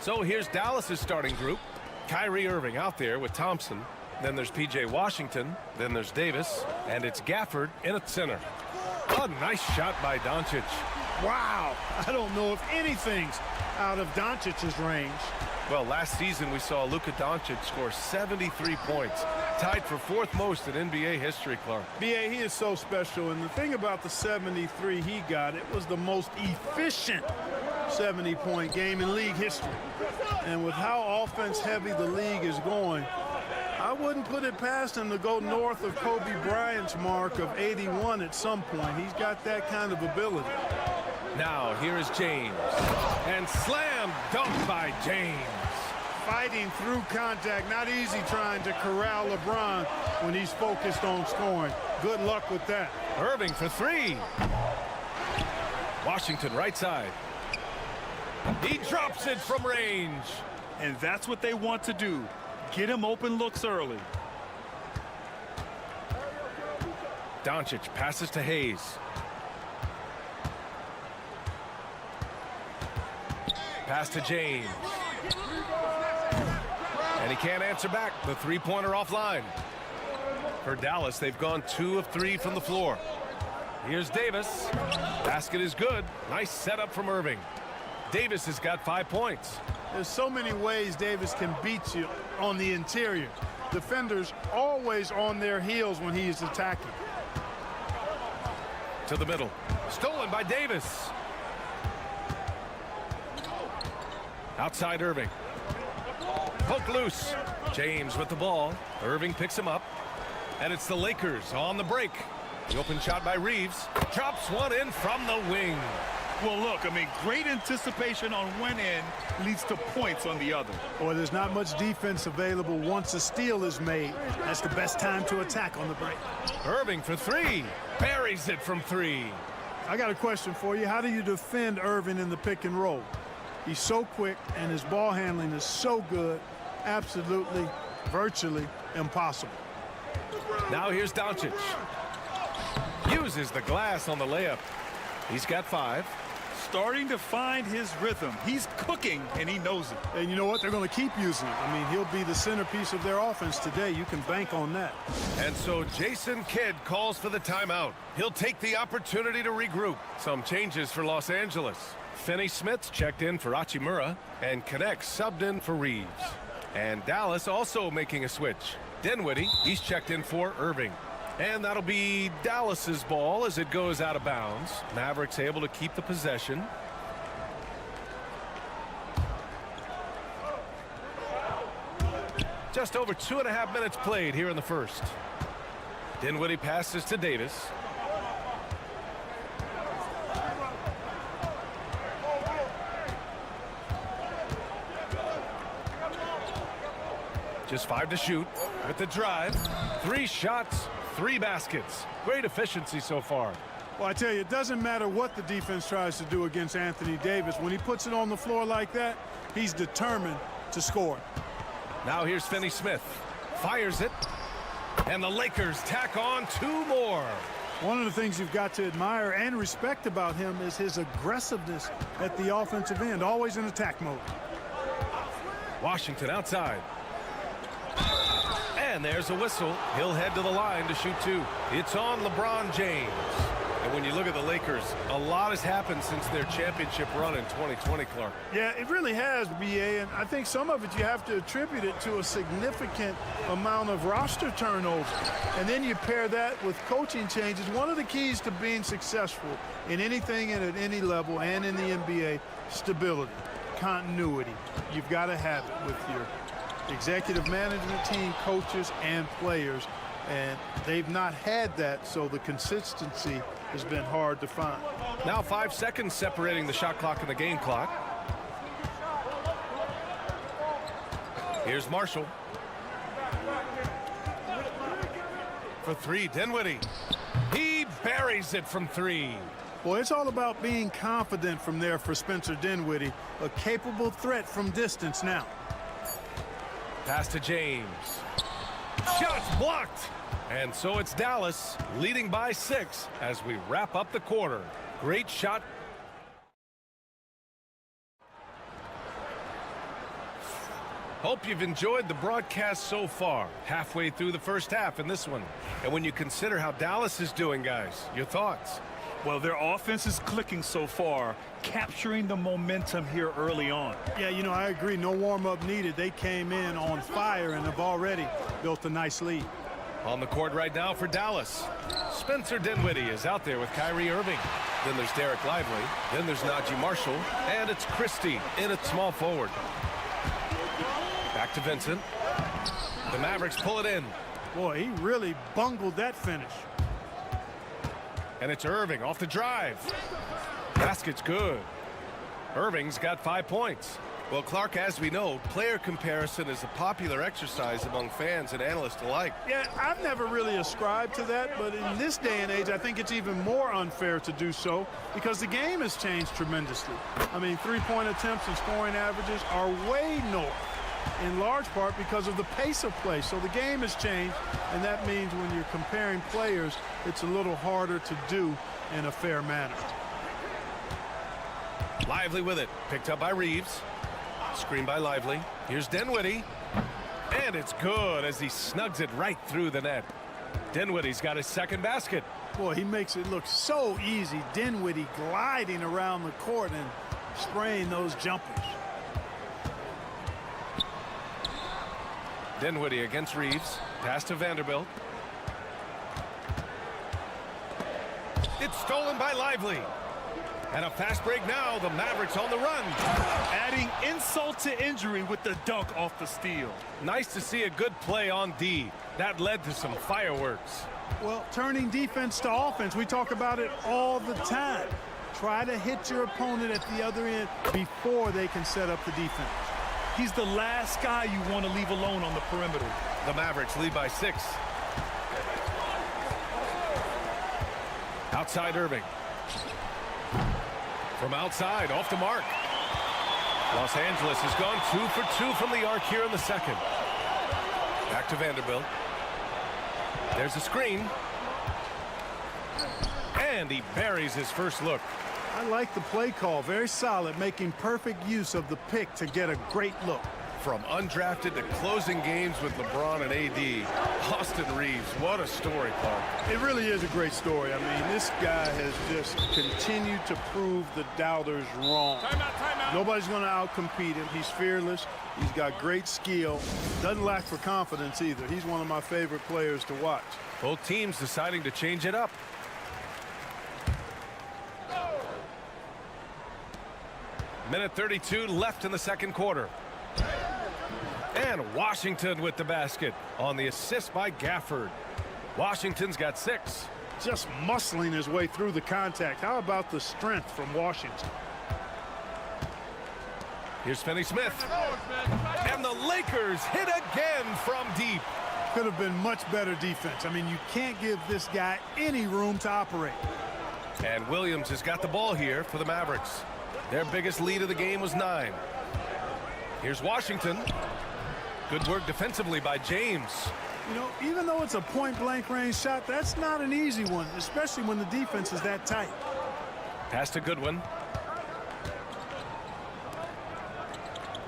So here's Dallas's starting group. Kyrie Irving out there with Thompson. Then there's P.J. Washington. Then there's Davis. And it's Gafford in at center. A nice shot by Doncic. Wow. I don't know if anything's out of Doncic's range. Well, last season we saw Luka Doncic score 73 points. Tied for fourth most in NBA history, Clark. B.A., he is so special. And the thing about the 73 he got, it was the most efficient 70-point game in league history. And with how offense-heavy the league is going, I wouldn't put it past him to go north of Kobe Bryant's mark of 81 at some point. He's got that kind of ability. Now, here is James. And slam dunk by James. Fighting through contact. Not easy trying to corral LeBron when he's focused on scoring. Good luck with that. Irving for three. Washington right side. He drops it from range. And that's what they want to do. Get him open looks early. Doncic passes to Hayes. Pass to James. And he can't answer back. The three-pointer offline. For Dallas, they've gone 2 of 3 from the floor. Here's Davis. Basket is good. Nice setup from Irving. Davis has got 5 points. There's so many ways Davis can beat you on the interior. Defenders always on their heels when he is attacking. To the middle. Stolen by Davis. Outside Irving. Poke loose. James with the ball. Irving picks him up. And it's the Lakers on the break. The open shot by Reeves. Drops one in from the wing. Well, look, I mean, great anticipation on one end leads to points on the other. Boy, there's not much defense available once a steal is made. That's the best time to attack on the break. Irving for three. Buries it from three. I got a question for you. How do you defend Irving in the pick and roll? He's so quick, and his ball handling is so good. Absolutely, virtually impossible. Now here's Doncic. Uses the glass on the layup. He's got 5. Starting to find his rhythm. He's cooking, and he knows it. And you know what? They're going to keep using it. I mean, he'll be the centerpiece of their offense today. You can bank on that. And so Jason Kidd calls for the timeout. He'll take the opportunity to regroup. Some changes for Los Angeles. Finney Smith checked in for Hachimura, and Connect subbed in for Reeves. And Dallas also making a switch. Dinwiddie, he's checked in for Irving. And that'll be Dallas's ball as it goes out of bounds. Mavericks able to keep the possession. Just over 2.5 minutes played here in the first. Dinwiddie passes to Davis. Just 5 to shoot with the drive. 3 shots, 3 baskets. Great efficiency so far. Well, I tell you, it doesn't matter what the defense tries to do against Anthony Davis. When he puts it on the floor like that, he's determined to score. Now here's Finney Smith. Fires it. And the Lakers tack on 2 more. One of the things you've got to admire and respect about him is his aggressiveness at the offensive end, always in attack mode. Washington outside. And there's a whistle. He'll head to the line to shoot 2. It's on LeBron James. And when you look at the Lakers, a lot has happened since their championship run in 2020, Clark. Yeah, it really has, BA, and I think some of it you have to attribute it to a significant amount of roster turnover. And then you pair that with coaching changes. One of the keys to being successful in anything and at any level and in the NBA, stability, continuity. You've got to have it with your executive management team, coaches, and players, and they've not had that, so the consistency has been hard to find. Now 5 seconds separating the shot clock and the game clock. Here's Marshall. For 3, Dinwiddie. He buries it from 3. Boy, it's all about being confident from there for Spencer Dinwiddie, a capable threat from distance now. Pass to James. Shots blocked. And so it's Dallas leading by 6 as we wrap up the quarter. Great shot. Hope you've enjoyed the broadcast so far. Halfway through the first half in this one. And when you consider how Dallas is doing, guys, your thoughts? Well, their offense is clicking so far, capturing the momentum here early on. Yeah, you know, I agree. No warm-up needed. They came in on fire and have already built a nice lead. On the court right now for Dallas. Spencer Dinwiddie is out there with Kyrie Irving. Then there's Derek Lively. Then there's Najee Marshall. And it's Christie in at small forward. Back to Vincent. The Mavericks pull it in. Boy, he really bungled that finish. And it's Irving off the drive. Basket's good. Irving's got 5 points. Well, Clark, as we know, player comparison is a popular exercise among fans and analysts alike. Yeah, I've never really ascribed to that, but in this day and age, I think it's even more unfair to do so because the game has changed tremendously. I mean, 3-point attempts and scoring averages are way north, in large part because of the pace of play. So the game has changed, and that means when you're comparing players, it's a little harder to do in a fair manner. Lively with it. Picked up by Reeves. Screen by Lively. Here's Dinwiddie. And it's good as he snugs it right through the net. Dinwiddie's got his second basket. Boy, he makes it look so easy. Dinwiddie gliding around the court and spraying those jumpers. Dinwiddie against Reeves. Pass to Vanderbilt. It's stolen by Lively. And a fast break now. The Mavericks on the run. Adding insult to injury with the dunk off the steal. Nice to see a good play on D. That led to some fireworks. Well, turning defense to offense, we talk about it all the time. Try to hit your opponent at the other end before they can set up the defense. He's the last guy you want to leave alone on the perimeter. The Mavericks lead by 6. Outside Irving. From outside, off the mark. Los Angeles has gone 2 for 2 from the arc here in the second. Back to Vanderbilt. There's a screen. And he buries his first look. I like the play call. Very solid, making perfect use of the pick to get a great look. From undrafted to closing games with LeBron and AD, Austin Reeves, what a story, Paul. It really is a great story. I mean, this guy has just continued to prove the doubters wrong. Timeout. Nobody's going to outcompete him. He's fearless. He's got great skill. Doesn't lack for confidence either. He's one of my favorite players to watch. Both teams deciding to change it up. Minute 32 left in the second quarter. And Washington with the basket on the assist by Gafford. Washington's got 6. Just muscling his way through the contact. How about the strength from Washington? Here's Finney-Smith. And the Lakers hit again from deep. Could have been much better defense. I mean, you can't give this guy any room to operate. And Williams has got the ball here for the Mavericks. Their biggest lead of the game was 9. Here's Washington. Good work defensively by James. You know, even though it's a point-blank range shot, that's not an easy one, especially when the defense is that tight. Pass to Goodwin.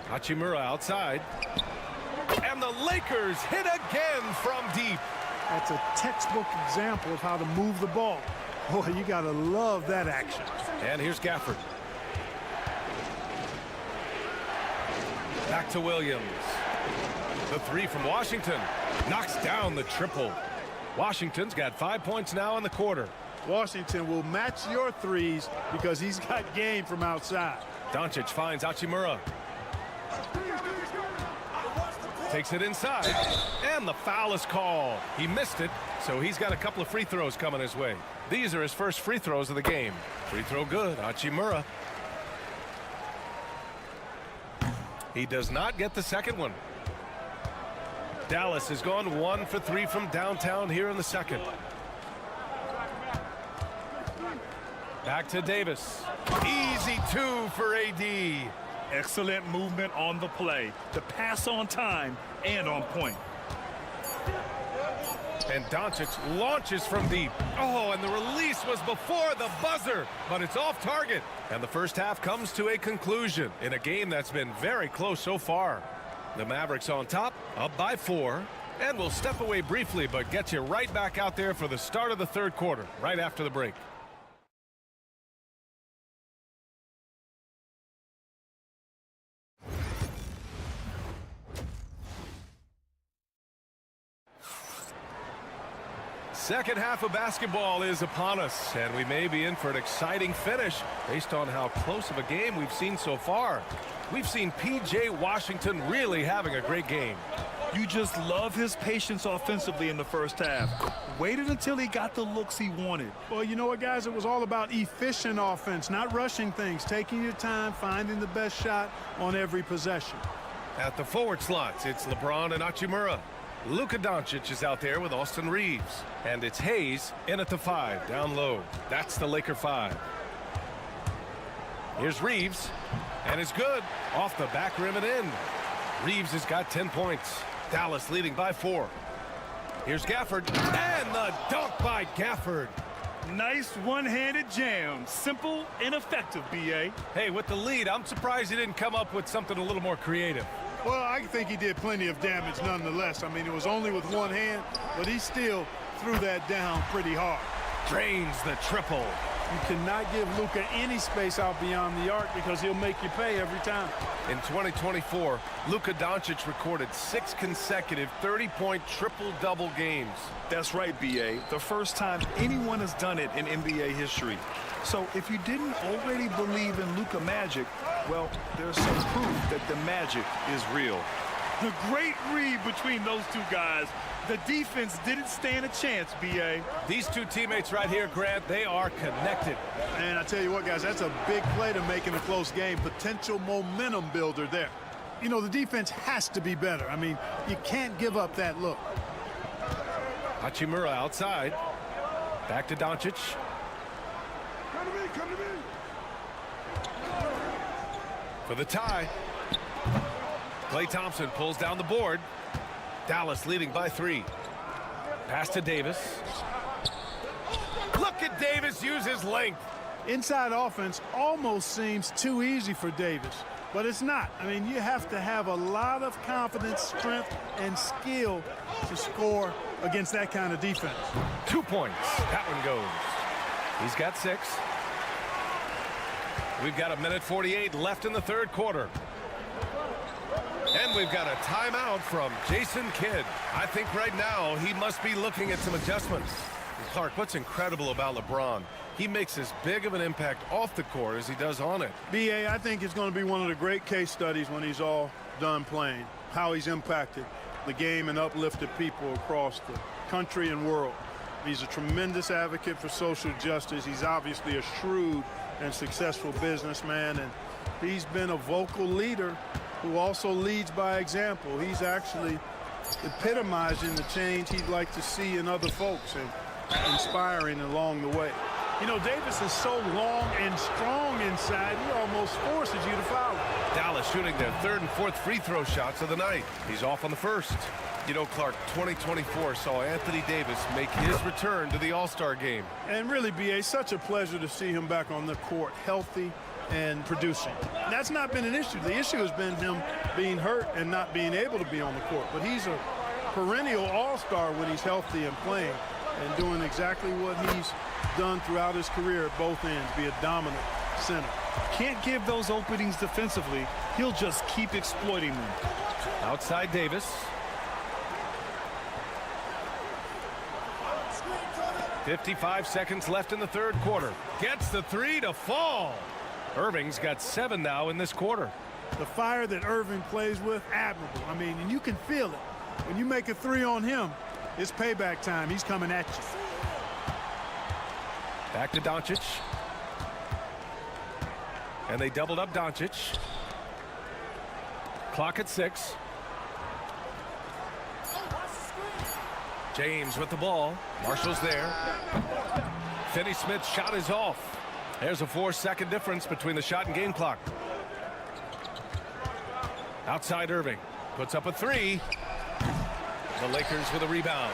Hachimura outside. And the Lakers hit again from deep. That's a textbook example of how to move the ball. Boy, you got to love that action. And here's Gafford. Back to Williams. The 3 from Washington knocks down the triple. Washington's got 5 points now in the quarter. Washington will match your threes because he's got game from outside. Doncic finds Hachimura. Takes it inside. And the foul is called. He missed it, so he's got a couple of free throws coming his way. These are his first free throws of the game. Free throw good. Hachimura. He does not get the second one. Dallas has gone 1 for 3 from downtown here in the second. Back to Davis. Easy 2 for AD. Excellent movement on the play. The pass on time and on point. And Doncic launches from deep. Oh, and the release was before the buzzer, but it's off target. And the first half comes to a conclusion in a game that's been very close so far. The Mavericks on top, up by 4. And we'll step away briefly, but get you right back out there for the start of the third quarter, right after the break. Second half of basketball is upon us, and we may be in for an exciting finish based on how close of a game we've seen so far. We've seen P.J. Washington really having a great game. You just love his patience offensively in the first half. Waited until he got the looks he wanted. Well, you know what, guys? It was all about efficient offense, not rushing things, taking your time, finding the best shot on every possession. At the forward slots, it's LeBron and Hachimura. Luka Doncic is out there with Austin Reeves. And it's Hayes in at the 5, down low. That's the Laker 5. Here's Reeves. And it's good. Off the back rim and in. Reeves has got 10 points. Dallas leading by 4. Here's Gafford. And the dunk by Gafford. Nice one-handed jam. Simple and effective, B.A. Hey, with the lead, I'm surprised he didn't come up with something a little more creative. Well, I think he did plenty of damage nonetheless. I mean, it was only with one hand, but he still threw that down pretty hard. Drains the triple. You cannot give Luka any space out beyond the arc because he'll make you pay every time. In 2024, Luka Doncic recorded 6 consecutive 30-point triple-double games. That's right, B.A. The first time anyone has done it in NBA history. So if you didn't already believe in Luka magic, well, there's some proof that the magic is real. The great read between those two guys. The defense didn't stand a chance, B.A. These two teammates right here, Grant, they are connected. And I tell you what, guys, that's a big play to make in a close game. Potential momentum builder there. You know, the defense has to be better. I mean, you can't give up that look. Hachimura outside. Back to Doncic. Come to me, come to me. For the tie. Klay Thompson pulls down the board. Dallas leading by 3. Pass to Davis. Look at Davis use his length. Inside offense almost seems too easy for Davis, but it's not. I mean, you have to have a lot of confidence, strength, and skill to score against that kind of defense. 2 points. That one goes. He's got 6. We've got 1:48 left in the third quarter. And we've got a timeout from Jason Kidd. I think right now he must be looking at some adjustments. And Clark, what's incredible about LeBron, he makes as big of an impact off the court as he does on it. B.A., I think it's going to be one of the great case studies when he's all done playing, how he's impacted the game and uplifted people across the country and world. He's a tremendous advocate for social justice. He's obviously a shrewd and successful businessman, and he's been a vocal leader who also leads by example. He's actually epitomizing the change he'd like to see in other folks and inspiring along the way. You know, Davis is so long and strong inside, he almost forces you to foul. Dallas shooting their 3rd and 4th free throw shots of the night. He's off on the 1st. You know, Clark, 2024 saw Anthony Davis make his return to the All-Star game. And really, B.A., such a pleasure to see him back on the court, healthy and producing. That's not been an issue. The issue has been him being hurt and not being able to be on the court. But he's a perennial all-star when he's healthy and playing and doing exactly what he's done throughout his career at both ends, be a dominant center. Can't give those openings defensively. He'll just keep exploiting them. Outside Davis. 55 seconds left in the third quarter. Gets the 3 to fall. Irving's got 7 now in this quarter. The fire that Irving plays with, admirable. I mean, and you can feel it. When you make a 3 on him, it's payback time. He's coming at you. Back to Doncic. And they doubled up Doncic. Clock at 6. James with the ball. Marshall's there. Finney-Smith's shot is off. There's a 4-second difference between the shot and game clock. Outside Irving. Puts up a 3. The Lakers with a rebound.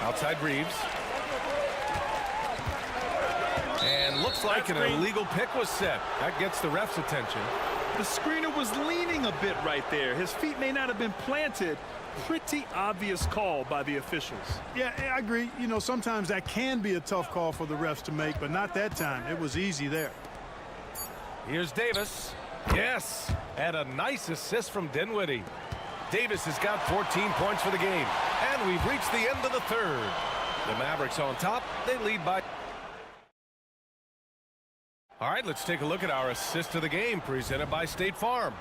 Outside Reeves. And looks like an illegal pick was set. That gets the ref's attention. The screener was leaning a bit right there. His feet may not have been planted. Pretty obvious call by the officials. Yeah, I agree. You know, sometimes that can be a tough call for the refs to make, but not that time. It was easy there. Here's Davis. Yes, and a nice assist from Dinwiddie. Davis has got 14 points for the game, and we've reached the end of the third. The Mavericks on top. They lead by... All right, let's take a look at our assist of the game presented by State Farm.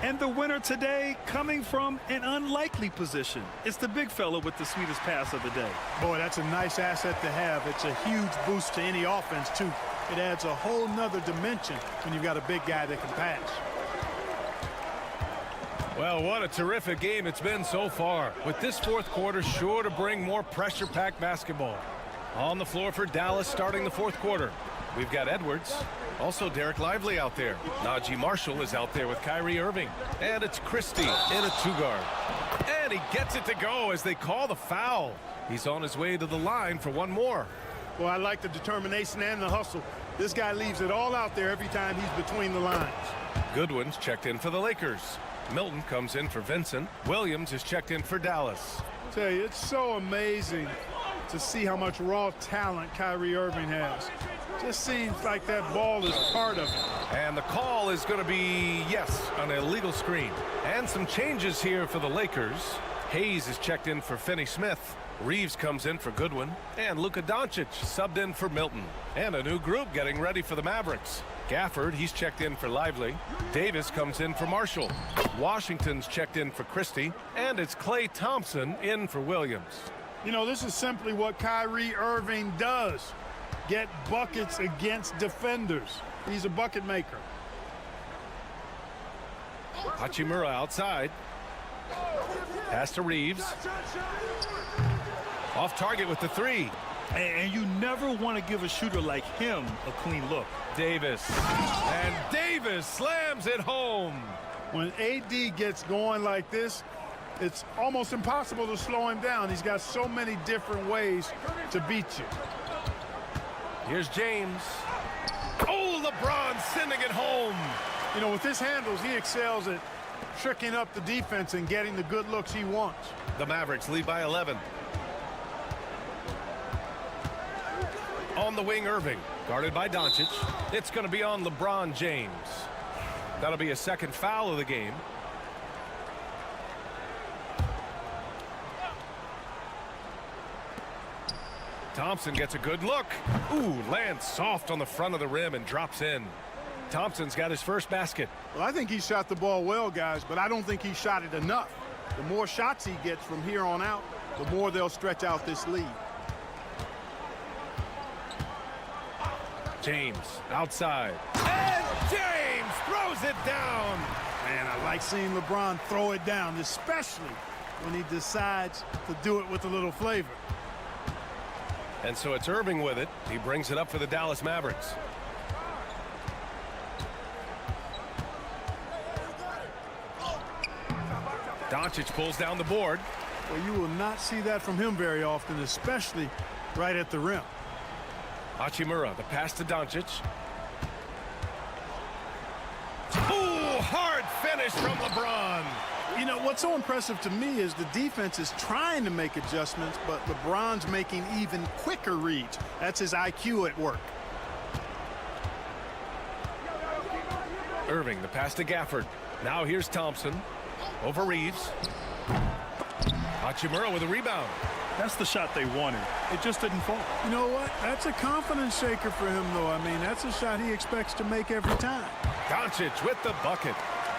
And the winner today coming from an unlikely position. It's the big fella with the sweetest pass of the day. Boy, that's a nice asset to have. It's a huge boost to any offense, too. It adds a whole nother dimension when you've got a big guy that can pass. Well, what a terrific game it's been so far. With this fourth quarter sure to bring more pressure-packed basketball. On the floor for Dallas starting the fourth quarter. We've got Edwards. Also Derek Lively out there. Najee Marshall is out there with Kyrie Irving. And it's Christie in a 2-guard. And he gets it to go as they call the foul. He's on his way to the line for one more. Well, I like the determination and the hustle. This guy leaves it all out there every time he's between the lines. Goodwin's checked in for the Lakers. Milton comes in for Vincent. Williams is checked in for Dallas. I tell you, it's so amazing to see how much raw talent Kyrie Irving has. Just seems like that ball is part of it. And the call is going to be, yes, an illegal screen. And some changes here for the Lakers. Hayes is checked in for Finney-Smith. Reeves comes in for Goodwin. And Luka Doncic subbed in for Milton. And a new group getting ready for the Mavericks. Gafford, he's checked in for Lively. Davis comes in for Marshall. Washington's checked in for Christie. And it's Klay Thompson in for Williams. You know, this is simply what Kyrie Irving does. Get buckets against defenders. He's a bucket maker. Hachimura outside. Pass to Reeves. Off target with the three. And you never want to give a shooter like him a clean look. Davis. And Davis slams it home. When AD gets going like this, it's almost impossible to slow him down. He's got so many different ways to beat you. Here's James. Oh, LeBron sending it home. You know, with his handles, he excels at tricking up the defense and getting the good looks he wants. The Mavericks lead by 11. On the wing, Irving. Guarded by Doncic. It's going to be on LeBron James. That'll be a second foul of the game. Thompson gets a good look. Ooh, lands soft on the front of the rim and drops in. Thompson's got his first basket. Well, I think he shot the ball well, guys, but I don't think he shot it enough. The more shots he gets from here on out, the more they'll stretch out this lead. James outside. And James throws it down. Man, I like seeing LeBron throw it down, especially when he decides to do it with a little flavor. And so it's Irving with it. He brings it up for the Dallas Mavericks. Doncic pulls down the board. Well, you will not see that from him very often, especially right at the rim. Hachimura, the pass to Doncic. Ooh, hard finish from LeBron. You know, what's so impressive to me is the defense is trying to make adjustments, but LeBron's making even quicker reads. That's his IQ at work. Irving, the pass to Gafford. Now here's Thompson. Over Reeves. Hachimura with a rebound. That's the shot they wanted. It just didn't fall. You know what? That's a confidence shaker for him, though. I mean, that's a shot he expects to make every time. Doncic with the bucket.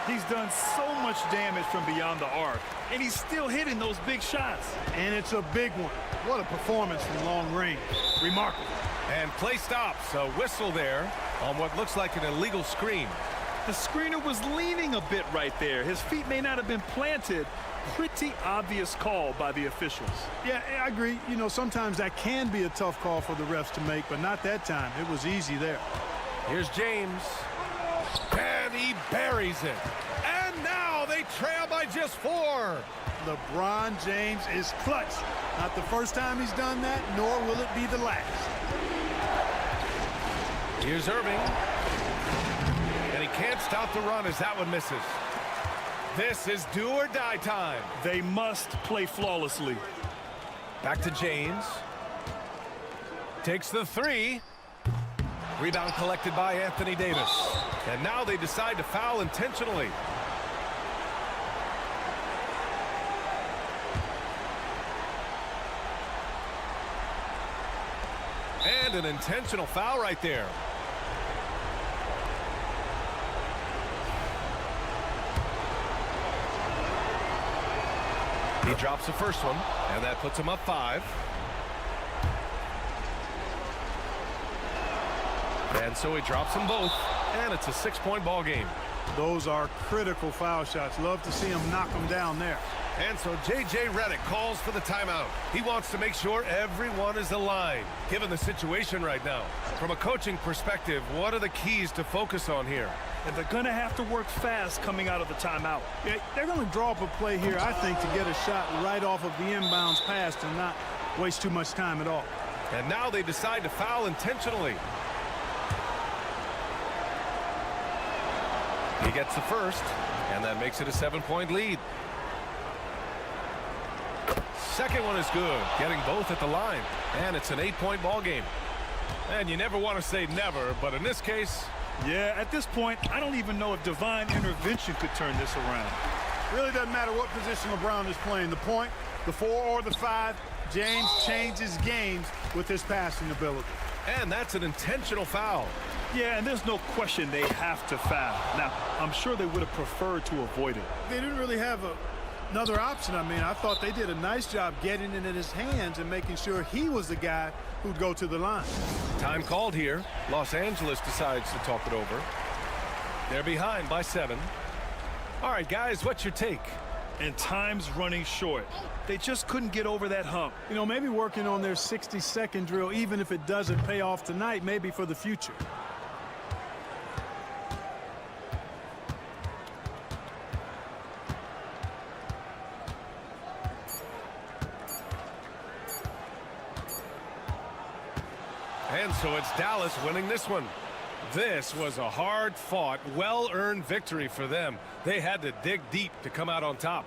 He's done so much damage from beyond the arc, and he's still hitting those big shots. And it's a big one. What a performance from long range. Remarkable. And play stops. A whistle there on what looks like an illegal screen. The screener was leaning a bit right there. His feet may not have been planted. Pretty obvious call by the officials. Yeah, I agree. You know, sometimes that can be a tough call for the refs to make, but not that time. It was easy there. Here's James. And he buries it. And now they trail by just 4. LeBron James is clutch. Not the first time he's done that, nor will it be the last. Here's Irving. And he can't stop the run as that one misses. This is do or die time. They must play flawlessly. Back to James. Takes the 3. Rebound collected by Anthony Davis. And now they decide to foul intentionally. And an intentional foul right there. He drops the first one, and that puts him up 5. And so he drops them both, and it's a 6-point ball game. Those are critical foul shots. Love to see him knock them down there. And so J.J. Redick calls for the timeout. He wants to make sure everyone is aligned, given the situation right now. From a coaching perspective, what are the keys to focus on here? And they're going to have to work fast coming out of the timeout. Yeah, they're going to draw up a play here, I think, to get a shot right off of the inbounds pass and not waste too much time at all. And now they decide to foul intentionally. He gets the first, and that makes it a 7-point lead. second one is good, getting both at the line. And it's an 8-point ball game. And you never want to say never, but in this case... Yeah, at this point, I don't even know if divine intervention could turn this around. Really doesn't matter what position LeBron is playing. The point, the 4 or the 5, James changes games with his passing ability. And that's an intentional foul. Yeah, and there's no question they have to foul. Now, I'm sure they would have preferred to avoid it. They didn't really have another option. I mean, I thought they did a nice job getting it in his hands and making sure he was the guy who'd go to the line. Time called here. Los Angeles decides to talk it over. They're behind by 7. All right, guys, what's your take? And time's running short. They just couldn't get over that hump. You know, maybe working on their 60-second drill, even if it doesn't pay off tonight, maybe for the future. And so it's Dallas winning this one. This was a hard-fought, well-earned victory for them. They had to dig deep to come out on top.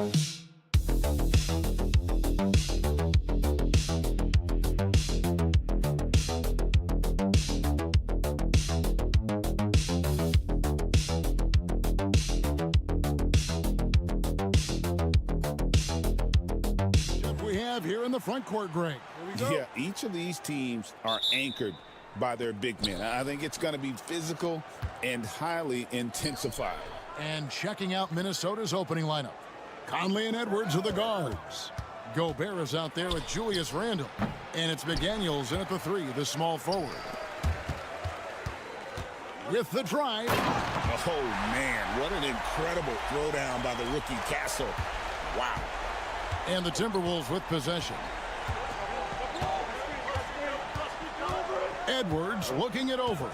We have here in the front court, Greg. Yeah, each of these teams are anchored by their big men. I think it's going to be physical and highly intensified. And checking out Minnesota's opening lineup. Conley and Edwards are the guards. Gobert is out there with Julius Randle. And it's McDaniels in at the 3, the small forward. With the drive. Oh, man, what an incredible throwdown by the rookie Castle. Wow. And the Timberwolves with possession. Edwards looking it over.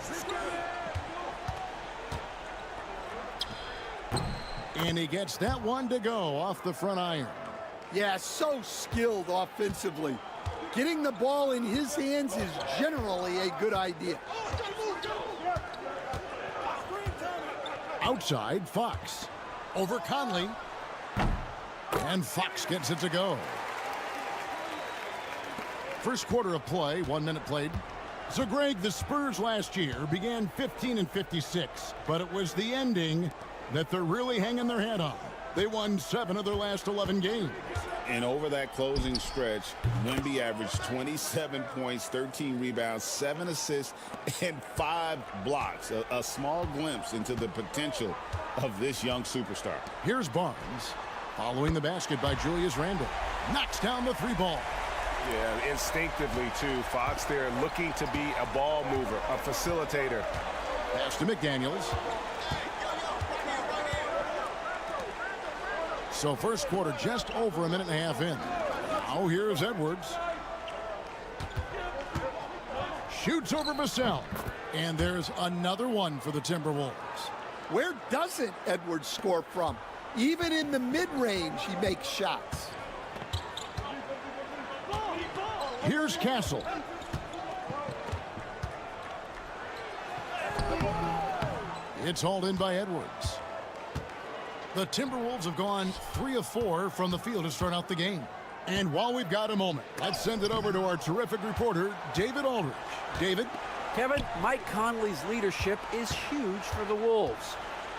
And he gets that one to go off the front iron. Yeah, so skilled offensively. Getting the ball in his hands is generally a good idea. Outside, Fox. Over Conley. And Fox gets it to go. First quarter of play, 1 minute played. So, Greg, the Spurs last year began 15-56, but it was the ending that they're really hanging their head on. They won 7 of their last 11 games. And over that closing stretch, Wemby averaged 27 points, 13 rebounds, 7 assists, and 5 blocks. A small glimpse into the potential of this young superstar. Here's Barnes, following the basket by Julius Randle. Knocks down the 3 ball. Yeah, instinctively, too. Fox there looking to be a ball mover, a facilitator. Pass to McDaniels. So first quarter just over a minute and a half in. Now here's Edwards. Shoots over Vassell. And there's another one for the Timberwolves. Where doesn't Edwards score from? Even in the mid-range, he makes shots. Here's Castle. It's hauled in by Edwards. The Timberwolves have gone 3 of 4 from the field to start out the game. And while we've got a moment, let's send it over to our terrific reporter, David Aldridge. David? Kevin, Mike Conley's leadership is huge for the Wolves.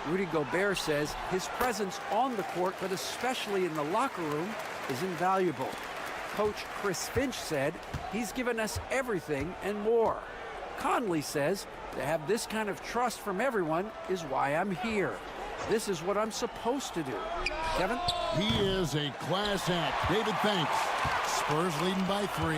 Rudy Gobert says his presence on the court, but especially in the locker room, is invaluable. Coach Chris Finch said he's given us everything and more. Conley says to have this kind of trust from everyone is why I'm here. This is what I'm supposed to do. Kevin? He is a class act. David, thanks. Spurs leading by 3.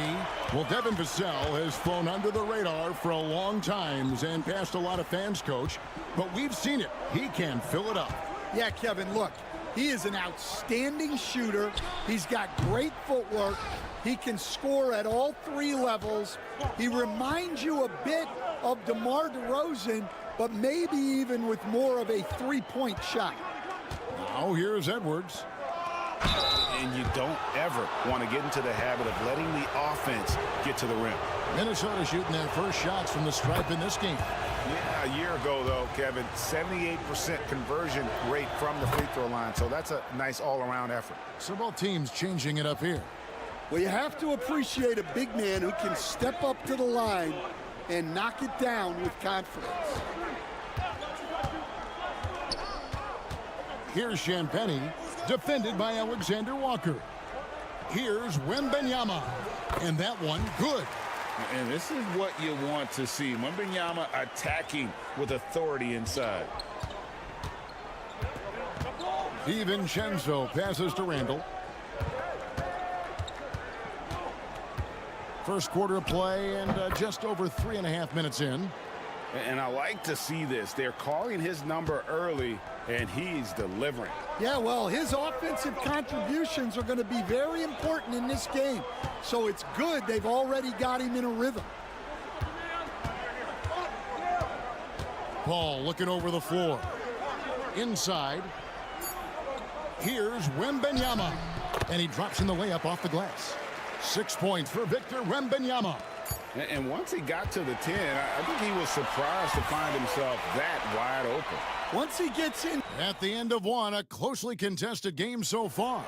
Well, Devin Vassell has flown under the radar for a long time and passed a lot of fans, Coach. But we've seen it. He can fill it up. Yeah, Kevin, look. He is an outstanding shooter. He's got great footwork. He can score at all 3 levels. He reminds you a bit of DeMar DeRozan, but maybe even with more of a 3-point shot. Now here's Edwards. And you don't ever want to get into the habit of letting the offense get to the rim. Minnesota shooting their first shots from the stripe in this game. Yeah, a year ago, though, Kevin, 78% conversion rate from the free throw line. So that's a nice all-around effort. So both teams changing it up here. Well, you have to appreciate a big man who can step up to the line and knock it down with confidence. Here's Champagny, defended by Alexander Walker. Here's Wembanyama, and that one good. And this is what you want to see. Wembanyama attacking with authority inside. DiVincenzo passes to Randle. First quarter of play and just over 3.5 minutes in. And I like to see this. They're calling his number early, and he's delivering. Yeah, well, his offensive contributions are going to be very important in this game. So it's good they've already got him in a rhythm. Paul looking over the floor. Inside. Here's Wembanyama. And he drops in the layup off the glass. 6 points for Victor Wembanyama. And once he got to the 10, I think he was surprised to find himself that wide open. Once he gets in. At the end of one, a closely contested game so far.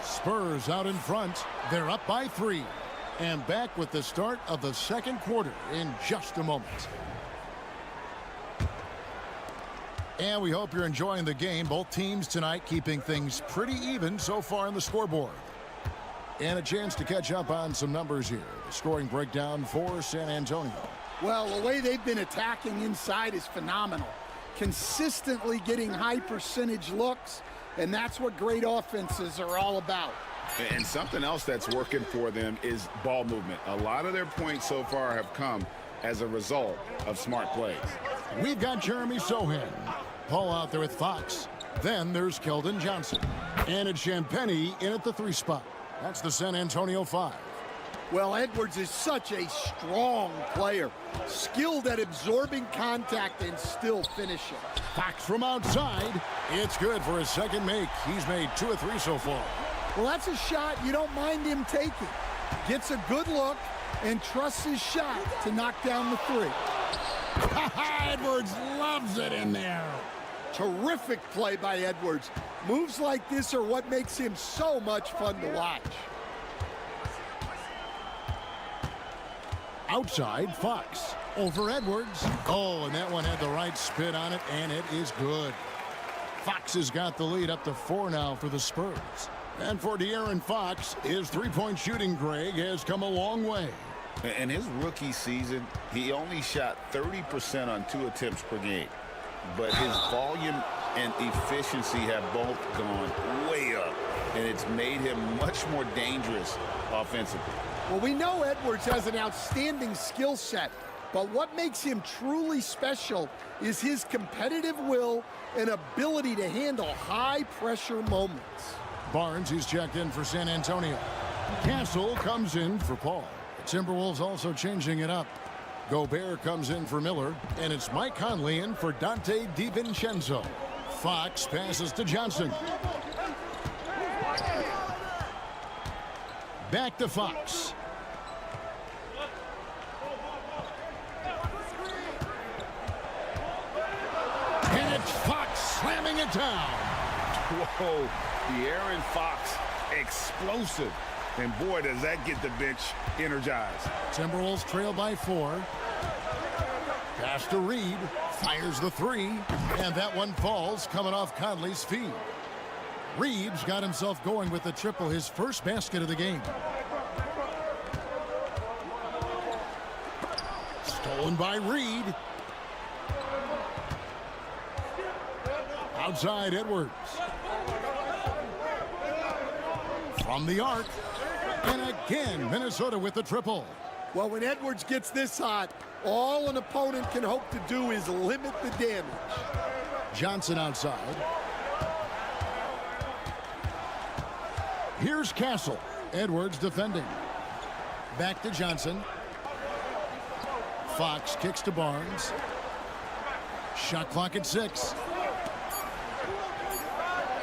Spurs out in front. They're up by 3. And back with the start of the second quarter in just a moment. And we hope you're enjoying the game. Both teams tonight keeping things pretty even so far on the scoreboard. And a chance to catch up on some numbers here. The scoring breakdown for San Antonio. Well, the way they've been attacking inside is phenomenal. Consistently getting high percentage looks, and that's what great offenses are all about. And something else that's working for them is ball movement. A lot of their points so far have come as a result of smart plays. We've got Jeremy Sohan. Paul out there with Fox. Then there's Keldon Johnson. And it's Champagnie in at the 3 spot. That's the San Antonio 5. Well, Edwards is such a strong player. Skilled at absorbing contact and still finishing. Fox from outside. It's good for his second make. He's made 2 of 3 so far. Well, that's a shot you don't mind him taking. Gets a good look and trusts his shot to knock down the 3. Edwards loves it in there. Terrific play by Edwards. Moves like this are what makes him so much fun to watch. Outside, Fox. Over Edwards. Oh, and that one had the right spin on it, and it is good. Fox has got the lead up to 4 now for the Spurs. And for De'Aaron Fox, his three-point shooting, Greg, has come a long way. In his rookie season, he only shot 30% on 2 attempts per game. But his volume and efficiency have both gone way up, and it's made him much more dangerous offensively. Well, we know Edwards has an outstanding skill set, but what makes him truly special is his competitive will and ability to handle high-pressure moments. Barnes, he's checked in for San Antonio. Castle comes in for Paul. The Timberwolves also changing it up. Gobert comes in for Miller, and it's Mike Conley in for Dante DiVincenzo. Fox passes to Johnson. Back to Fox. And it's Fox slamming it down. Whoa, De'Aaron Fox, explosive. And boy, does that get the bench energized. Timberwolves trail by 4. Pass to Reed. Fires the 3. And that one falls coming off Conley's feet. Reed's got himself going with the triple, his first basket of the game. Stolen by Reed. Outside Edwards. From the arc. And again, Minnesota with the triple. Well, when Edwards gets this hot, all an opponent can hope to do is limit the damage. Johnson outside. Here's Castle. Edwards defending. Back to Johnson. Fox kicks to Barnes. Shot clock at 6.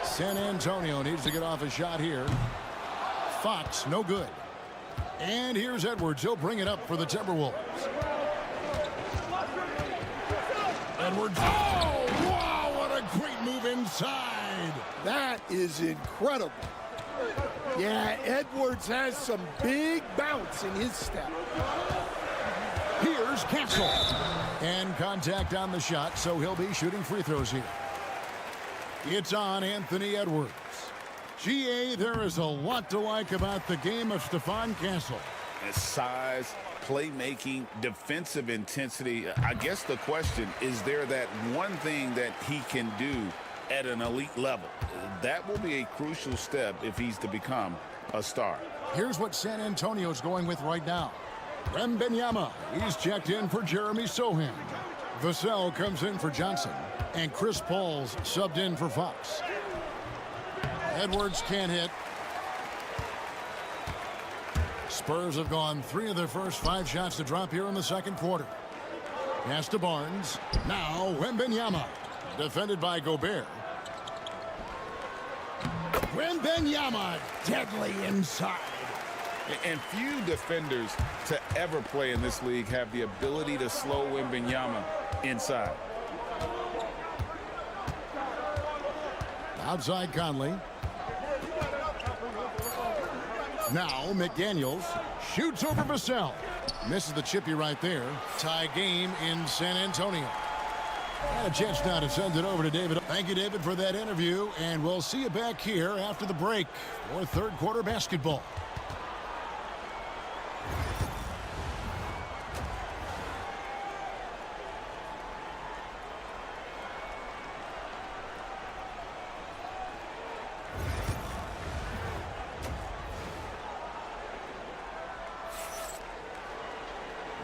San Antonio needs to get off a shot here. Fox, no good. And here's Edwards. He'll bring it up for the Timberwolves. Edwards. Oh, wow, what a great move inside. That is incredible. Yeah, Edwards has some big bounce in his step. Here's Castle. And contact on the shot, so he'll be shooting free throws here. It's on Anthony Edwards. GA, there is a lot to like about the game of Stephon Castle. His size, playmaking, defensive intensity. I guess the question, is there that one thing that he can do at an elite level? That will be a crucial step if he's to become a star. Here's what San Antonio's going with right now. Wembanyama, he's checked in for Jeremy Sohan. Vassell comes in for Johnson. And Chris Paul's subbed in for Fox. Edwards can't hit. Spurs have gone 3 of their first 5 shots to drop here in the second quarter. Pass to Barnes. Now Wembanyama. Defended by Gobert. Wembanyama deadly inside. And few defenders to ever play in this league have the ability to slow Wembanyama inside. Outside Conley. Now McDaniels shoots over Vassell. Misses the chippy right there. Tie game in San Antonio. And a chance now to send it over to David. Thank you, David, for that interview. And we'll see you back here after the break for third quarter basketball.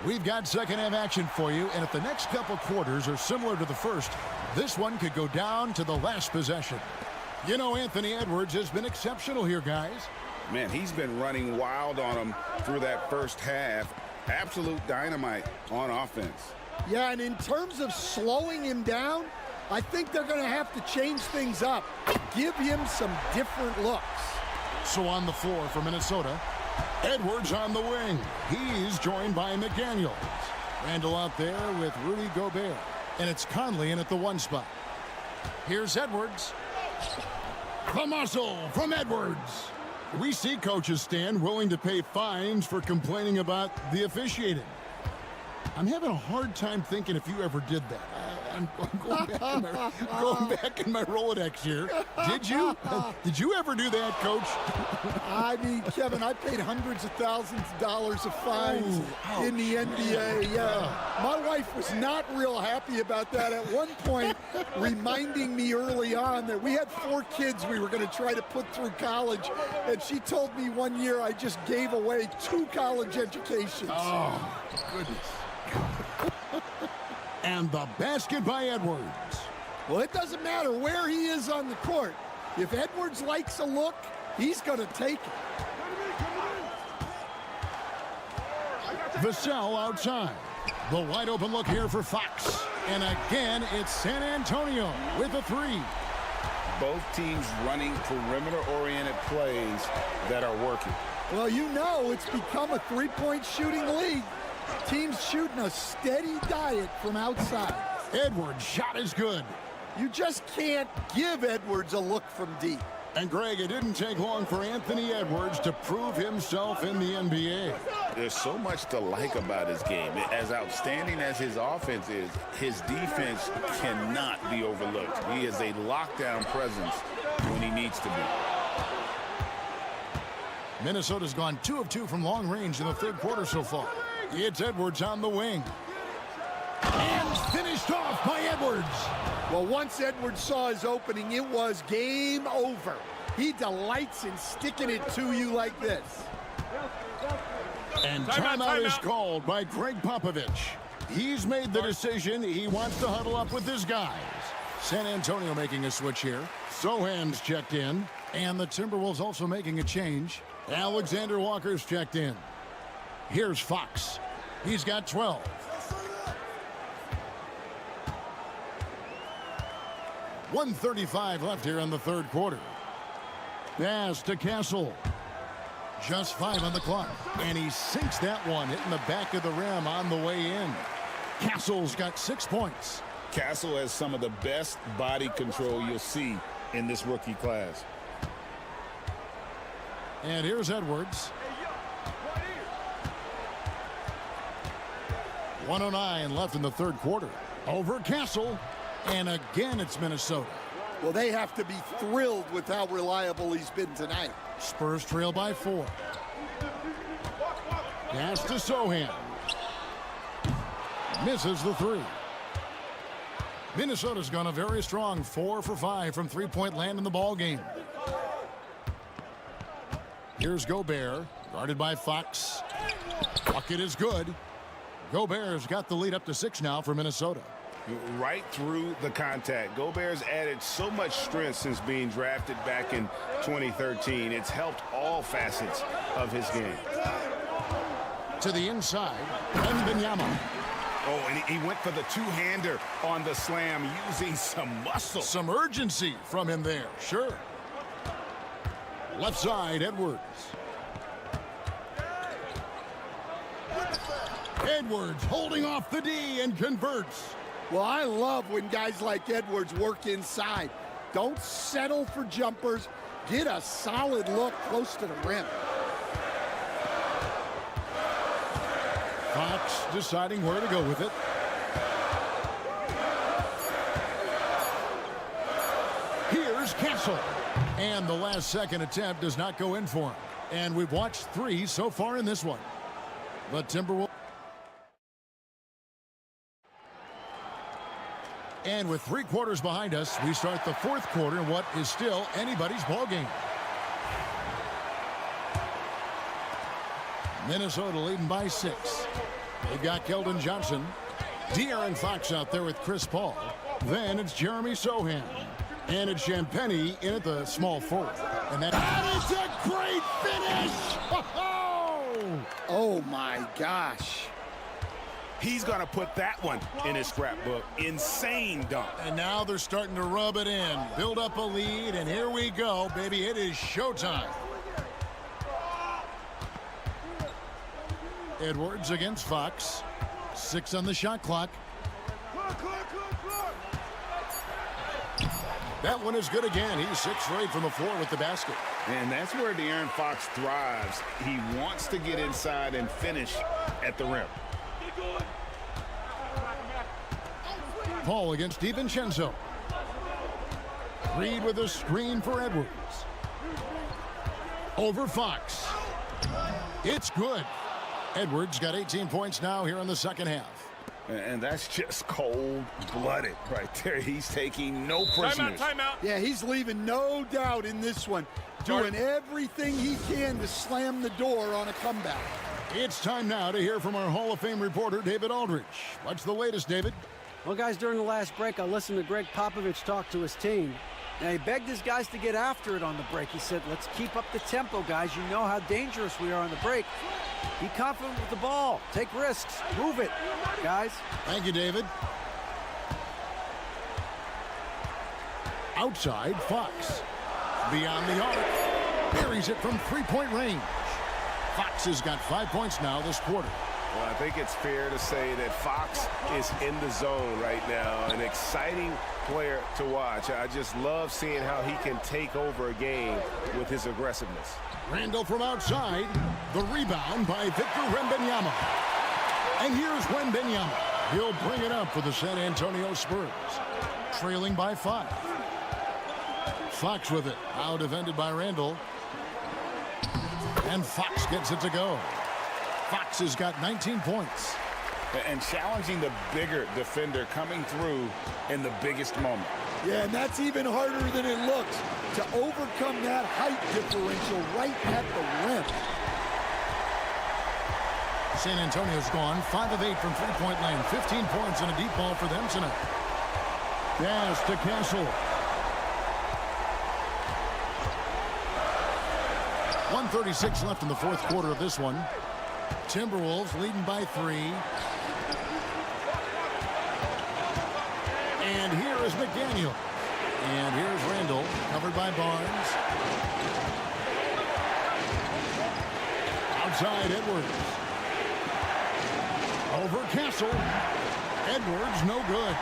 We've got second half action for you, and if the next couple quarters are similar to the first, this one could go down to the last possession. You know, Anthony Edwards has been exceptional here, guys. Man, he's been running wild on him through that first half. Absolute dynamite on offense. Yeah, and in terms of slowing him down, I think they're going to have to change things up. Give him some different looks. So on the floor for Minnesota, Edwards on the wing. He's joined by McDaniels. Randall out there with Rudy Gobert. And it's Conley in at the one spot. Here's Edwards. The muscle from Edwards. We see coaches stand willing to pay fines for complaining about the officiating. I'm having a hard time thinking if you ever did that. I'm going back in my Rolodex here. Did you? Did you ever do that, Coach? I mean, Kevin, I paid hundreds of thousands of dollars of fines in the NBA. My wife was not real happy about that at one point, reminding me early on that we had 4 kids we were going to try to put through college, and she told me one year I just gave away 2 college educations. Oh, goodness. And the basket by Edwards. Well, it doesn't matter where he is on the court. If Edwards likes a look, he's going to take it. Vassell outside. The wide open look here for Fox. And again, it's San Antonio with a 3. Both teams running perimeter-oriented plays that are working. Well, you know it's become a three-point shooting league. Teams shooting a steady diet from outside. Edwards' shot is good. You just can't give Edwards a look from deep. And Greg, it didn't take long for Anthony Edwards to prove himself in the NBA. There's so much to like about his game. As outstanding as his offense is, his defense cannot be overlooked. He is a lockdown presence when he needs to be. Minnesota's gone 2 of 2 from long range in the third quarter so far. It's Edwards on the wing. And finished off by Edwards. Well, once Edwards saw his opening, it was game over. He delights in sticking it to you like this. And timeout is called by Greg Popovich. He's made the decision. He wants to huddle up with his guys. San Antonio making a switch here. Sohan's checked in. And the Timberwolves also making a change. Alexander Walker's checked in. Here's Fox. He's got 12. .135 left here in the third quarter. Pass to Castle. Just 5 on the clock. And he sinks that one, hitting the back of the rim on the way in. Castle's got 6 points. Castle has some of the best body control you'll see in this rookie class. And here's Edwards. 1:09 left in the third quarter. Over Castle. And again, it's Minnesota. Well, they have to be thrilled with how reliable he's been tonight. Spurs trail by 4. Pass to Sohan. Misses the 3. Minnesota's gone a very strong 4 for 5 from three-point land in the ball game. Here's Gobert, guarded by Fox. Bucket is good. Gobert's got the lead up to 6 now for Minnesota. Right through the contact. Gobert's added so much strength since being drafted back in 2013. It's helped all facets of his game. To the inside, Wembanyama. Oh, and he went for the two-hander on the slam, using some muscle. Some urgency from him there, sure. Left side, Edwards. Edwards holding off the D and converts. Well, I love when guys like Edwards work inside. Don't settle for jumpers. Get a solid look close to the rim. Fox deciding where to go with it. Here's Castle. And the last second attempt does not go in for him. And we've watched 3 so far in this one. The Timberwolves. And with 3 quarters behind us, we start the 4th quarter in what is still anybody's ball game. Minnesota leading by 6. They've got Keldon Johnson. De'Aaron Fox out there with Chris Paul. Then it's Jeremy Sohan. And it's Champagnie in at the small forward. And that is a great finish! Oh my gosh. He's going to put that one in his scrapbook. Insane dunk. And now they're starting to rub it in. Build up a lead, and here we go, baby. It is showtime. Edwards against Fox. 6 on the shot clock. That one is good again. He's 6 straight from the floor with the basket. And that's where De'Aaron Fox thrives. He wants to get inside and finish at the rim. Paul against DiVincenzo. Reed with a screen for Edwards. Over Fox. It's good. Edwards got 18 points now here in the second half. And that's just cold-blooded right there. He's taking no prisoners. Timeout. Yeah, he's leaving no doubt in this one. Doing everything he can to slam the door on a comeback. It's time now to hear from our Hall of Fame reporter, David Aldridge. What's the latest, David? Well, guys, during the last break, I listened to Greg Popovich talk to his team. And he begged his guys to get after it on the break. He said, let's keep up the tempo, guys. You know how dangerous we are on the break. Be confident with the ball. Take risks. Move it, guys. Thank you, David. Outside, Fox. Beyond the arc. Buries it from 3-point range. Fox has got 5 points now this quarter. Well, I think it's fair to say that Fox is in the zone right now. An exciting player to watch. I just love seeing how he can take over a game with his aggressiveness. Randall from outside. The rebound by Victor Wembanyama. And here's Wembanyama. He'll bring it up for the San Antonio Spurs. Trailing by 5. Fox with it. Now defended by Randall. And Fox gets it to go. Fox has got 19 points. And challenging the bigger defender coming through in the biggest moment. Yeah, and that's even harder than it looks to overcome that height differential right at the rim. San Antonio's gone 5 of 8 from 3-point land. 15 points and a deep ball for them tonight. Pass to Castle. 1:36 left in the 4th quarter of this one. Timberwolves leading by 3. And here is McDaniel. And here's Randall, covered by Barnes. Outside, Edwards. Over Castle. Edwards, no good.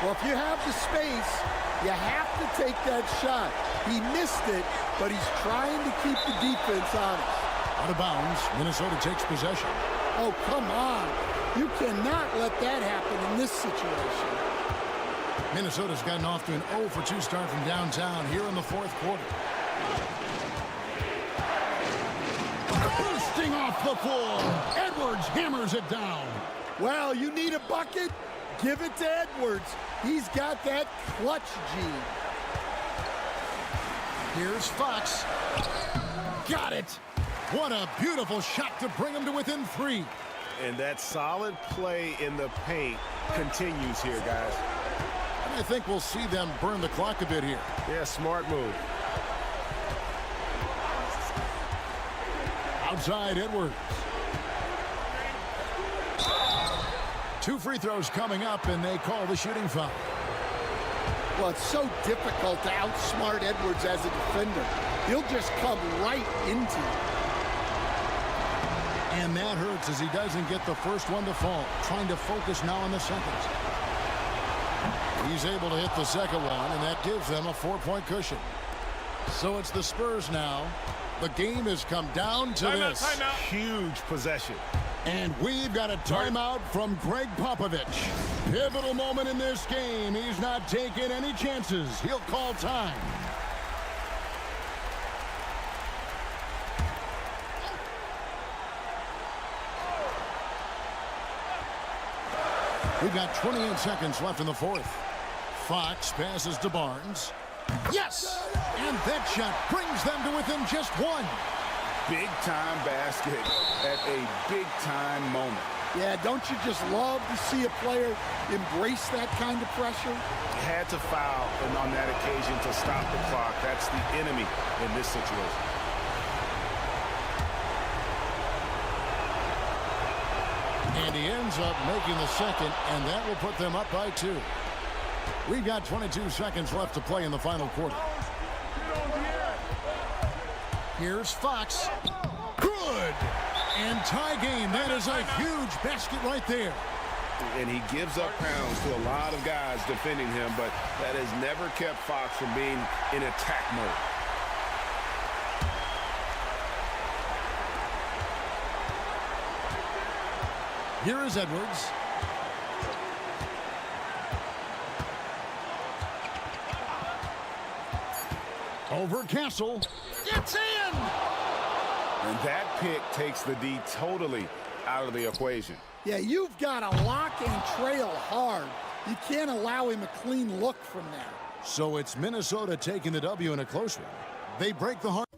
Well, if you have the space, you have to take that shot. He missed it, but he's trying to keep the defense honest. Out of bounds, Minnesota takes possession. Oh, come on. You cannot let that happen in this situation. Minnesota's gotten off to an 0 for 2 start from downtown here in the 4th quarter. Bursting off the floor. Edwards hammers it down. Well, you need a bucket? Give it to Edwards. He's got that clutch gene. Here's Fox. Got it. What a beautiful shot to bring him to within 3. And that solid play in the paint continues here, guys. And I think we'll see them burn the clock a bit here. Yeah, smart move. Outside, Edwards. 2 free throws coming up, and they call the shooting foul. Well, it's so difficult to outsmart Edwards as a defender. He'll just come right into you. And that hurts as he doesn't get the first one to fall. Trying to focus now on the second. He's able to hit the second one, and that gives them a 4-point cushion. So it's the Spurs now. The game has come down to this. Huge possession. And we've got a timeout from Greg Popovich. Pivotal moment in this game. He's not taking any chances. He'll call time. We've got 28 seconds left in the fourth. Fox passes to Barnes. Yes! And that shot brings them to within just one. Big-time basket at a big-time moment. Yeah, don't you just love to see a player embrace that kind of pressure? Had to foul and on that occasion to stop the clock. That's the enemy in this situation. And he ends up making the second, and that will put them up by 2. We've got 22 seconds left to play in the final quarter. Here's Fox. Good! And tie game. That is a huge basket right there. And he gives up pounds to a lot of guys defending him, but that has never kept Fox from being in attack mode. Here is Edwards. Over Castle. It's in! And that pick takes the D totally out of the equation. Yeah, you've got to lock and trail hard. You can't allow him a clean look from there. So it's Minnesota taking the W in a close one. They break the heart.